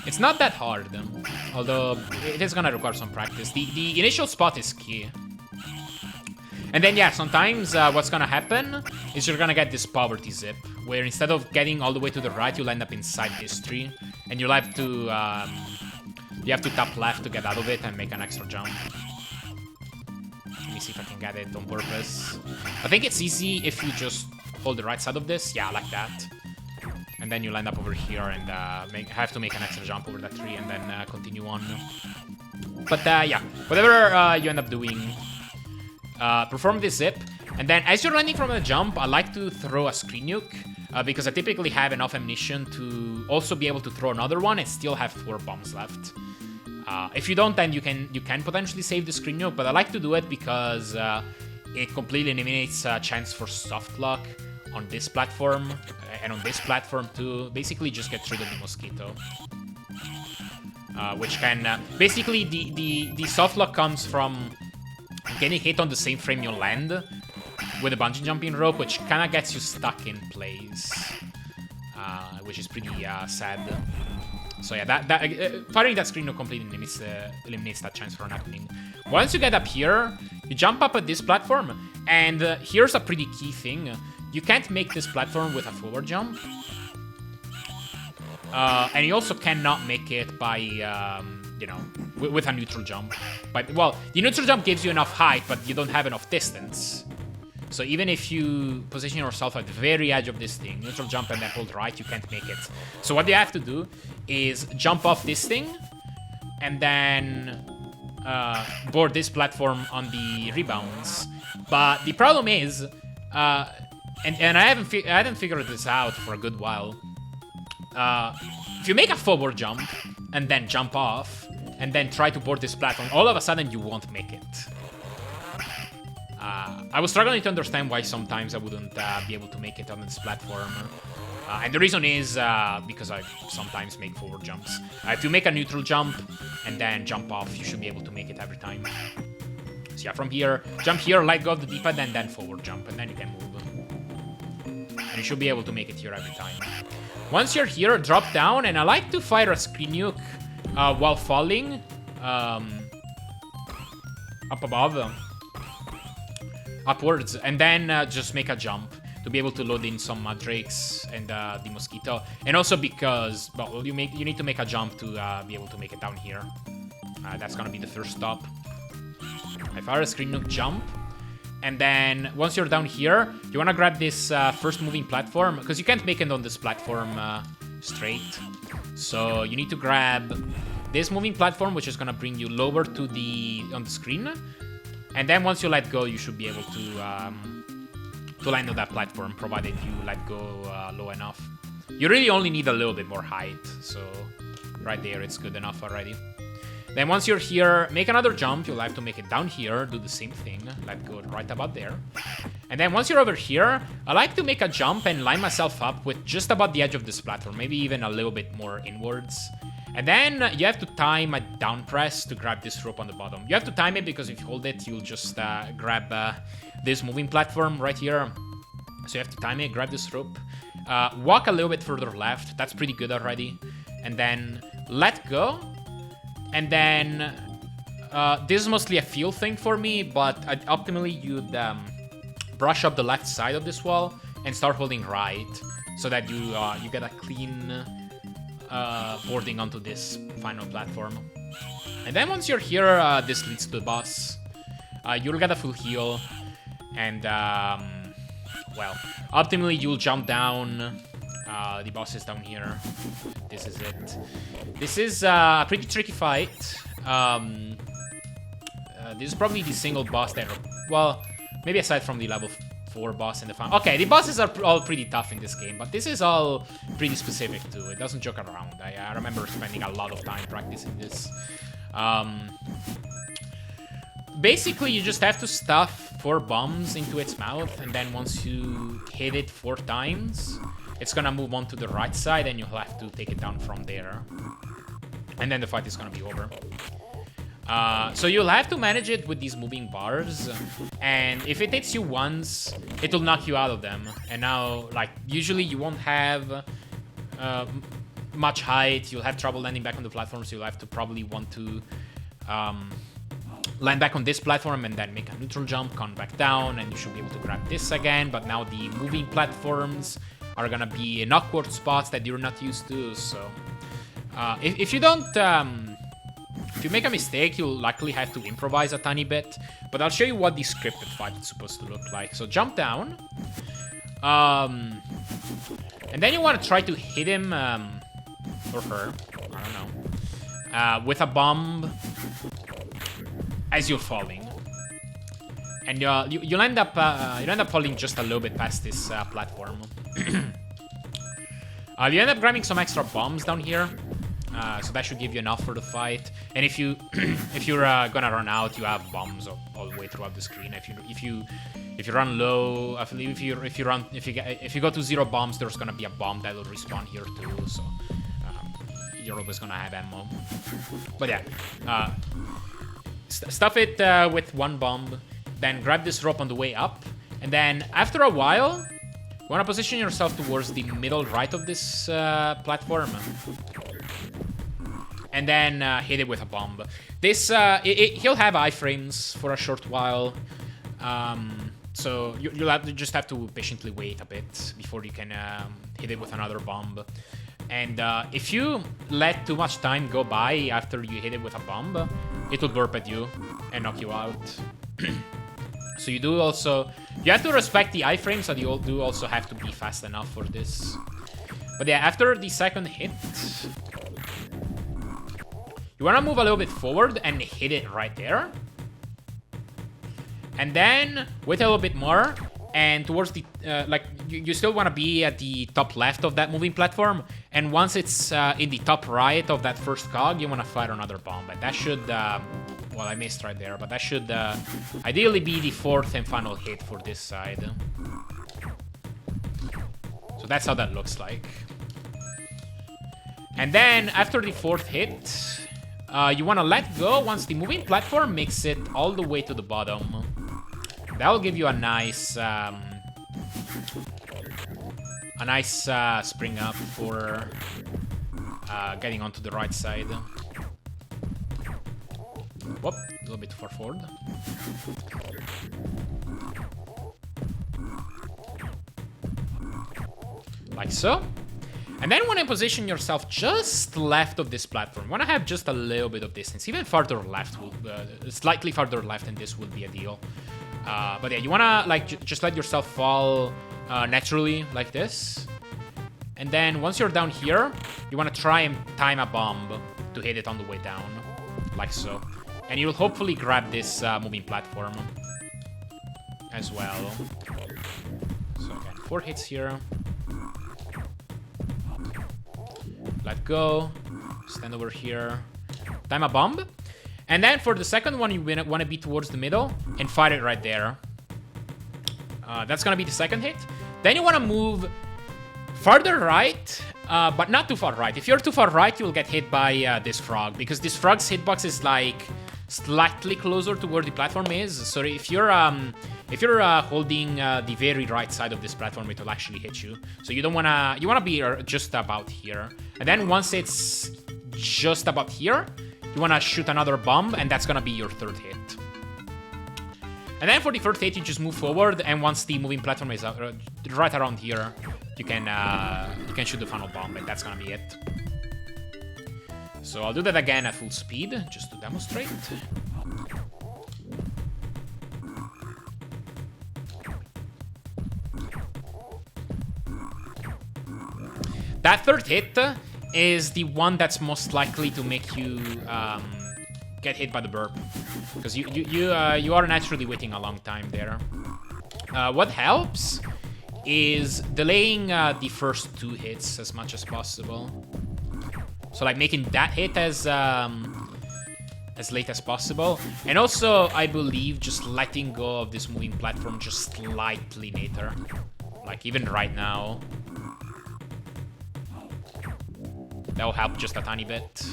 It's not that hard, although it is gonna require some practice. The initial spot is key. And then, yeah, sometimes what's gonna happen is you're gonna get this poverty zip, where instead of getting all the way to the right, you'll end up inside this tree. And you'll have to, you have to tap left to get out of it and make an extra jump. Let me see if I can get it on purpose. I think it's easy if you just hold the right side of this. Yeah, like that. And then you'll end up over here and have to make an extra jump over that tree and then continue on. But yeah, whatever you end up doing, perform this zip. And then as you're landing from the jump, I like to throw a screen nuke. Because I typically have enough ammunition to also be able to throw another one and still have 4 bombs left. If you don't, then you can potentially save the screen nuke, but I like to do it because it completely eliminates a chance for soft lock on this platform and on this platform to basically just get rid of the mosquito. Which can basically the soft lock comes from getting hit on the same frame you land with a bungee jumping rope, which kind of gets you stuck in place, which is pretty sad. So yeah, firing that screen nuke completely eliminates that chance from happening. Once you get up here, you jump up at this platform, and here's a pretty key thing. You can't make this platform with a forward jump. And you also cannot make it by, you know, with a neutral jump. But, well, the neutral jump gives you enough height, but you don't have enough distance. So even if you position yourself at the very edge of this thing, neutral jump and then hold right, you can't make it. So what you have to do is jump off this thing, and then board this platform on the rebounds. But the problem is, and I hadn't figured this out for a good while. If you make a forward jump and then jump off and then try to board this platform, all of a sudden you won't make it. I was struggling to understand why sometimes I wouldn't be able to make it on this platform. And the reason is because I sometimes make forward jumps. If you make a neutral jump and then jump off, you should be able to make it every time. So yeah, from here, jump here, let go of the D-pad, and then forward jump, and then you can move. And you should be able to make it here every time. Once you're here, drop down, and I like to fire a screen nuke while falling up above, upwards, and then just make a jump to be able to load in some drakes and the mosquito. And also because, well, you need to make a jump to be able to make it down here. That's gonna be the first stop. I fire a screen nuke, jump, and then once you're down here, you wanna grab this first moving platform, because you can't make it on this platform straight. So you need to grab this moving platform, which is gonna bring you lower to on the screen. And then once you let go, you should be able to land on that platform, provided you let go low enough. You really only need a little bit more height, so right there, it's good enough already. Then once you're here, make another jump. You'll have to make it down here, do the same thing, let go right about there. And then once you're over here, I like to make a jump and line myself up with just about the edge of this platform, maybe even a little bit more inwards. And then you have to time a down press to grab this rope on the bottom. You have to time it because if you hold it, you'll just grab this moving platform right here. So you have to time it, grab this rope. Walk a little bit further left. That's pretty good already. And then let go. And then this is mostly a feel thing for me, but optimally you'd brush up the left side of this wall and start holding right so that you get a clean boarding onto this final platform. And then once you're here, this leads to the boss. You'll get a full heal, and well, optimally you'll jump down. The boss is down here. This is it. This is a pretty tricky fight. This is probably the single boss that, well, maybe aside from the level 4 boss in the final. Okay, the bosses are all pretty tough in this game, but this is all pretty specific too. It doesn't joke around. I remember spending a lot of time practicing this. basically, you just have to stuff 4 bombs into its mouth, and then once you hit it 4 times, it's gonna move on to the right side, and you'll have to take it down from there. And then the fight is gonna be over. So you'll have to manage it with these moving bars, and if it hits you once, it'll knock you out of them. And now, like, usually you won't have much height, you'll have trouble landing back on the platform, so you'll have to probably want to land back on this platform and then make a neutral jump, come back down, and you should be able to grab this again. But now the moving platforms are gonna be in awkward spots that you're not used to, so if you don't... if you make a mistake, you'll likely have to improvise a tiny bit, but I'll show you what the scripted fight is supposed to look like. So jump down, and then you want to try to hit him, or her, I don't know, with a bomb as you're falling. And you'll end up falling just a little bit past this platform. You end up grabbing some extra bombs down here. So that should give you enough for the fight. And if you're gonna run out, you have bombs all the way throughout the screen. If you run low, I believe if you go to 0 bombs, there's gonna be a bomb that will respawn here too. So you're always gonna have ammo. But yeah, stuff it with 1 bomb, then grab this rope on the way up, and then after a while, you wanna position yourself towards the middle right of this platform. And then hit it with a bomb. This he'll have iframes for a short while, so you'll just have to patiently wait a bit before you can hit it with another bomb. And if you let too much time go by after you hit it with a bomb, it will burp at you and knock you out. So you have to respect the iframes, so you do also have to be fast enough for this. But yeah, after the second hit, you want to move a little bit forward and hit it right there. And then wait a little bit more, and towards the, you still want to be at the top left of that moving platform. And once it's in the top right of that first cog, you want to fire another bomb. And that should, well, I missed right there, but that should ideally be the 4th and final hit for this side. So that's how that looks like. And then after the 4th hit, you want to let go once the moving platform makes it all the way to the bottom. That will give you a nice spring up for getting onto the right side. Whoop, a little bit too far forward. Like so. And then when you position yourself just left of this platform, you want to have just a little bit of distance. Even farther left, slightly farther left than this would be a deal. But yeah, you want to just let yourself fall naturally like this. And then once you're down here, you want to try and time a bomb to hit it on the way down, like so. And you'll hopefully grab this moving platform as well. So again, 4 hits here. Let go, stand over here, time a bomb. And then for the second one, you want to be towards the middle and fire it right there. That's going to be the second hit. Then you want to move farther right, but not too far right. If you're too far right, you'll get hit by this frog, because this frog's hitbox is like slightly closer to where the platform is. So if you're holding the very right side of this platform, it will actually hit you. So you want to be just about here. And then once it's just about here, you want to shoot another bomb, and that's going to be your 3rd hit. And then for the 4th hit, you just move forward, and once the moving platform is right around here, you can shoot the final bomb, and that's going to be it. So I'll do that again at full speed, just to demonstrate. That 3rd hit is the one that's most likely to make you get hit by the burp, because you are naturally waiting a long time there. What helps is delaying the first 2 hits as much as possible. So like making that hit as as late as possible. And also, I believe just letting go of this moving platform just slightly later. Like, even right now. That will help just a tiny bit.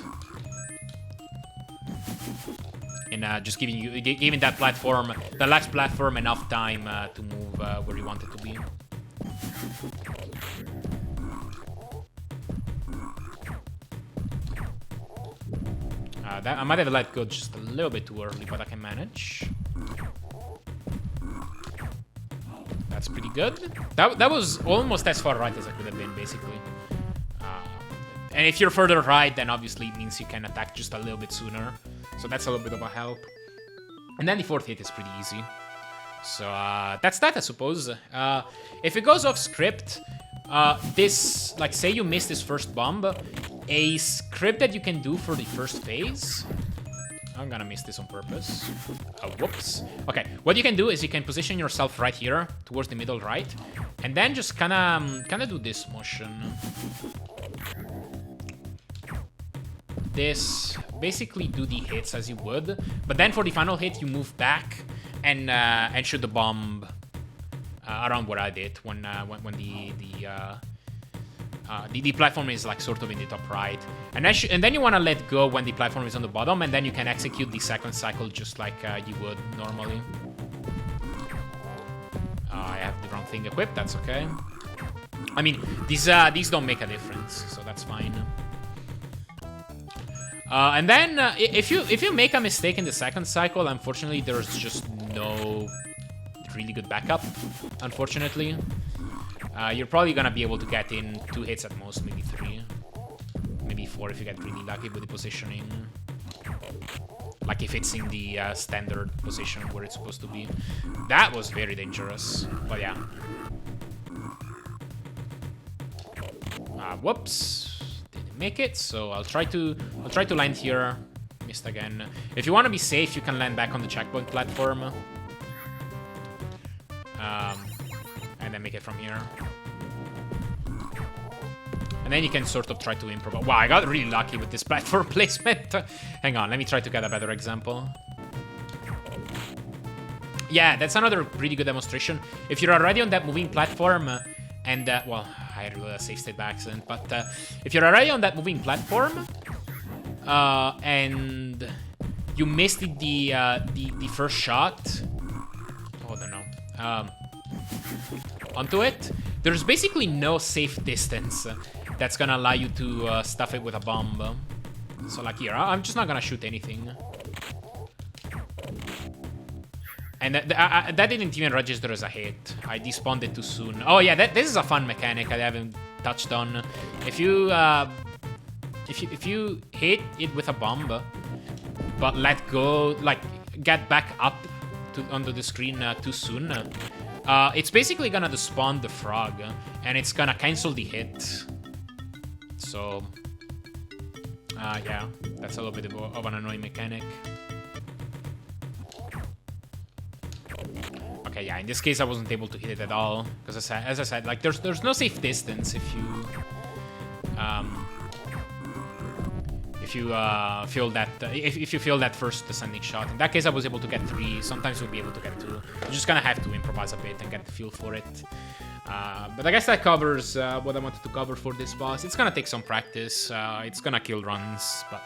And just giving that platform, the last platform, enough time to move where you want it to be. I might have let go just a little bit too early, but I can manage. That's pretty good. That was almost as far right as I could have been, basically. And if you're further right, then obviously it means you can attack just a little bit sooner. So that's a little bit of a help. And then the fourth hit is pretty easy. So that's that, I suppose. If it goes off script, this, like, say you miss this first bomb, a script that you can do for the first phase. I'm gonna miss this on purpose. Whoops. Okay, what you can do is you can position yourself right here, towards the middle right, and then just kinda do this motion. This, basically do the hits as you would, but then for the final hit you move back and shoot the bomb around where I did when the platform is like sort of in the top right, and then you want to let go when the platform is on the bottom, and then you can execute the second cycle just like you would normally. I have the wrong thing equipped. That's okay. I mean, these don't make a difference, so that's fine. And then if you make a mistake in the second cycle, unfortunately, there's just no really good backup. Unfortunately, you're probably gonna be able to get in 2 hits at most, maybe 3, maybe 4 if you get really lucky with the positioning. Like if it's in the standard position where it's supposed to be. That was very dangerous, but yeah. Whoops. Make it, so I'll try to land here. Missed again. If you want to be safe, you can land back on the checkpoint platform, and then make it from here. And then you can sort of try to improvise. Wow, I got really lucky with this platform placement. Hang on, let me try to get a better example. Yeah, that's another pretty good demonstration. If you're already on that moving platform, and well, I rolled a safe state by accident, but if you're already on that moving platform, and you missed the first shot, oh no, onto it, there's basically no safe distance that's gonna allow you to stuff it with a bomb. So like here, I'm just not gonna shoot anything. And that didn't even register as a hit. I despawned it too soon. Oh yeah, this is a fun mechanic I haven't touched on. If you hit it with a bomb, but let go, like get back up onto the screen too soon, it's basically gonna despawn the frog, and it's gonna cancel the hit. So yeah, that's a little bit of an annoying mechanic. Okay, yeah, in this case I wasn't able to hit it at all, because as I said, like there's no safe distance if you feel that first descending shot. In that case I was able to get 3, sometimes you'll be able to get 2. You're just gonna have to improvise a bit and get the feel for it. But I guess that covers what I wanted to cover for this boss. It's gonna take some practice, it's gonna kill runs, but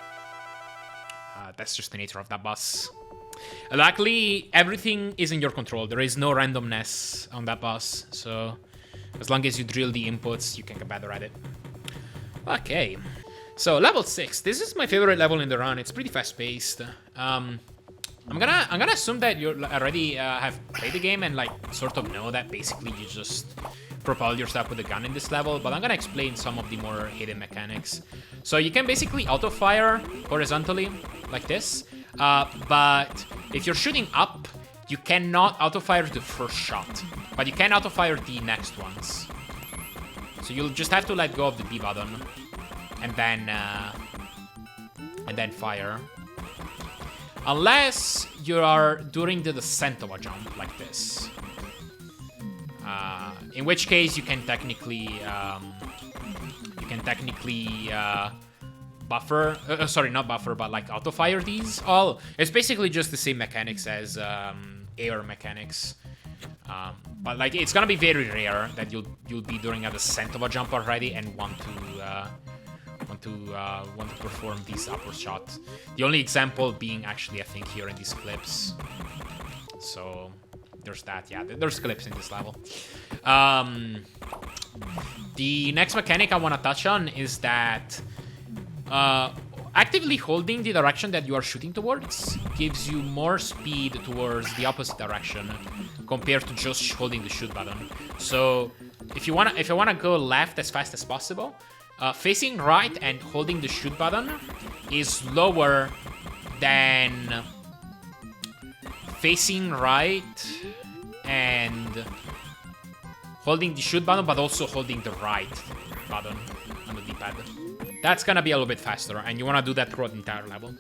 that's just the nature of that boss. Luckily, everything is in your control. There is no randomness on that boss, so as long as you drill the inputs, you can get better at it. Okay, so level 6. This is my favorite level in the run. It's pretty fast-paced. I'm gonna assume that you already have played the game and like sort of know that basically you just propel yourself with a gun in this level, but I'm gonna explain some of the more hidden mechanics. So you can basically auto-fire horizontally like this. But if you're shooting up, you cannot auto-fire the first shot, but you can auto-fire the next ones. So you'll just have to let go of the B button, and then fire. Unless you are doing the descent of a jump like this, in which case you can technically buffer, sorry, not buffer, but like auto-fire these all. It's basically just the same mechanics as air mechanics. But like it's gonna be very rare that you'll be doing a descent of a jump already and want to perform these upward shots. The only example being actually I think here in these clips. So there's that. Yeah, there's clips in this level. The next mechanic I want to touch on is that actively holding the direction that you are shooting towards gives you more speed towards the opposite direction compared to just holding the shoot button. So if you wanna go left as fast as possible, facing right and holding the shoot button is lower than facing right and holding the shoot button, but also holding the right button on the D-pad. That's gonna be a little bit faster, and you wanna do that throughout the entire level.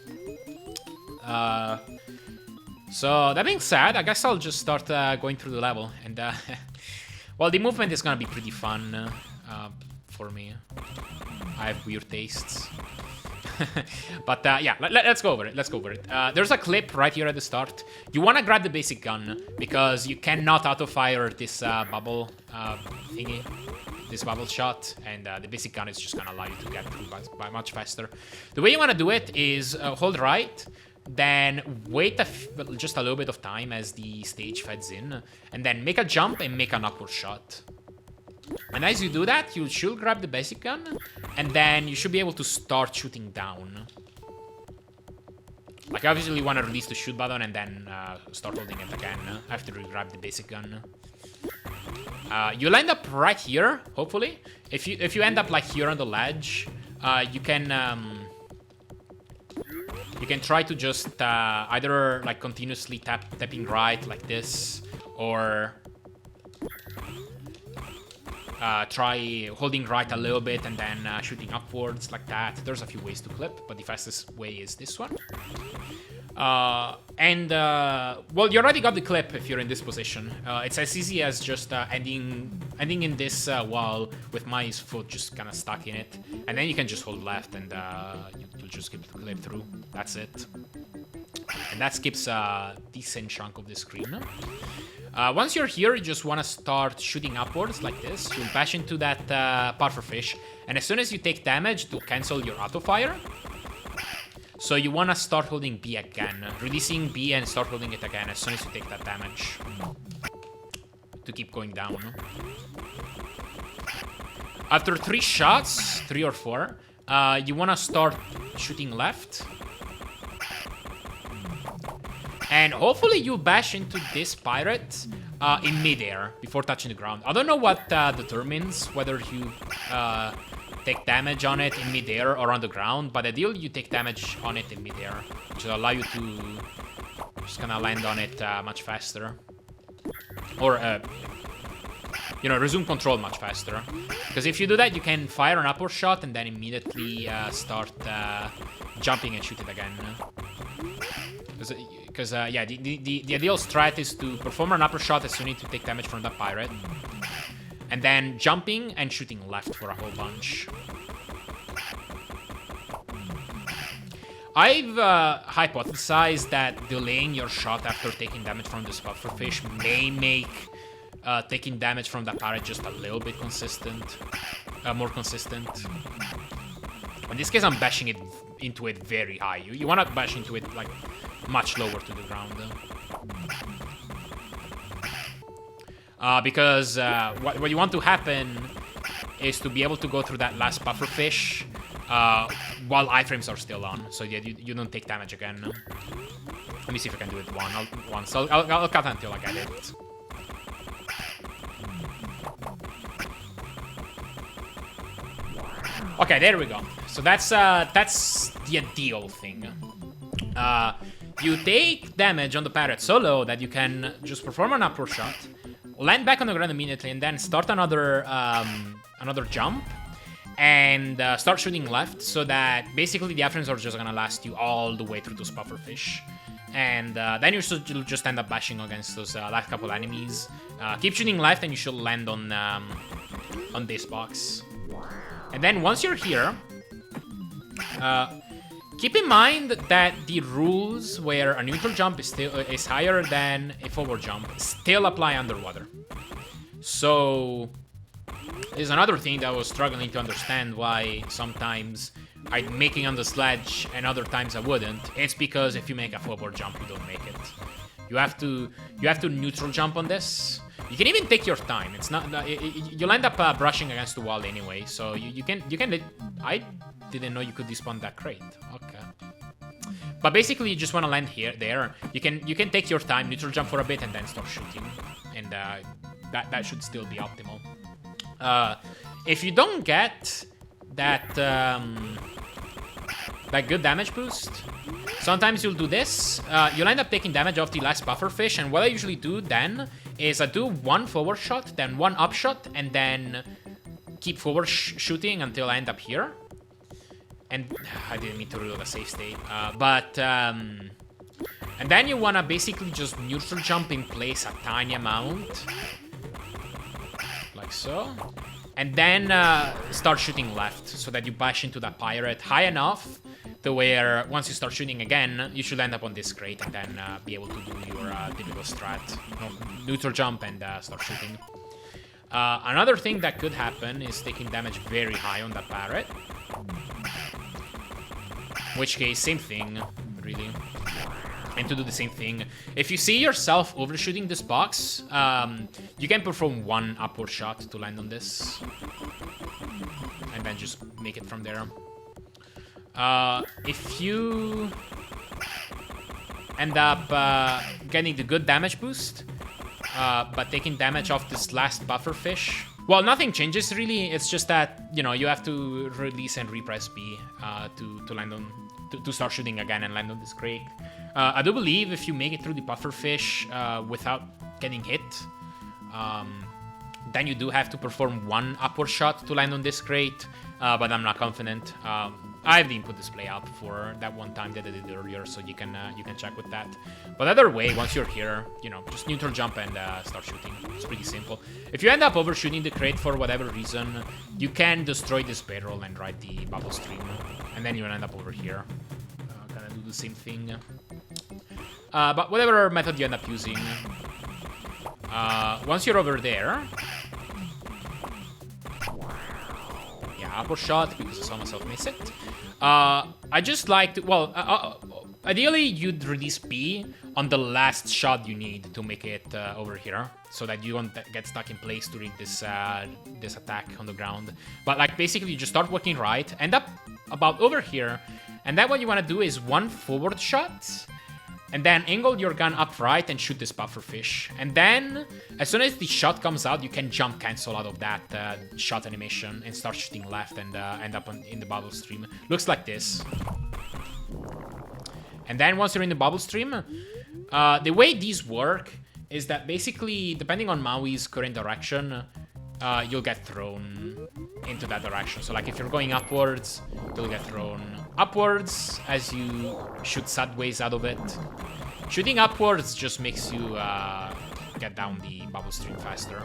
So that being said, I guess I'll just start going through the level, and well, the movement is gonna be pretty fun for me. I have weird tastes. But yeah, let's go over it. There's a clip right here at the start. You want to grab the basic gun because you cannot auto-fire this bubble thingy, this bubble shot, and the basic gun is just gonna allow you to get through by much faster. The way you want to do it is hold right, then wait just a little bit of time as the stage fades in, and then make a jump and make an upward shot. And as you do that, you should grab the basic gun, and then you should be able to start shooting down. Like, obviously you want to release the shoot button and then start holding it again after you grab the basic gun. You'll end up right here, hopefully. If you end up like here on the ledge, you can try to just either like continuously tapping right like this, or try holding right a little bit and then shooting upwards like that. There's a few ways to clip, but the fastest way is this one. Well, you already got the clip if you're in this position. It's as easy as just ending in this wall with my foot just kind of stuck in it, and then you can just hold left and you'll just skip the clip through. That's it. And that skips a decent chunk of the screen. Once you're here, you just want to start shooting upwards like this. You'll bash into that pufferfish, and as soon as you take damage, to cancel your auto-fire. So you want to start holding B again, releasing B and start holding it again as soon as you take that damage, to keep going down. After 3 shots, 3 or 4, you want to start shooting left. And hopefully you bash into this pirate in midair before touching the ground. I don't know what determines whether you take damage on it in midair or on the ground, but ideally you take damage on it in midair, which will allow you to just kind of land on it much faster. Or, you know, resume control much faster. Because if you do that, you can fire an upward shot and then immediately start jumping and shoot it again. Because yeah, the ideal strat is to perform an upper shot as soon as you take damage from the pirate, and then jumping and shooting left for a whole bunch. I've hypothesized that delaying your shot after taking damage from this pufferfish may make taking damage from the pirate just a little bit more consistent. In this case, I'm bashing it into it very high. You want to bash into it like much lower to the ground. Because what you want to happen is to be able to go through that last pufferfish while iframes are still on, so you don't take damage again. Let me see if I can do it once. I'll cut until I get it. Okay, there we go. So that's the ideal thing. You take damage on the parrot so low that you can just perform an upward shot, land back on the ground immediately, and then start another jump and start shooting left, so that basically the iframes are just gonna last you all the way through those pufferfish. And then you'll just end up bashing against those last couple enemies. Keep shooting left and you should land on this box. And then once you're here, Keep in mind that the rules where a neutral jump is higher than a forward jump still apply underwater. So there's another thing that I was struggling to understand why sometimes I'm making on the sledge and other times I wouldn't. It's because if you make a forward jump, you don't make it. You have to neutral jump on this. You can even take your time. It's not you'll end up brushing against the wall anyway. So you can. I didn't know you could despawn that crate. Okay. But basically, you just want to land there. You can take your time, neutral jump for a bit, and then start shooting, and that should still be optimal. If you don't get that that good damage boost, sometimes you'll do this. You'll end up taking damage off the last pufferfish, and what I usually do then is I do one forward shot, then one up shot, and then keep forward shooting until I end up here. And I didn't mean to reload a save state. And then you want to basically just neutral jump in place a tiny amount. Like so. And then start shooting left so that you bash into that pirate high enough to where once you start shooting again, you should end up on this crate and then be able to do your typical strat. Neutral jump and start shooting. Another thing that could happen is taking damage very high on that parrot. In which case, same thing, really. And to do the same thing, if you see yourself overshooting this box, you can perform one upward shot to land on this. And then just make it from there. If you end up getting the good damage boost, but taking damage off this last pufferfish, well, nothing changes really. It's just that, you know, you have to release and repress B to land on, to start shooting again and land on this crate. I do believe if you make it through the pufferfish without getting hit, then you do have to perform one upward shot to land on this crate, but I'm not confident. I have the input display up for that one time that I did earlier, so you can check with that. But either way, once you're here, you know, just neutral jump and start shooting. It's pretty simple. If you end up overshooting the crate for whatever reason, you can destroy this barrel and ride the bubble stream, and then you end up over here. Gonna do the same thing. But whatever method you end up using, once you're over there, upward shot because I saw myself miss it. I just like to, well, ideally you'd release B on the last shot you need to make it over here, so that you don't get stuck in place during this this attack on the ground. But like basically you just start working right, end up about over here, and then what you want to do is one forward shot, and then angle your gun up right and shoot this pufferfish. And then, as soon as the shot comes out, you can jump cancel out of that shot animation and start shooting left and end up in the bubble stream. Looks like this. And then once you're in the bubble stream, the way these work is that basically, depending on Maui's current direction, you'll get thrown into that direction. So like if you're going upwards, you'll get thrown upwards as you shoot sideways out of it. Shooting upwards just makes you get down the bubble stream faster.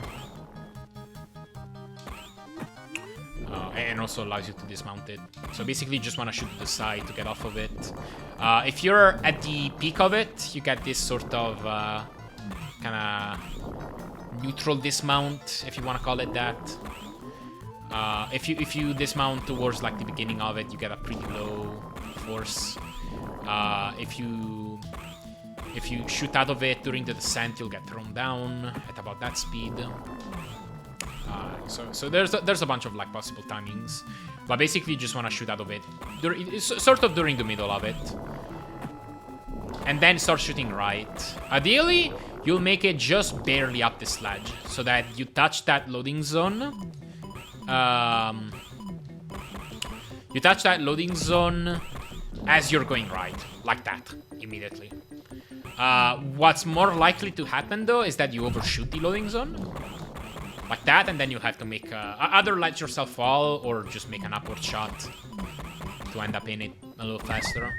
And also allows you to dismount it. So basically you just want to shoot to the side to get off of it. If you're at the peak of it, you get this sort of kind of neutral dismount, if you want to call it that. If you dismount towards like the beginning of it, you get a pretty low force. If you shoot out of it during the descent, you'll get thrown down at about that speed. So there's a bunch of like possible timings, but basically you just want to shoot out of it, sort of during the middle of it, and then start shooting right. Ideally, you'll make it just barely up the sledge, so that you touch that loading zone. You touch that loading zone as you're going right, like that, immediately. What's more likely to happen, though, is that you overshoot the loading zone, like that, and then you have to make either let yourself fall or just make an upward shot to end up in it a little faster.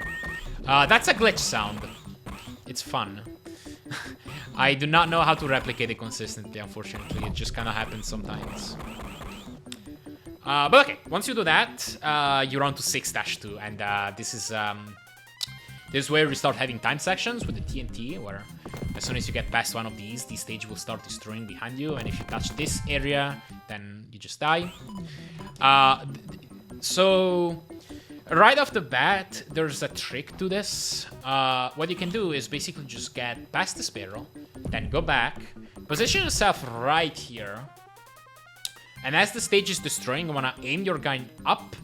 That's a glitch sound. It's fun. I do not know how to replicate it consistently, unfortunately. It just kind of happens sometimes. But okay, once you do that, you're on to 6-2, and this is where we start having time sections with the TNT, where as soon as you get past one of these, the stage will start destroying behind you, and if you touch this area, then you just die. So right off the bat, there's a trick to this. What you can do is basically just get past the spiral, then go back, position yourself right here, and as the stage is destroying, you want to aim your gun up,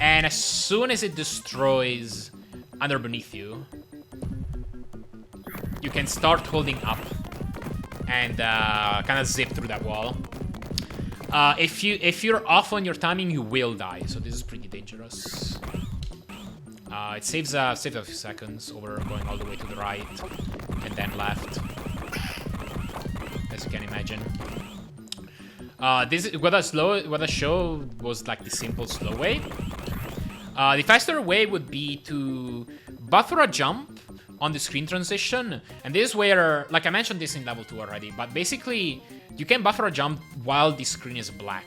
and as soon as it destroys under beneath you, you can start holding up and kind of zip through that wall. If you're off on your timing, you will die, so this is pretty dangerous. It saves a few seconds over going all the way to the right and then left, as you can imagine. This is what I showed was like the simple slow way. The faster way would be to buffer a jump on the screen transition, and this is where, like I mentioned this in level 2 already, but basically you can buffer a jump while the screen is black.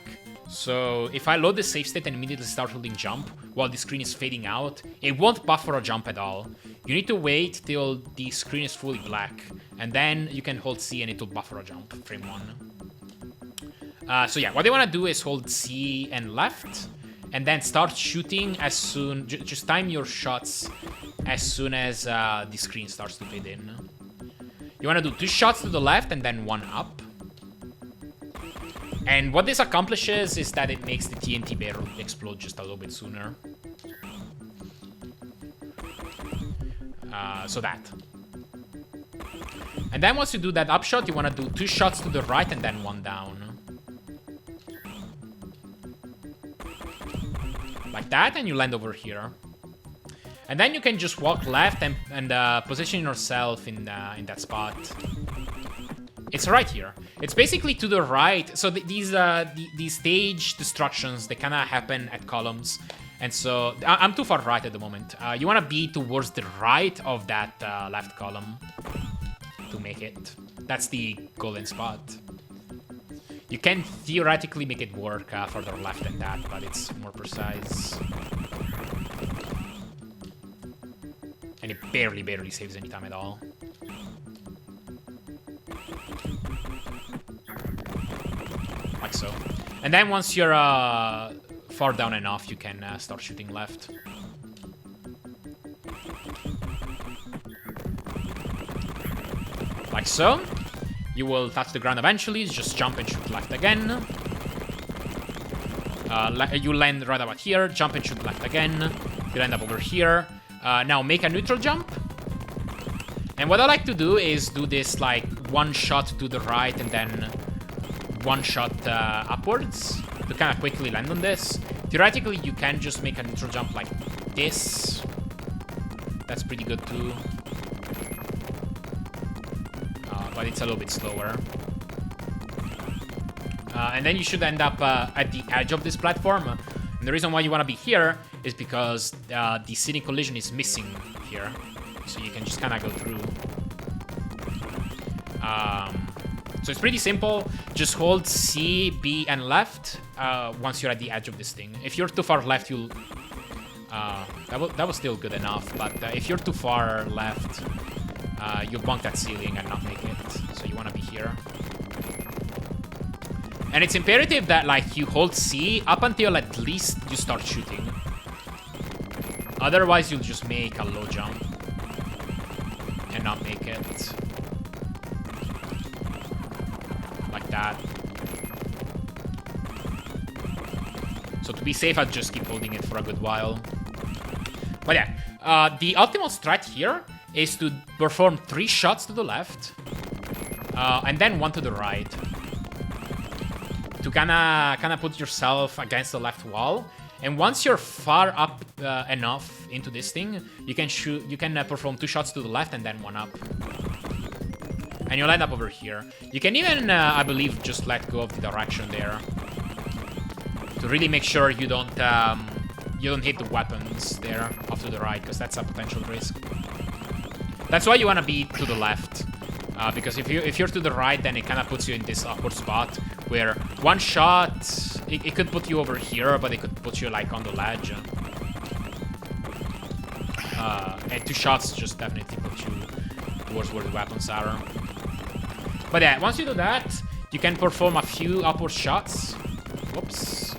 So if I load the save state and immediately start holding jump while the screen is fading out, it won't buffer a jump at all. You need to wait till the screen is fully black, and then you can hold C and it will buffer a jump, frame 1. So yeah, what you want to do is hold C and left, and then start shooting as soon... Just time your shots as soon as the screen starts to fade in. You want to do 2 shots to the left and then 1 up. And what this accomplishes is that it makes the TNT barrel explode just a little bit sooner. So that. And then once you do that upshot, you want to do 2 shots to the right and then 1 down. Like that, and you land over here. And then you can just walk left and position yourself in that spot. It's right here. It's basically to the right. So these stage destructions, they kind of happen at columns. And so I'm too far right at the moment. You want to be towards the right of that left column to make it. That's the golden spot. You can theoretically make it work further left than that, but it's more precise. And it barely saves any time at all. Like so. And then once you're far down enough, you can start shooting left. Like so. You will touch the ground eventually, just jump and shoot left again. You land right about here, jump and shoot left again. You end up over here. Now make a neutral jump. And what I like to do is do this like 1 shot to the right and then 1 shot upwards to kind of quickly land on this. Theoretically, you can just make a neutral jump like this. That's pretty good too. But it's a little bit slower. And then you should end up at the edge of this platform. And the reason why you want to be here is because the seating collision is missing here. So you can just kind of go through. So it's pretty simple. Just hold C, B, and left once you're at the edge of this thing. If you're too far left, you'll... that was still good enough. But if you're too far left... you'll bonk that ceiling and not make it, so you want to be here. And it's imperative that, like, you hold C up until at least you start shooting. Otherwise, you'll just make a low jump and not make it. Like that. So to be safe, I'd just keep holding it for a good while. But yeah, the optimal strat here is to perform 3 shots to the left, and then 1 to the right, to kind of put yourself against the left wall. And once you're far up enough into this thing, you can perform 2 shots to the left and then 1 up, and you'll end up over here. You can even, I believe, just let go of the direction there to really make sure you don't hit the weapons there off to the right, because that's a potential risk. That's why you want to be to the left. Because if you're to the right, then it kind of puts you in this awkward spot where one shot, it could put you over here, but it could put you like on the ledge. And 2 shots just definitely put you towards where the weapons are. But yeah, once you do that, you can perform a few upward shots. Whoops.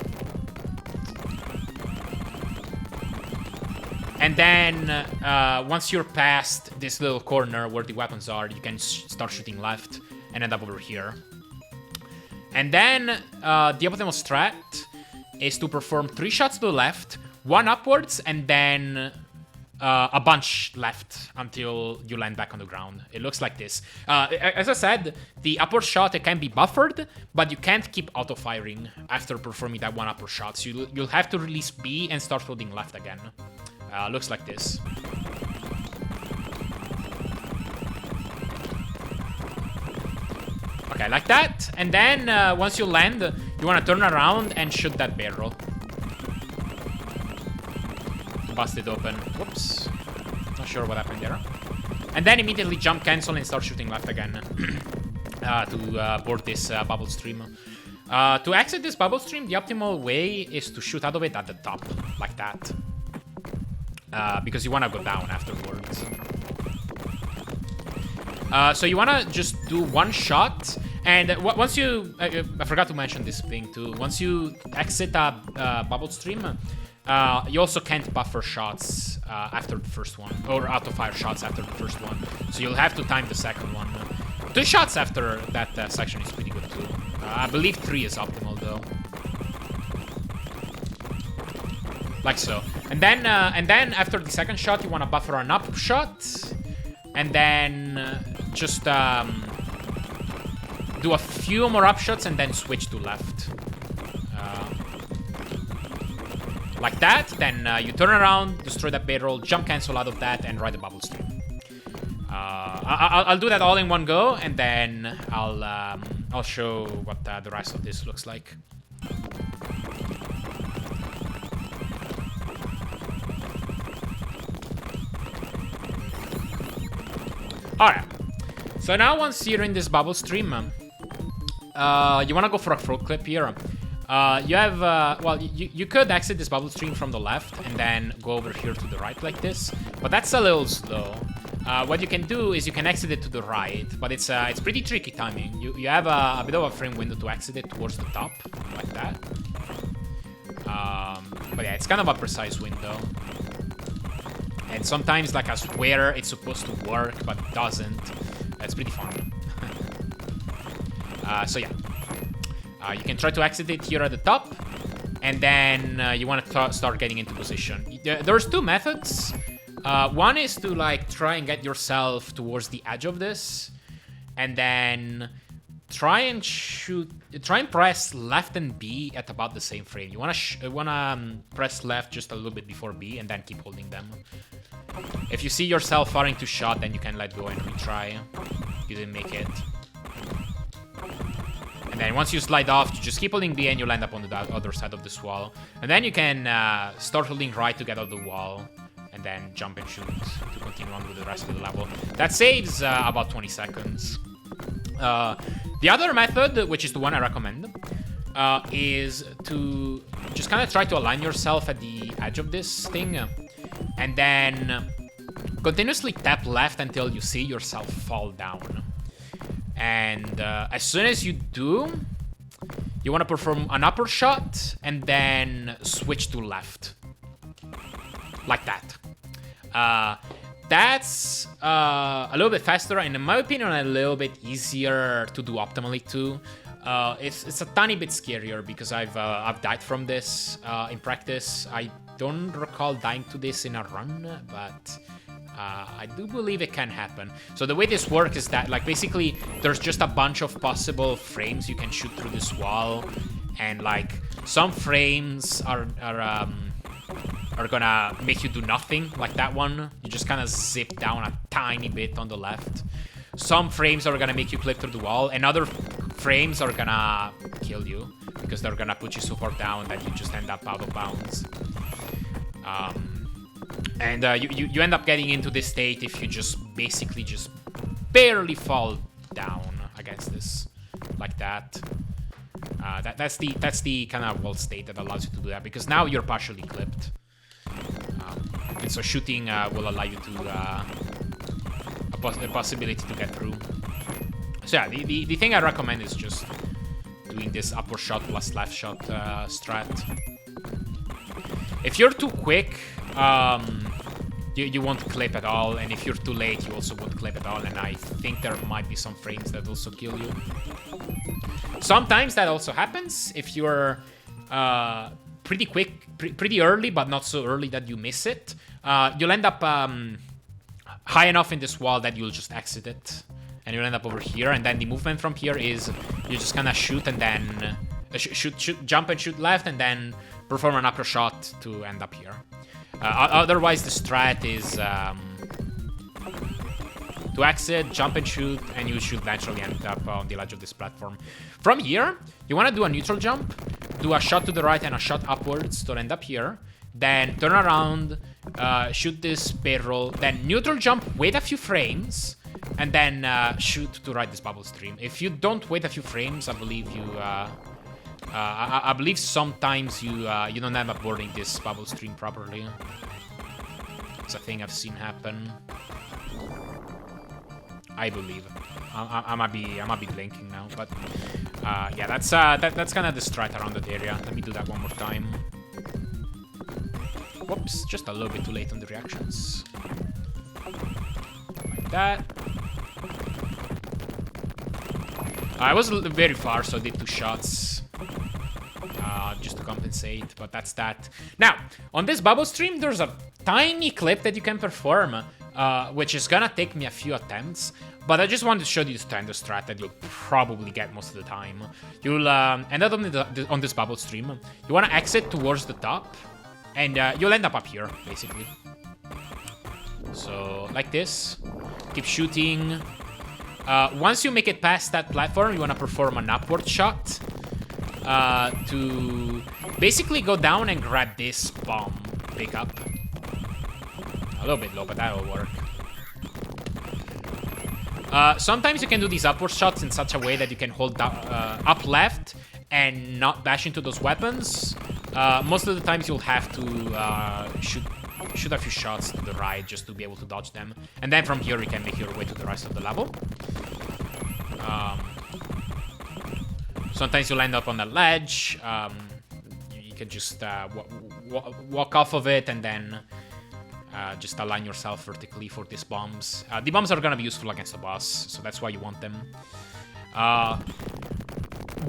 And then, once you're past this little corner where the weapons are, you can start shooting left and end up over here. And then, the optimal strat is to perform 3 shots to the left, 1 upwards, and then a bunch left until you land back on the ground. It looks like this. As I said, the upward shot, it can be buffered, but you can't keep auto-firing after performing that 1 upward shot. So you'll have to release B and start holding left again. Looks like this. Okay, like that. And then once you land, you want to turn around and shoot that barrel. Bust it open. Whoops. Not sure what happened there. And then immediately jump cancel and start shooting left again to board this bubble stream. To exit this bubble stream, the optimal way is to shoot out of it at the top, like that. Because you want to go down afterwards. So you want to just do 1 shot, and once you... I forgot to mention this thing too. Once you exit a bubble stream, you also can't buffer shots after the first one, or auto-fire shots after the first one. So you'll have to time the second one. 2 shots after that section is pretty good too. I believe 3 is optimal though. Like so. And then after the second shot, you want to buffer an up shot, and then just do a few more up shots and then switch to left. Like that. Then you turn around, destroy that barrel, jump cancel out of that, and ride the bubble stream. I'll do that all in one go, and then I'll show what the rest of this looks like. Alright, so now once you're in this bubble stream, you want to go for a frog clip here. You have, well, you could exit this bubble stream from the left and then go over here to the right like this, but that's a little slow. What you can do is you can exit it to the right, but it's pretty tricky timing. You have a bit of a frame window to exit it towards the top, like that. But yeah, it's kind of a precise window. And sometimes, like, I swear it's supposed to work, but it doesn't. It's pretty fun. So yeah. You can try to exit it here at the top. And then you want to start getting into position. There's 2 methods. One is to, like, try and get yourself towards the edge of this. And then try and press left and B at about the same frame. You wanna press left just a little bit before B and then keep holding them. If you see yourself firing to shot, then you can let go and retry. You didn't make it. And then once you slide off, you just keep holding B and you'll end up on the other side of this wall. And then you can start holding right to get out of the wall. And then jump and shoot to continue on with the rest of the level. That saves about 20 seconds. The other method, which is the one I recommend, is to just kind of try to align yourself at the edge of this thing. And then continuously tap left until you see yourself fall down. And as soon as you do, you want to perform an upper shot and then switch to left. Like that. That's a little bit faster and in my opinion a little bit easier to do optimally too. It's a tiny bit scarier because I've died from this in practice. I don't recall dying to this in a run, but I do believe it can happen. So the way this works is that, like, basically there's just a bunch of possible frames you can shoot through this wall, and like some frames are gonna make you do nothing, like that one. You just kind of zip down a tiny bit on the left. Some frames are gonna make you clip through the wall, and other frames are gonna kill you because they're gonna put you so far down that you just end up out of bounds. And you end up getting into this state if you just basically just barely fall down against this, like that. That's the kind of wall state that allows you to do that, because now you're partially clipped. And so shooting will allow you to a possibility to get through. So yeah, the thing I recommend is just doing this upward shot plus left shot strat. If you're too quick, you won't clip at all, and if you're too late, you also won't clip at all, and I think there might be some frames that also kill you. Sometimes that also happens if you're pretty quick, pretty early, but not so early that you miss it. You'll end up high enough in this wall that you'll just exit it, and you'll end up over here, and then the movement from here is you just kind of shoot and then jump and shoot left, and then perform an upper shot to end up here. Otherwise, the strat is to exit, jump and shoot, and you should naturally end up on the ledge of this platform. From here, you want to do a neutral jump, do a shot to the right and a shot upwards to end up here, then turn around, shoot this barrel, then neutral jump, wait a few frames, and then shoot to ride this bubble stream. If you don't wait a few frames, I believe you... I believe sometimes you don't end up boarding this bubble stream properly. It's a thing I've seen happen. I believe. I might be blinking now, but yeah, that's kind of the strat around that area. Let me do that one more time. Whoops, just a little bit too late on the reactions. Like that. I was very far, so I did 2 shots. Just to compensate, but that's that. Now, on this bubble stream, there's a tiny clip that you can perform, which is gonna take me a few attempts, but I just wanted to show you the standard strat that you'll probably get most of the time. You'll end up on this bubble stream. You wanna exit towards the top, and you'll end up here, basically. So, like this. Keep shooting. Once you make it past that platform, you wanna perform an upward shot. To basically go down and grab this bomb pickup. A little bit low, but that'll work. Sometimes you can do these upward shots in such a way that you can hold up left and not bash into those weapons. Most of the times you'll have to shoot a few shots to the right just to be able to dodge them. And then from here you can make your way to the rest of the level. Sometimes you'll end up on a ledge. You can just walk off of it and then just align yourself vertically for these bombs. The bombs are gonna be useful against the boss, so that's why you want them.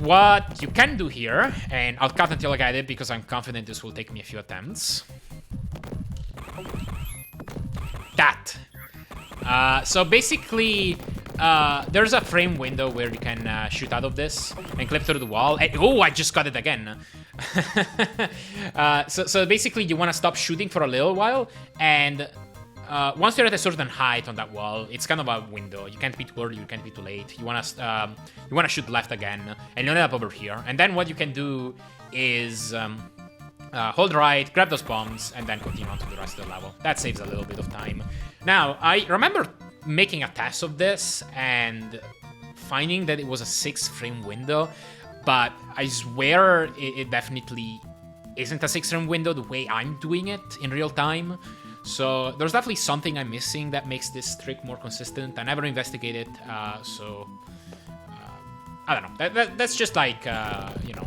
What you can do here, and I'll cut until I get it because I'm confident this will take me a few attempts. That. So basically... there's a frame window where you can shoot out of this and clip through the wall. And, oh, I just got it again. So basically, you want to stop shooting for a little while, and once you're at a certain height on that wall, it's kind of a window. You can't be too early, you can't be too late. You want to shoot left again, and you end up over here. And then what you can do is hold right, grab those bombs, and then continue on to the rest of the level. That saves a little bit of time. Now, I remember making a test of this and finding that it was a 6-frame window, but I swear it definitely isn't a 6-frame window the way I'm doing it in real time. So there's definitely something I'm missing that makes this trick more consistent. I never investigated, so I don't know. That's just like you know,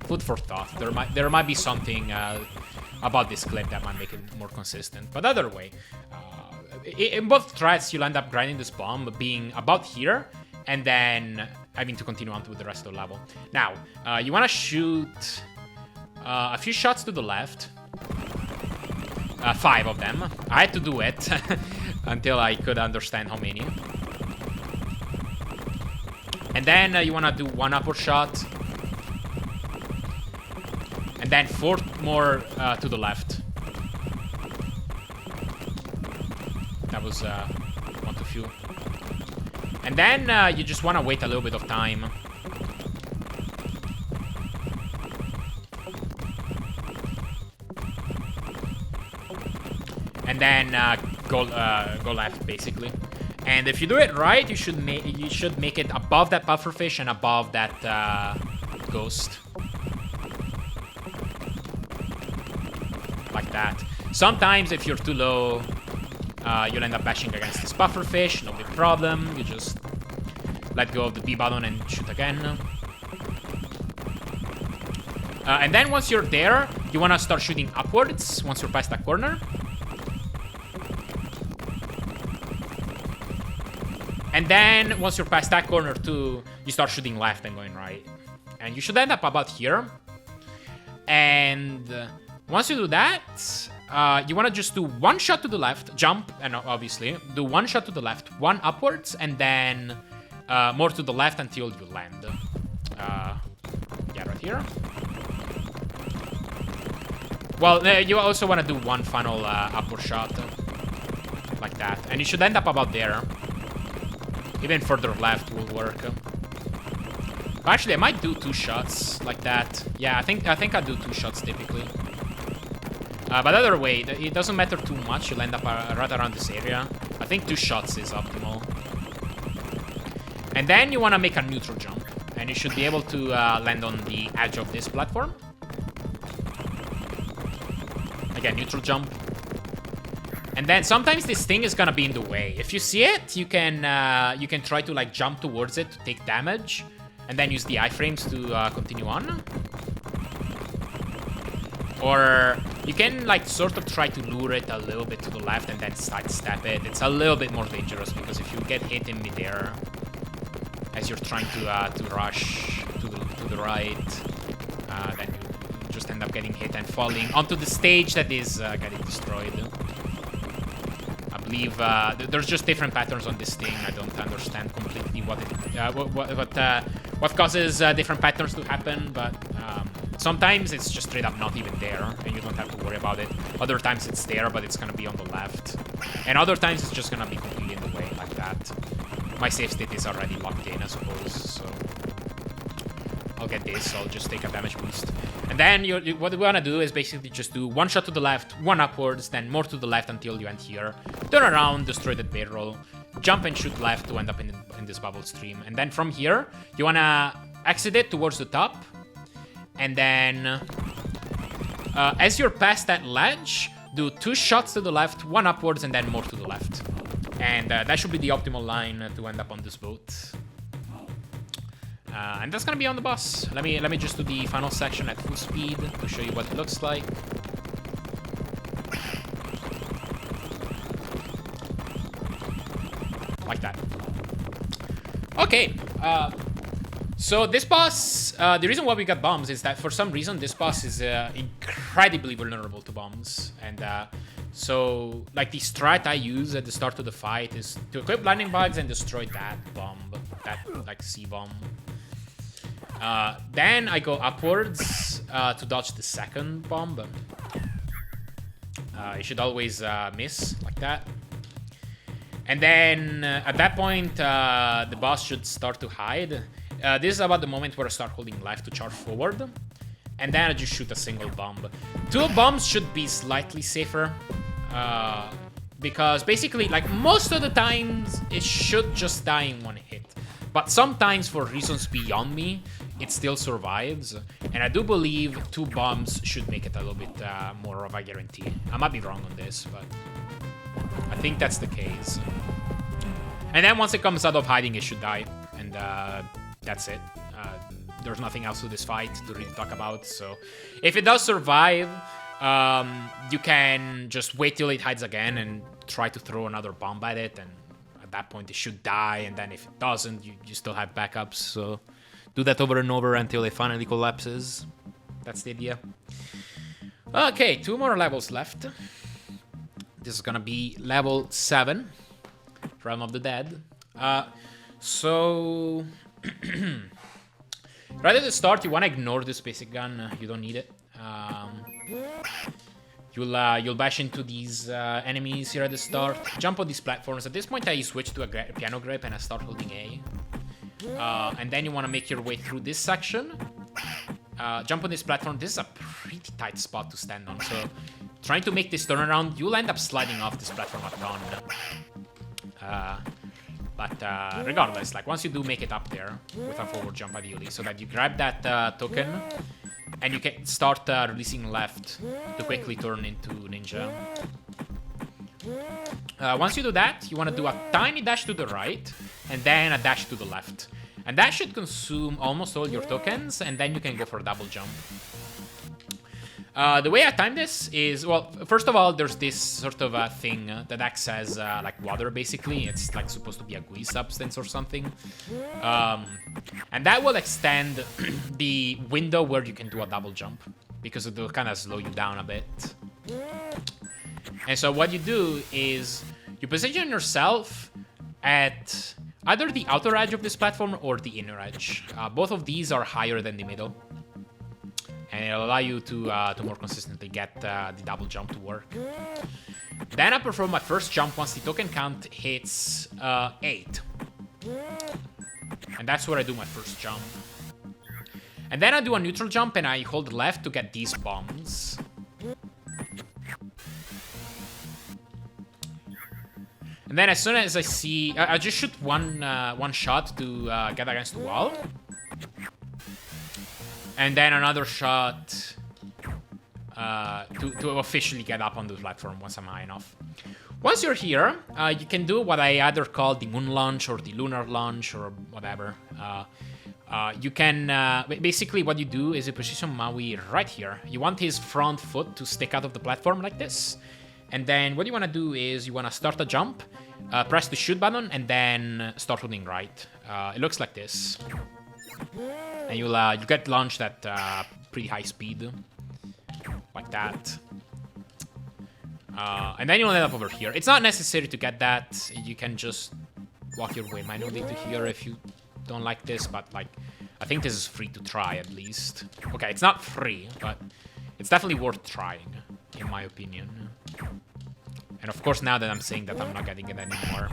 food for thought. There might be something about this clip that might make it more consistent. But either way, in both threads, you'll end up grinding this bomb being about here, and then having to continue on with the rest of the level. Now, you want to shoot a few shots to the left. 5 of them. I had to do it until I could understand how many. And then you want to do 1 upward shot. And then 4 more to the left. That was 1 too few. And then you just want to wait a little bit of time. And then go left, basically. And if you do it right, you should make it above that pufferfish and above that ghost. Like that. Sometimes if you're too low, you'll end up bashing against this pufferfish, no big problem. You just let go of the B button and shoot again. And then once you're there, you want to start shooting upwards once you're past that corner. And then once you're past that corner too, you start shooting left and going right. And you should end up about here. And once you do that, you want to just do one shot to the left, jump, and obviously do one shot to the left, one upwards, and then more to the left until you land. Yeah, right here. Well, you also want to do one final upward shot, like that. And you should end up about there. Even further left will work. Actually, I might do 2 shots like that. Yeah, I think I do 2 shots typically. But either way, it doesn't matter too much. You'll end up right around this area. I think 2 shots is optimal. And then you want to make a neutral jump. And you should be able to land on the edge of this platform. Again, neutral jump. And then sometimes this thing is gonna be in the way. If you see it, you can try to like jump towards it to take damage, and then use the iframes to continue on. Or you can like sort of try to lure it a little bit to the left and then sidestep it. It's a little bit more dangerous because if you get hit in midair as you're trying to rush to the right, then you just end up getting hit and falling onto the stage that is getting destroyed. I believe there's just different patterns on this thing. I don't understand completely what causes different patterns to happen, but sometimes it's just straight up not even there, and you don't have to worry about it. Other times it's there, but it's gonna be on the left, and other times it's just gonna be completely in the way, like that. My save state is already locked in, I suppose, so I'll get this. I'll just take a damage boost. And then what we want to do is basically just do one shot to the left, one upwards, then more to the left until you end here. Turn around, destroy that barrel, jump and shoot left to end up in this bubble stream. And then from here, you want to exit it towards the top. And then as you're past that ledge, do 2 shots to the left, 1 upwards, and then more to the left. And that should be the optimal line to end up on this boat. And that's gonna be on the boss. Let me just do the final section at full speed to show you what it looks like. Like that. Okay. So this boss, the reason why we got bombs is that for some reason this boss is incredibly vulnerable to bombs. And so like the strat I use at the start of the fight is to equip lightning bugs and destroy that bomb, that like C-bomb. Then I go upwards to dodge the second bomb. You should always miss like that. And then at that point, the boss should start to hide. This is about the moment where I start holding left to charge forward. And then I just shoot a single bomb. 2 bombs should be slightly safer. Because basically, like most of the times, it should just die in 1 hit. But sometimes, for reasons beyond me, it still survives. And I do believe 2 bombs should make it a little bit more of a guarantee. I might be wrong on this, but I think that's the case. And then once it comes out of hiding, it should die. And that's it. There's nothing else to this fight to really talk about. So if it does survive, you can just wait till it hides again and try to throw another bomb at it. And at that point, it should die. And then if it doesn't, you still have backups. So do that over and over until it finally collapses. That's the idea. Okay, 2 more levels left. This is gonna be level 7, Realm of the Dead. So right at the start, you wanna ignore this basic gun. You don't need it. You'll bash into these enemies here at the start. Jump on these platforms. At this point, I switch to a piano grip and I start holding A. And then you want to make your way through this section. Jump on this platform. This is a pretty tight spot to stand on. So trying to make this turnaround, you'll end up sliding off this platform a ton. But regardless, like once you do make it up there with a forward jump ideally, so that you grab that token and you can start releasing left to quickly turn into ninja. Once you do that, you want to do a tiny dash to the right and then a dash to the left. And that should consume almost all your tokens, and then you can go for a double jump. The way I time this is, well, first of all, there's this sort of thing that acts as like water, basically. It's like supposed to be a gooey substance or something. And that will extend the window where you can do a double jump, because it will kind of slow you down a bit. And so what you do is you position yourself at either the outer edge of this platform or the inner edge. Both of these are higher than the middle. And it'll allow you to more consistently get the double jump to work. Then I perform my first jump once the token count hits 8. And that's where I do my first jump. And then I do a neutral jump and I hold left to get these bombs. And then as soon as I see... I just shoot one shot to get against the wall. And then another shot to officially get up on the platform once I'm high enough. Once you're here, you can do what I either call the moon launch or the lunar launch or whatever. You can... basically what you do is you position Maui right here. You want his front foot to stick out of the platform like this. And then what you want to do is you want to start a jump, press the shoot button, and then start holding right. It looks like this. And you'll get launched at pretty high speed, like that. And then you'll end up over here. It's not necessary to get that. You can just walk your way manually to here if you don't like this, but like, I think this is free to try at least. Okay, it's not free, but it's definitely worth trying, in my opinion. And of course, now that I'm saying that, I'm not getting it anymore.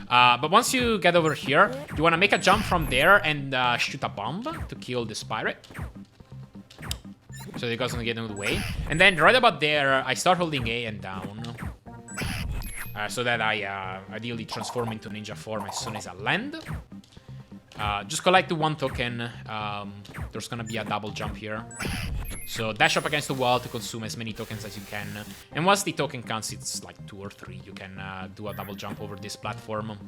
But once you get over here, you want to make a jump from there and shoot a bomb to kill this pirate. So it doesn't get in the way. And then right about there, I start holding A and down. So that I ideally transform into ninja form as soon as I land. Just collect the one token. There's going to be a double jump here. So dash up against the wall to consume as many tokens as you can. And once the token counts, it's like 2 or 3. You can do a double jump over this platform.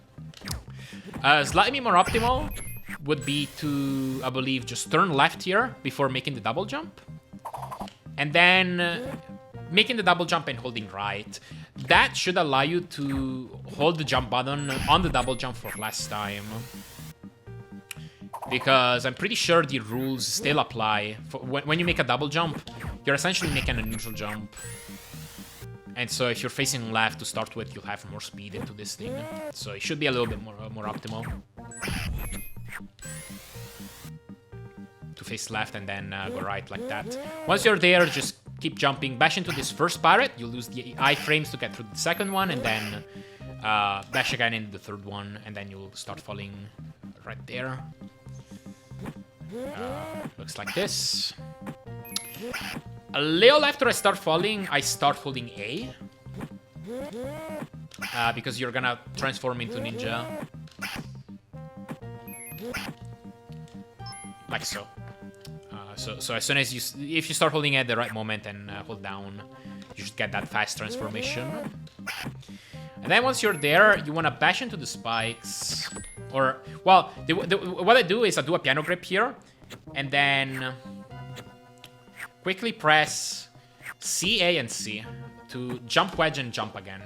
Slightly more optimal would be to, I believe, just turn left here before making the double jump. And then making the double jump and holding right. That should allow you to hold the jump button on the double jump for less time. Because I'm pretty sure the rules still apply. When you make a double jump, you're essentially making a neutral jump. And so if you're facing left to start with, you'll have more speed into this thing. So it should be a little bit more optimal. To face left and then go right like that. Once you're there, just keep jumping. Bash into this first pirate. You'll lose the iframes to get through the second one. And then bash again into the third one. And then you'll start falling right there. Looks like this. A little after I start falling, I start holding A. Because you're gonna transform into ninja. Like so. So as soon as if you start holding A at the right moment and hold down, you should get that fast transformation. And then once you're there, you want to bash into the spikes. Or, well, what I do is I do a piano grip here. And then quickly press C, A, and C to jump wedge and jump again.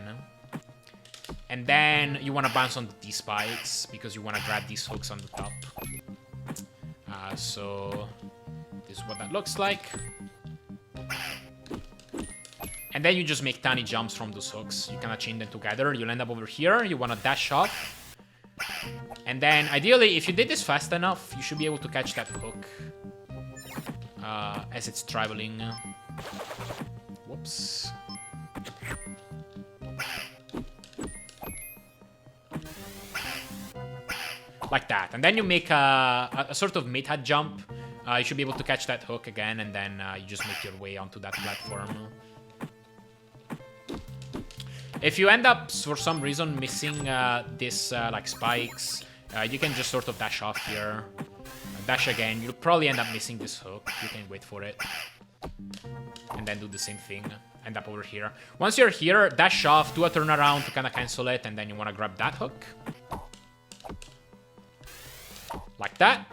And then you want to bounce on the spikes because you want to grab these hooks on the top. So this is what that looks like. And then you just make tiny jumps from those hooks. You kind of chain them together. You'll end up over here. You want to dash off. And then, ideally, if you did this fast enough, you should be able to catch that hook as it's traveling. Whoops. Like that. And then you make a sort of mid-head jump. You should be able to catch that hook again, and then you just make your way onto that platform. If you end up, for some reason, missing this, like, spikes, you can just sort of dash off here. Dash again. You'll probably end up missing this hook. You can wait for it. And then do the same thing. End up over here. Once you're here, dash off, do a turnaround to kind of cancel it, and then you want to grab that hook. Like that.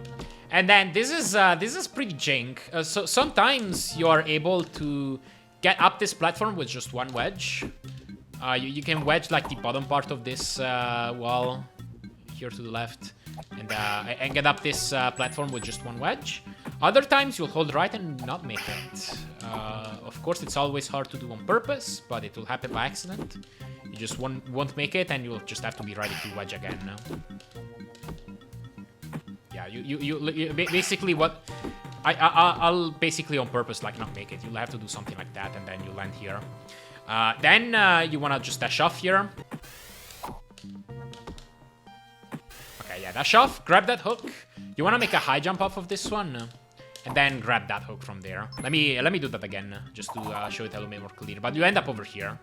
And then this is pretty jank. So sometimes you are able to get up this platform with just one wedge. You can wedge like the bottom part of this wall here to the left, and get up this platform with just one wedge. Other times you'll hold right and not make it. Of course, it's always hard to do on purpose, but it will happen by accident. You just won't make it, and you'll just have to be ready to wedge again now. Yeah, you basically what I'll basically on purpose like not make it. You'll have to do something like that, and then you land here. Then you wanna just dash off here. Okay, yeah, dash off. Grab that hook. You wanna make a high jump off of this one, and then grab that hook from there. Let me do that again, just to show it a little bit more clear. But you end up over here,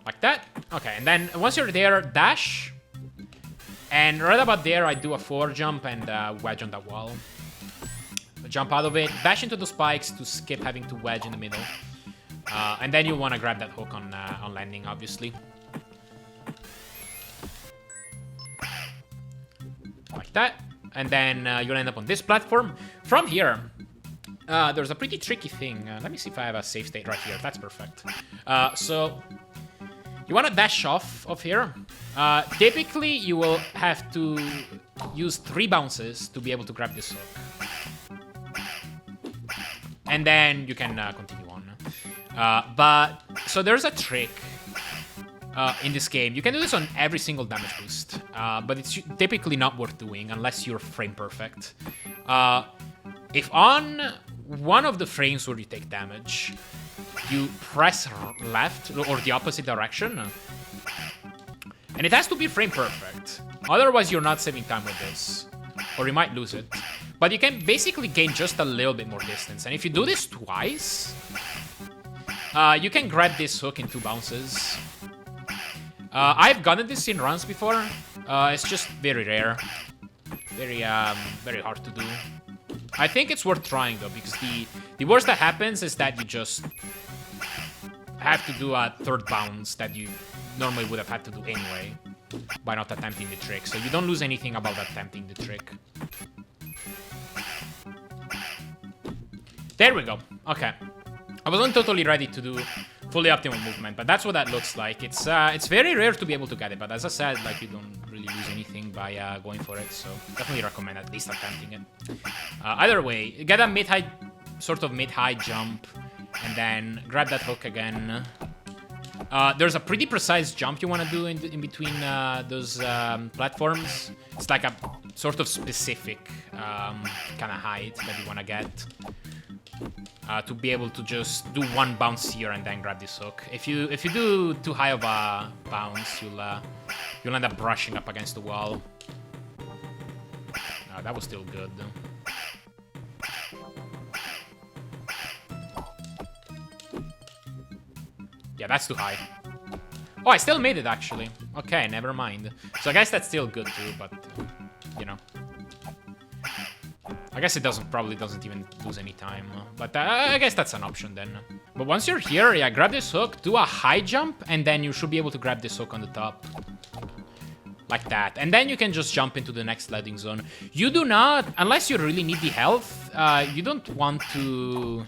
like that. Okay, and then once you're there, dash. And right about there, I do a forward jump and wedge on that wall. Jump out of it, dash into the spikes to skip having to wedge in the middle. And then you want to grab that hook on landing, obviously. Like that. And then you'll end up on this platform. From here, there's a pretty tricky thing. Let me see if I have a save state right here. That's perfect. So you want to dash off of here. Typically, you will have to use 3 bounces to be able to grab this hook. And then you can continue on. So there's a trick in this game. You can do this on every single damage boost, but it's typically not worth doing unless you're frame perfect. If on one of the frames where you take damage, you press left or the opposite direction, and it has to be frame perfect. Otherwise, you're not saving time with this, or you might lose it. But you can basically gain just a little bit more distance. And if you do this twice, you can grab this hook in 2 bounces. I've gotten this in runs before. It's just very rare. Very hard to do. I think it's worth trying, though, because the worst that happens is that you just have to do a 3rd bounce that you normally would have had to do anyway by not attempting the trick. So you don't lose anything about attempting the trick. There we go. Okay. I wasn't totally ready to do fully optimal movement, but that's what that looks like. It's very rare to be able to get it, but as I said, like, you don't really lose anything by going for it, so definitely recommend at least attempting it. Either way, get a mid-high, sort of mid-high jump, and then grab that hook again. There's a pretty precise jump you want to do in between those platforms. It's like a sort of specific kind of height that you want to get. To be able to just do 1 bounce here and then grab this hook. If you do too high of a bounce, you'll end up brushing up against the wall. That was still good. Yeah, that's too high. Oh, I still made it, actually. Okay, never mind. So I guess that's still good too, but you know. I guess it probably doesn't even lose any time. But I guess that's an option then. But once you're here, yeah, grab this hook, do a high jump, and then you should be able to grab this hook on the top. Like that. And then you can just jump into the next landing zone. You do not, unless you really need the health, you don't want to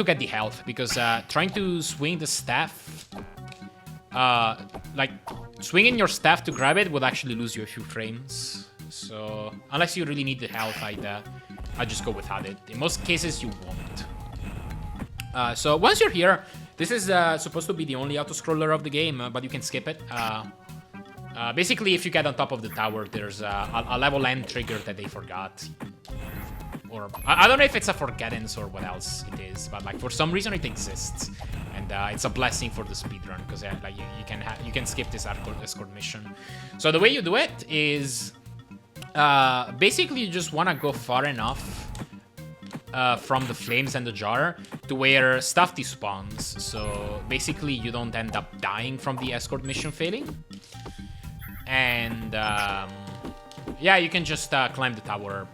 get the health, because trying to swing the staff, like swinging your staff to grab it would actually lose you a few frames. So unless you really need the health, I'd just go without it. In most cases, you won't. So once you're here, this is supposed to be the only auto-scroller of the game, but you can skip it. Basically, if you get on top of the tower, there's a level end trigger that they forgot. Or I don't know if it's a forgettance or what else it is, but like for some reason it exists, and it's a blessing for the speedrun, because like you can skip this escort mission. So the way you do it is basically you just want to go far enough from the flames and the jar to where stuff despawns. So basically, you don't end up dying from the escort mission failing. And yeah, you can just climb the tower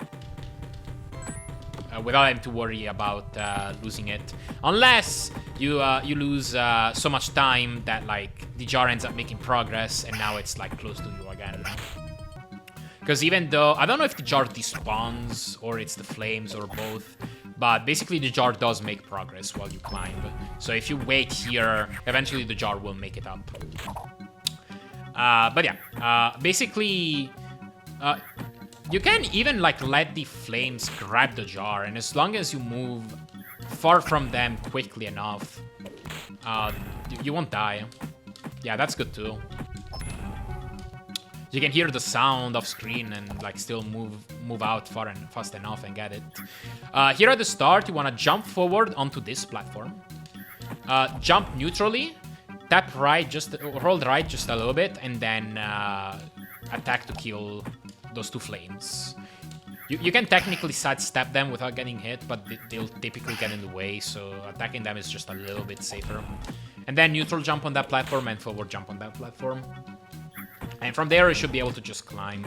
without having to worry about losing it, unless you lose so much time that like the jar ends up making progress and now it's like close to you again. Because even though I don't know if the jar despawns or it's the flames or both, but basically the jar does make progress while you climb. So if you wait here, eventually the jar will make it up. But yeah, basically. You can even like let the flames grab the jar, and as long as you move far from them quickly enough, you won't die. Yeah, that's good too. You can hear the sound off screen and like still move out far and fast enough and get it. Here at the start, you want to jump forward onto this platform. Jump neutrally, tap right, or hold right just a little bit, and then attack to kill those two flames. You can technically sidestep them without getting hit, but they'll typically get in the way, so attacking them is just a little bit safer. And then neutral jump on that platform and forward jump on that platform. And from there, you should be able to just climb.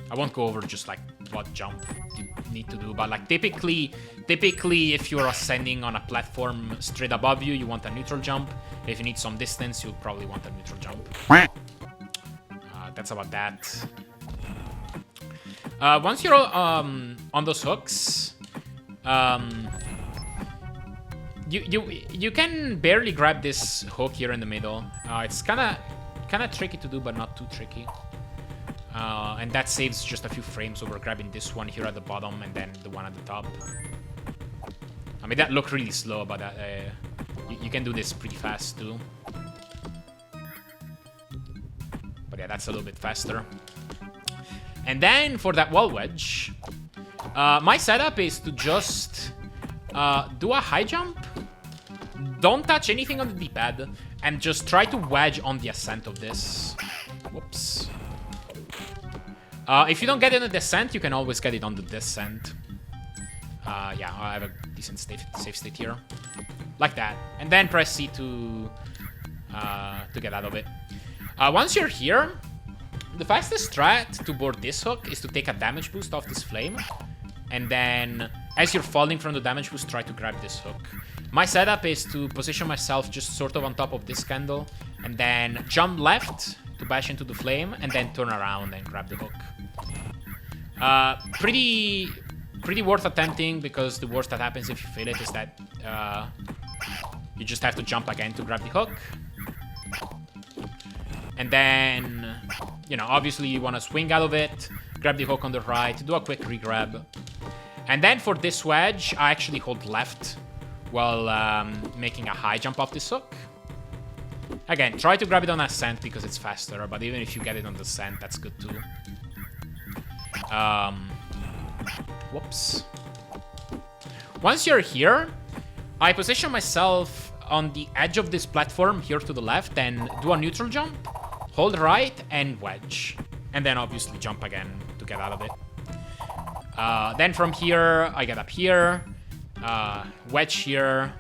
I won't go over just like what jump you need to do, but like typically if you're ascending on a platform straight above you, you want a neutral jump. If you need some distance, you'll probably want a neutral jump. That's about that. Once you're on those hooks, you can barely grab this hook here in the middle. It's kind of tricky to do, but not too tricky. And that saves just a few frames over grabbing this one here at the bottom and then the one at the top. I mean, that looked really slow, but you can do this pretty fast too. But yeah, that's a little bit faster. And then for that wall wedge, my setup is to just do a high jump. Don't touch anything on the D-pad, and just try to wedge on the ascent of this. Whoops. If you don't get it on the descent, you can always get it on the descent. Yeah, I have a decent safe state here. Like that. And then press C to get out of it. Once you're here, the fastest strat to board this hook is to take a damage boost off this flame. And then, as you're falling from the damage boost, try to grab this hook. My setup is to position myself just sort of on top of this candle, and then jump left to bash into the flame, and then turn around and grab the hook. Pretty worth attempting, because the worst that happens if you fail it is that you just have to jump again to grab the hook. And then, you know, obviously you want to swing out of it, grab the hook on the right, do a quick re-grab. And then for this wedge, I actually hold left while making a high jump off this hook. Again, try to grab it on ascent because it's faster, but even if you get it on descent, that's good too. Whoops. Once you're here, I position myself on the edge of this platform here to the left and do a neutral jump, hold right, and wedge. And then obviously jump again to get out of it. Then from here, I get up here, wedge here.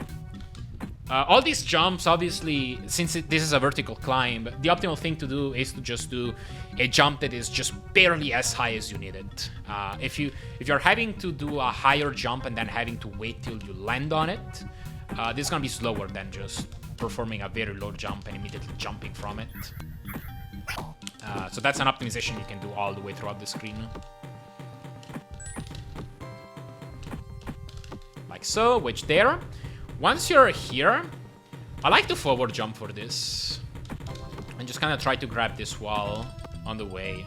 All these jumps, obviously, since this is a vertical climb, the optimal thing to do is to just do a jump that is just barely as high as you need it. If you're having to do a higher jump and then having to wait till you land on it, this is gonna be slower than just performing a very low jump and immediately jumping from it. So that's an optimization you can do all the way throughout the screen. Like so, which there. Once you're here, I like to forward jump for this. And just kind of try to grab this wall on the way.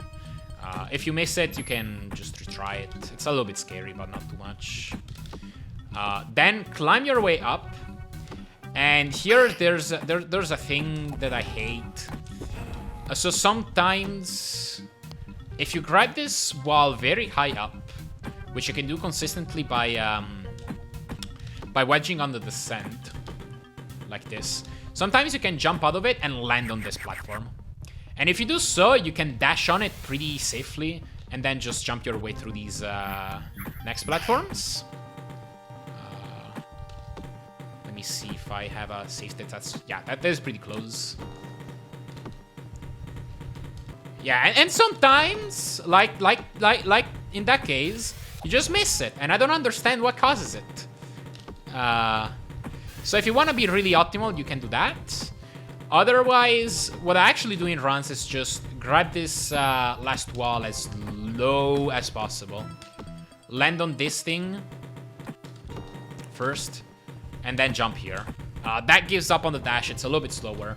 If you miss it, you can just retry it. It's a little bit scary, but not too much. Then climb your way up. And here, there's a thing that I hate. So sometimes, if you grab this wall very high up, which you can do consistently by wedging on the descent, like this. Sometimes you can jump out of it and land on this platform. And if you do so, you can dash on it pretty safely and then just jump your way through these next platforms. Let me see if I have a safe state. Yeah, that is pretty close. Yeah, and sometimes, like in that case, you just miss it, and I don't understand what causes it. So if you want to be really optimal, you can do that. Otherwise, what I actually do in runs is just grab this last wall as low as possible. Land on this thing first, and then jump here. That gives up on the dash. It's a little bit slower,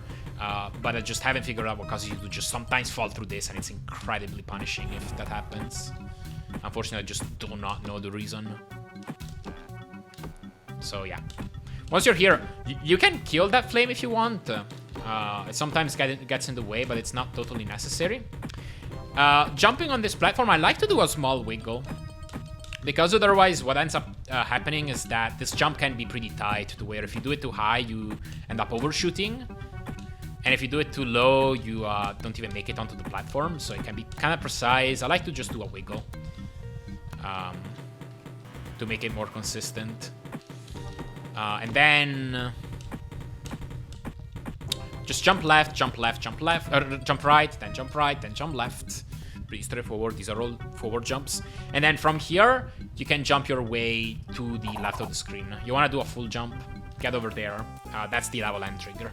but I just haven't figured out what causes you to just sometimes fall through this, and it's incredibly punishing if that happens. Unfortunately, I just do not know the reason. So yeah. Once you're here, you can kill that flame if you want. It sometimes gets in the way, but it's not totally necessary. Jumping on this platform, I like to do a small wiggle. Because otherwise, what ends up happening is that this jump can be pretty tight, to where if you do it too high, you end up overshooting. And if you do it too low, you don't even make it onto the platform. So it can be kind of precise. I like to just do a wiggle to make it more consistent. And then just jump left, jump left, jump left, or jump right, then jump left. Pretty straightforward. These are all forward jumps. And then from here, you can jump your way to the left of the screen. You want to do a full jump, get over there. That's the level end trigger.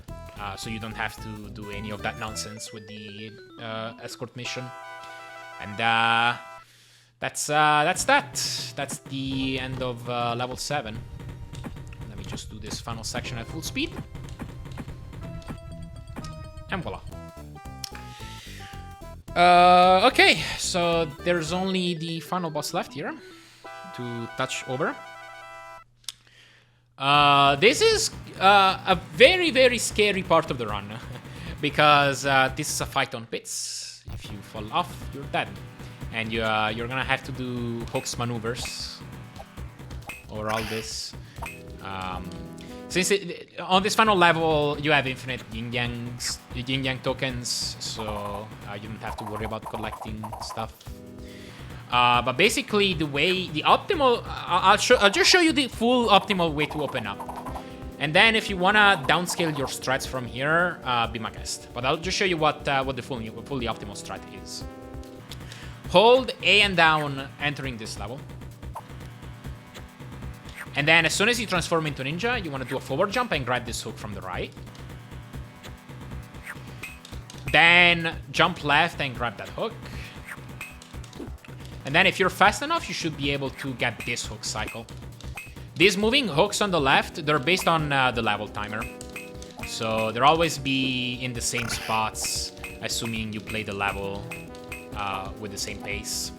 So you don't have to do any of that nonsense with the escort mission. And that's that. That's the end of level 7. Let me just do this final section at full speed. And voila. Okay, so there's only the final boss left here to touch over. This is a very, very scary part of the run because this is a fight on pits. If you fall off, you're dead. And you're gonna have to do hooks maneuvers over all this. Since on this final level, you have infinite yin-yang tokens, so you don't have to worry about collecting stuff. But basically, the optimal, I'll just show you the full optimal way to open up. And then if you wanna downscale your strats from here, be my guest. But I'll just show you what the fully optimal strat is. Hold A and down entering this level. And then as soon as you transform into ninja, you want to do a forward jump and grab this hook from the right. Then jump left and grab that hook. And then if you're fast enough, you should be able to get this hook cycle. These moving hooks on the left, they're based on the level timer. So they'll always be in the same spots, assuming you play the level with the same pace.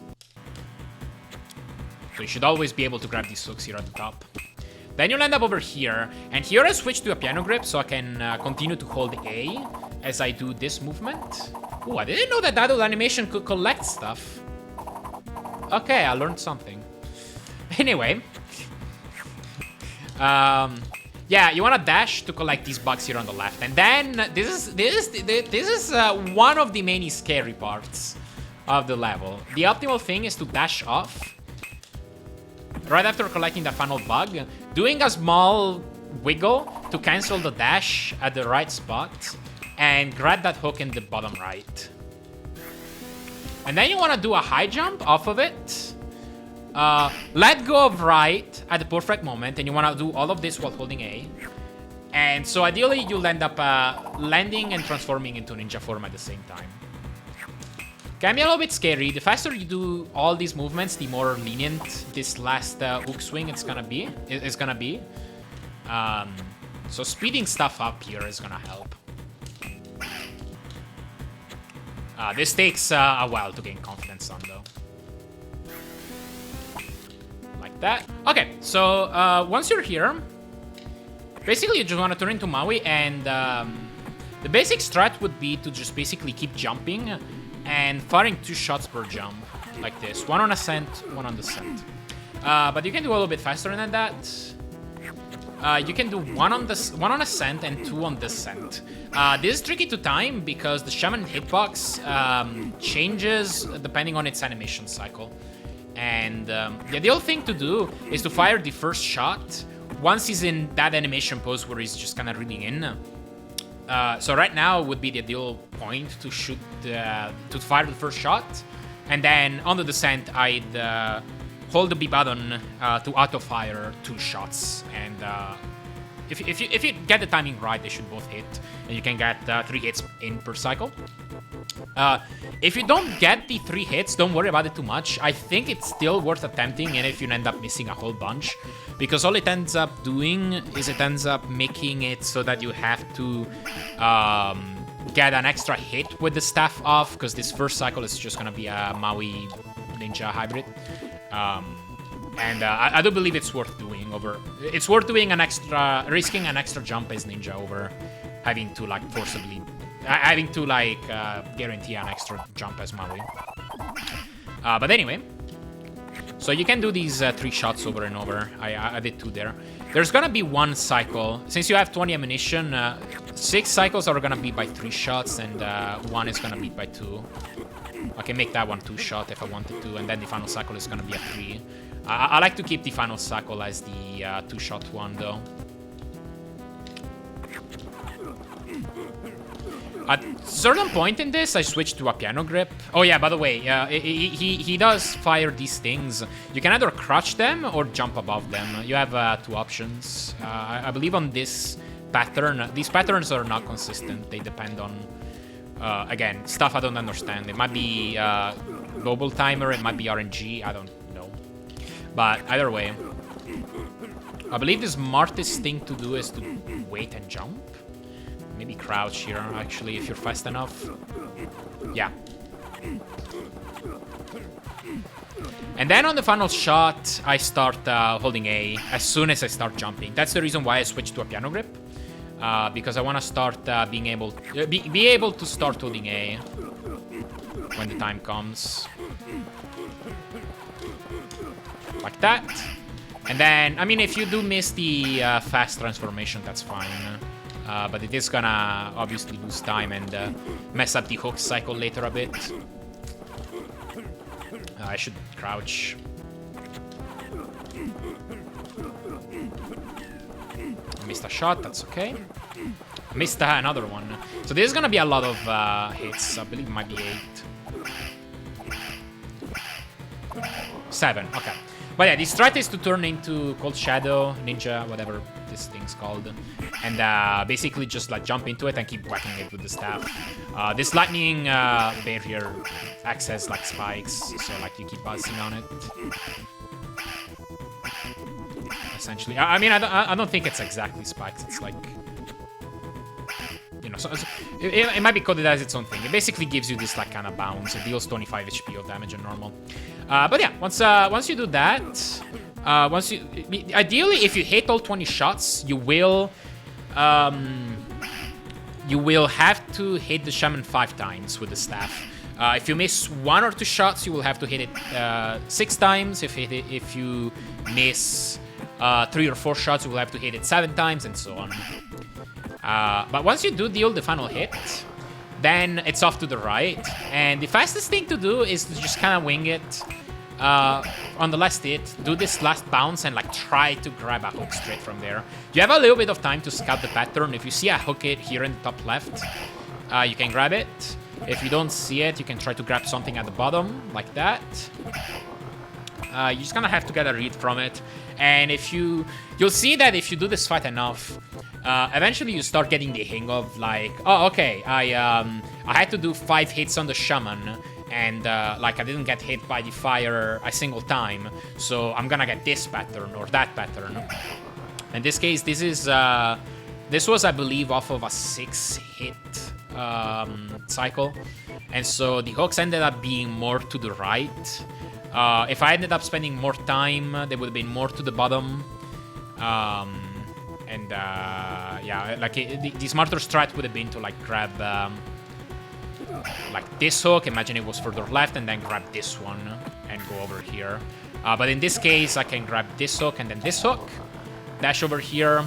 So you should always be able to grab these hooks here at the top. Then you'll end up over here. And here I switch to a piano grip so I can continue to hold A as I do this movement. Oh, I didn't know that that animation could collect stuff. Okay, I learned something. Anyway. Yeah, you want to dash to collect these bugs here on the left. And then this is one of the many scary parts of the level. The optimal thing is to dash off right after collecting the final bug, doing a small wiggle to cancel the dash at the right spot, and grab that hook in the bottom right. And then you want to do a high jump off of it, let go of right at the perfect moment, and you want to do all of this while holding A. And so ideally, you'll end up landing and transforming into ninja form at the same time. Can be a little bit scary. The faster you do all these movements, the more lenient this last hook swing is gonna be. So speeding stuff up here is gonna help. This takes a while to gain confidence on, though. Like that. Okay, so once you're here, basically you just want to turn into Maui, and the basic strat would be to just basically keep jumping and firing 2 shots per jump, like this. One on ascent, one on descent. But you can do a little bit faster than that. you can do one on ascent and 2 on descent. This is tricky to time because the Shaman hitbox changes depending on its animation cycle. And the ideal thing to do is to fire the first shot once he's in that animation pose where he's just kind of reading in. So right now would be the ideal point to shoot, to fire the first shot. And then on the descent, I'd hold the B button to auto-fire 2 shots. And if you get the timing right, they should both hit. And you can get 3 hits in per cycle. If you don't get the 3 hits, don't worry about it too much. I think it's still worth attempting, and if you end up missing a whole bunch. Because all it ends up doing is it ends up making it so that you have to get an extra hit with the staff off, because this first cycle is just going to be a Maui Ninja hybrid. And I do believe it's worth doing over... It's worth doing risking an extra jump as Ninja over having to, like, forcibly... having to, like, guarantee an extra jump as Maui. But anyway... So you can do these 3 shots over and over. I did 2 there. There's gonna be 1 cycle. Since you have 20 ammunition, 6 cycles are gonna be by 3 shots, and 1 is gonna be by 2. I can make that one 2 shot if I wanted to, and then the final cycle is gonna be a 3. I like to keep the final cycle as the 2 shot one, though. At a certain point in this, I switched to a piano grip. Oh yeah, by the way, he does fire these things. You can either crouch them or jump above them. You have 2 options. I believe on this pattern. These patterns are not consistent. They depend on, again, stuff I don't understand. It might be global timer, it might be RNG, I don't know. But either way, I believe the smartest thing to do is to wait and jump. Maybe crouch here, actually, if you're fast enough. Yeah. And then on the final shot, I start holding A as soon as I start jumping. That's the reason why I switched to a piano grip. Because I want to start being able... be able to start holding A when the time comes. Like that. And then, I mean, if you do miss the fast transformation, that's fine. But it is gonna obviously lose time and mess up the hook cycle later a bit. I should crouch. I missed a shot, that's okay. I missed another one. So there's gonna be a lot of hits. I believe it might be 8. 7, okay. But yeah, the strat is to turn into Cold Shadow, Ninja, whatever this thing's called. And basically just like jump into it and keep whacking it with the staff. This lightning barrier acts as like spikes, so like you keep buzzing on it. Essentially, I mean, I don't think it's exactly spikes. It's like, you know, so it might be coded as its own thing. It basically gives you this like kind of bounce. It deals 25 HP of damage in normal. But yeah, once you do that, ideally, if you hit all 20 shots, you will have to hit the Shaman 5 times with the staff. If you miss 1 or 2 shots, you will have to hit it 6 times. If you miss 3 or 4 shots, you will have to hit it 7 times, and so on. But once you do deal the final hit, then it's off to the right. And the fastest thing to do is to just kind of wing it. On the last hit, do this last bounce and like try to grab a hook straight from there. You have a little bit of time to scout the pattern. If you see a hook hit here in the top left, you can grab it. If you don't see it, you can try to grab something at the bottom, like that. You just kind of have to get a read from it. And you'll see that if you do this fight enough, eventually you start getting the hang of like, oh, okay, I had to do 5 hits on the Shaman, and like I didn't get hit by the fire a single time, so I'm gonna get this pattern or that pattern. In this case, this was, I believe, off of a 6-hit cycle, and so the hooks ended up being more to the right. If I ended up spending more time, they would have been more to the bottom. Yeah, like the smarter strat would have been to like grab like this hook, imagine it was further left, and then grab this one and go over here. But in this case, I can grab this hook and then this hook. dash over here.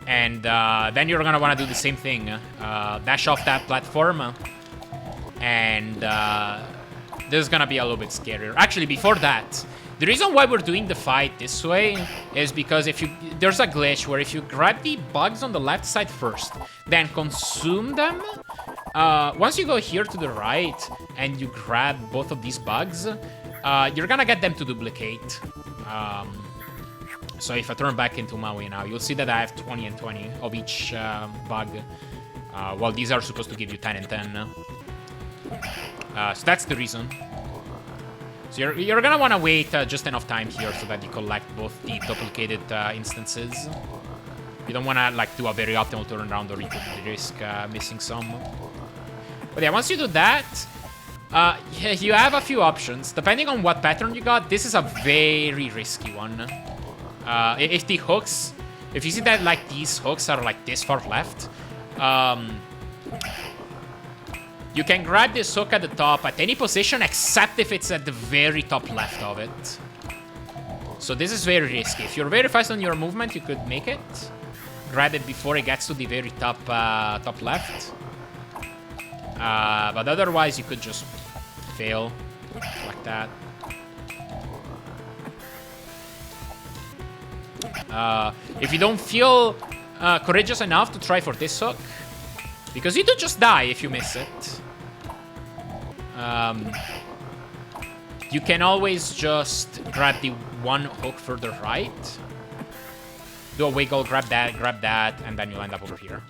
And then you're gonna wanna do the same thing. Dash off that platform. And this is gonna be a little bit scarier. Actually, before that, the reason why we're doing the fight this way is because there's a glitch where if you grab the bugs on the left side first, then consume them, once you go here to the right and you grab both of these bugs, you're gonna get them to duplicate. So if I turn back into Maui now, you'll see that I have 20 and 20 of each bug. While these are supposed to give you 10 and 10. So that's the reason. So you're gonna want to wait just enough time here so that you collect both the duplicated instances. You don't want to like do a very optimal turnaround or you could risk missing some. But yeah, once you do that, you have a few options. Depending on what pattern you got, this is a very risky one. If the hooks, if you see that like these hooks are like this far left, you can grab this hook at the top at any position except if it's at the very top left of it. So this is very risky. If you're very fast on your movement, you could make it. Grab it before it gets to the very top top left. But otherwise, you could just fail like that. If you don't feel courageous enough to try for this hook, because you do just die if you miss it. You can always just grab the one hook further right. Do a wiggle, grab that, and then you'll end up over here.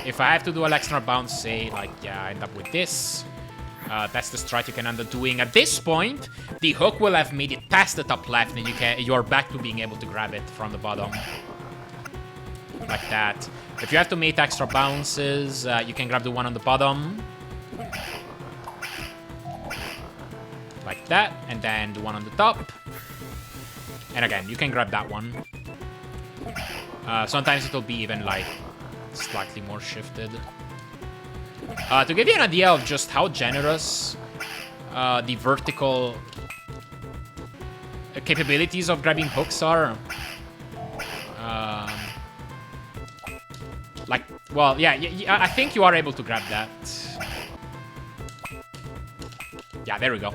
If I have to do an extra bounce, say, like, yeah, I end up with this. That's the strat you can end up doing. At this point, the hook will have made it past the top left, and you're back to being able to grab it from the bottom. Like that. If you have to make extra bounces, you can grab the one on the bottom. Like that, and then the one on the top. And again, you can grab that one. Sometimes it'll be even, like, slightly more shifted. To give you an idea of just how generous the vertical capabilities of grabbing hooks are. Like, well, yeah, I think you are able to grab that. Yeah, there we go.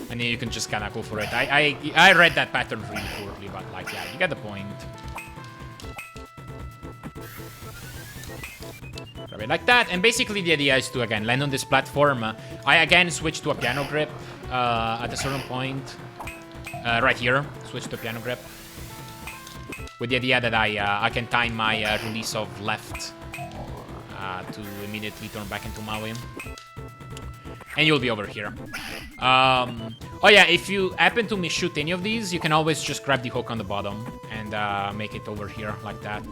And then you can just kind of go for it. I read that pattern really poorly, but, like, yeah, you get the point. Grab it like that, and basically the idea is to, again, land on this platform. I, again, switch to a piano grip at a certain point. Right here, switch to a piano grip. With the idea that I can time my release of left to immediately turn back into Maui. And you'll be over here. Oh yeah, if you happen to misshoot any of these, you can always just grab the hook on the bottom and make it over here like that.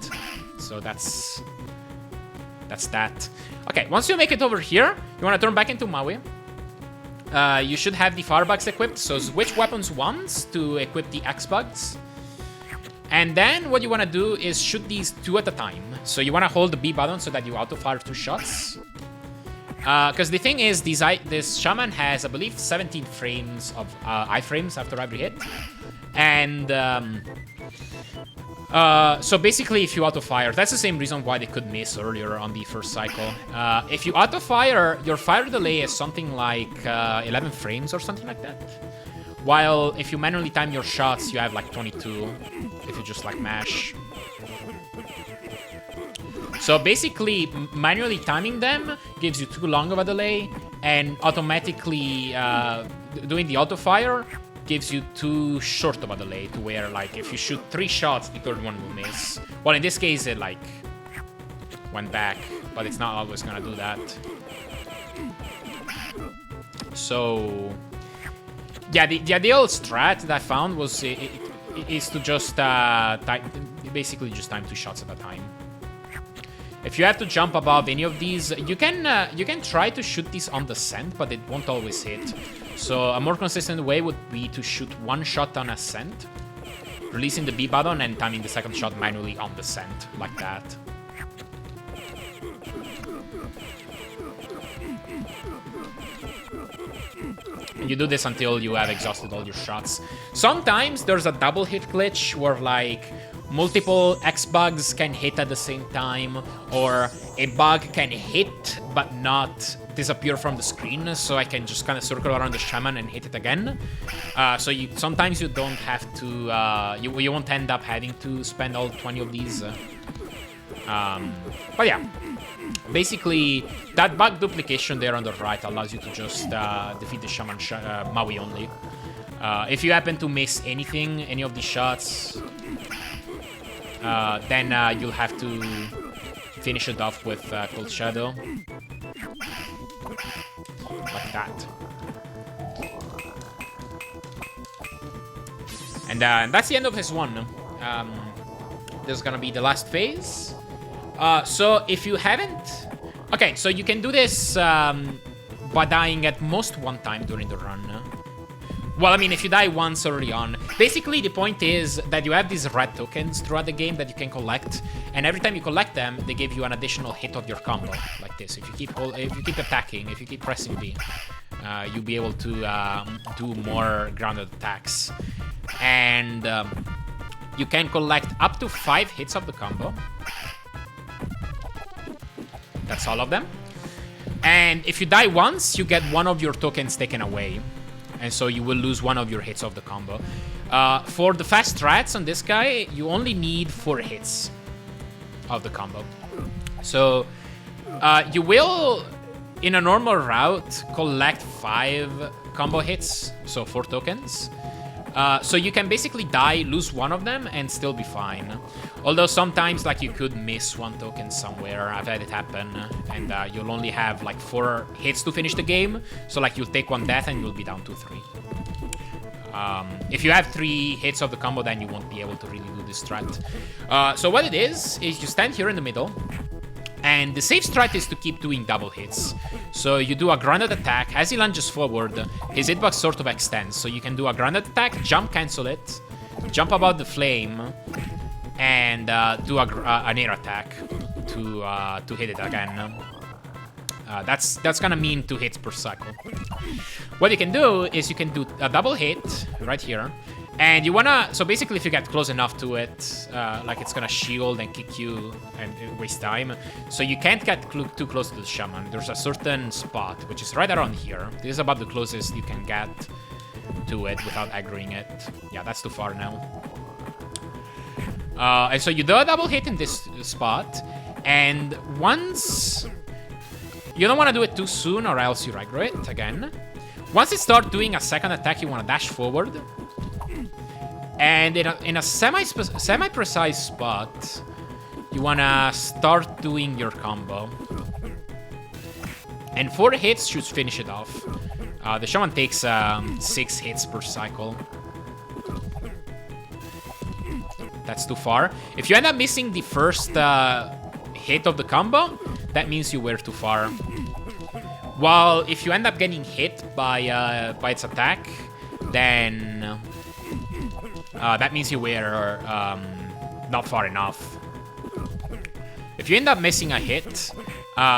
So that's that. Okay, once you make it over here, you want to turn back into Maui. You should have the firebugs equipped, so switch weapons once to equip the X-bugs. And then what you want to do is shoot these 2 at a time. So you want to hold the B button so that you auto-fire 2 shots. Because the thing is, this shaman has, I believe, 17 frames of iframes after every hit. And so basically, if you auto-fire, that's the same reason why they could miss earlier on the first cycle. If you auto-fire, your fire delay is something like 11 frames or something like that. While if you manually time your shots, you have like 22 if you just like mash. So basically, manually timing them gives you too long of a delay, and automatically doing the auto-fire gives you too short of a delay to where, like, if you shoot 3 shots, the 3rd one will miss. Well, in this case, it, like, went back, but it's not always gonna do that. So, yeah, the ideal strat that I found was is to just basically just time 2 shots at a time. If you have to jump above any of these, you can try to shoot these on the scent, but it won't always hit. So a more consistent way would be to shoot 1 shot on ascent, releasing the B button and timing the 2nd shot manually on the scent, like that. And you do this until you have exhausted all your shots. Sometimes there's a double hit glitch where like multiple X bugs can hit at the same time, or a bug can hit but not disappear from the screen, so I can just kind of circle around the shaman and hit it again. So sometimes you don't have to, you won't end up having to spend all 20 of these. But yeah, basically that bug duplication there on the right allows you to just defeat the shaman Maui only. If you happen to miss anything, any of the shots, then you'll have to finish it off with Cold Shadow. Like that. And that's the end of this one. This is gonna be the last phase. So if you haven't... Okay, so you can do this by dying at most one time during the run. Well, I mean, if you die once early on. Basically, the point is that you have these red tokens throughout the game that you can collect, and every time you collect them, they give you an additional hit of your combo, like this. If you keep attacking, if you keep pressing B, you'll be able to do more grounded attacks. And you can collect up to 5 hits of the combo. That's all of them. And if you die once, you get one of your tokens taken away. And so you will lose one of your hits of the combo. For the fast strats on this guy, you only need 4 hits of the combo. So you will, in a normal route, collect 5 combo hits, so 4 tokens. So you can basically die, lose one of them, and still be fine. Although sometimes, like, you could miss one token somewhere. I've had it happen, and you'll only have, like, 4 hits to finish the game. So, like, you'll take 1 death, and you'll be down to 3. If you have 3 hits of the combo, then you won't be able to really do this strat. So what it is you stand here in the middle, and the safe strat is to keep doing double hits. So you do a grounded attack. As he lunges forward, his hitbox sort of extends. So you can do a grounded attack, jump cancel it, jump above the flame, and do an air attack to hit it again. That's gonna mean 2 hits per cycle. What you can do is you can do a double hit right here. And you wanna... So basically, if you get close enough to it, like, it's gonna shield and kick you and waste time. So you can't get too close to the shaman. There's a certain spot, which is right around here. This is about the closest you can get to it without aggroing it. Yeah, that's too far now. And so you do a double hit in this spot. And once... You don't want to do it too soon, or else you aggro it again. Once it starts doing a second attack, you want to dash forward. And in a semi-precise spot, you want to start doing your combo. And 4 hits should finish it off. The shaman takes 6 hits per cycle. That's too far. If you end up missing the first hit of the combo, that means you were too far. While if you end up getting hit by its attack, then that means you were not far enough. If you end up missing a hit,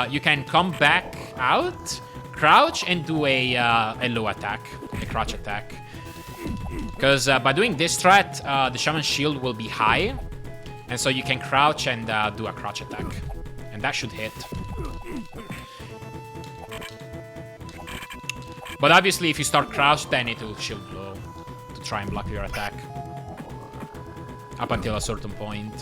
you can come back out, crouch, and do a low attack, a crouch attack. Because by doing this strat, the shaman's shield will be high, and so you can crouch and do a crouch attack. And that should hit. But obviously, if you start crouched, then it will shield low to try and block your attack. Up until a certain point.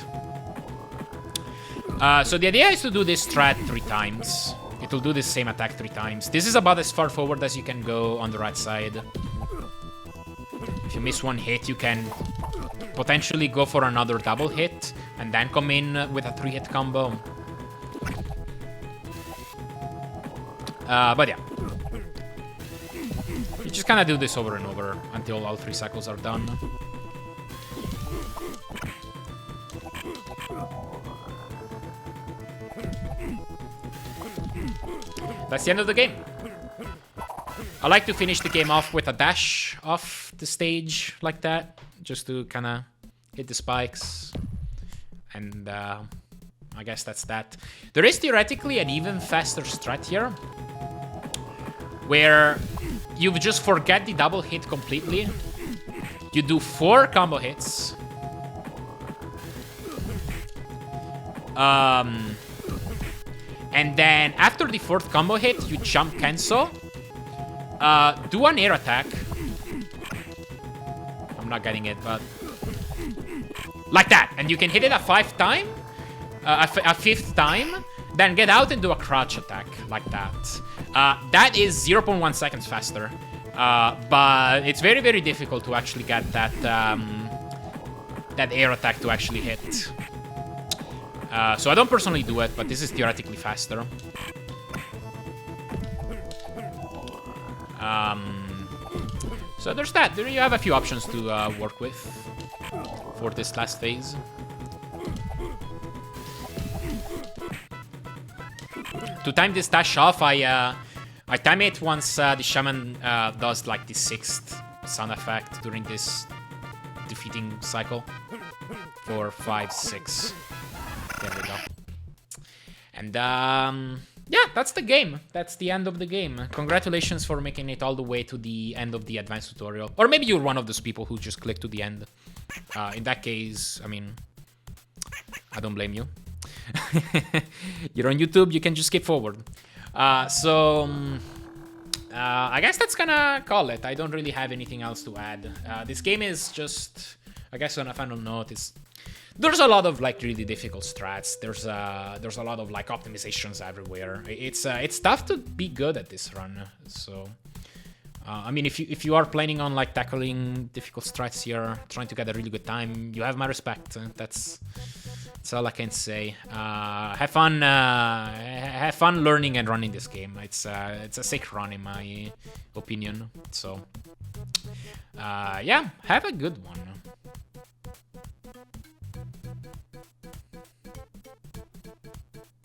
So the idea is to do this strat 3 times. It will do the same attack 3 times. This is about as far forward as you can go on the right side. If you miss 1 hit, you can potentially go for another double hit and then come in with a 3-hit combo. But yeah. You just kind of do this over and over until all 3 cycles are done. That's the end of the game. I like to finish the game off with a dash off the stage like that, just to kind of hit the spikes. And I guess that's that. There is theoretically an even faster strat here, where you just forget the double hit completely. You do 4 combo hits. And then after the 4th combo hit, you jump cancel. Do an air attack. I'm not getting it, but like that. And you can hit it a 5th time, a 5th time, then get out and do a crouch attack like that. That is 0.1 seconds faster. But it's very, very difficult to actually get that that air attack to actually hit. So I don't personally do it, but this is theoretically faster. So there's that. There you have a few options to work with for this last phase. To time this dash off, I time it once the shaman does like the 6th sound effect during this defeating cycle. 4, 5, 6. There we go. And yeah, that's the game. That's the end of the game. Congratulations for making it all the way to the end of the advanced tutorial. Or maybe you're one of those people who just click to the end. In that case, I mean, I don't blame you. You're on YouTube, you can just skip forward. I guess that's gonna call it. I don't really have anything else to add. This game is just, I guess on a final note, there's a lot of like really difficult strats. There's a lot of like optimizations everywhere. It's tough to be good at this run. So I mean, if you are planning on like tackling difficult strats here, trying to get a really good time, you have my respect. That's all I can say. Have fun learning and running this game. It's a sick run in my opinion. So yeah, have a good one.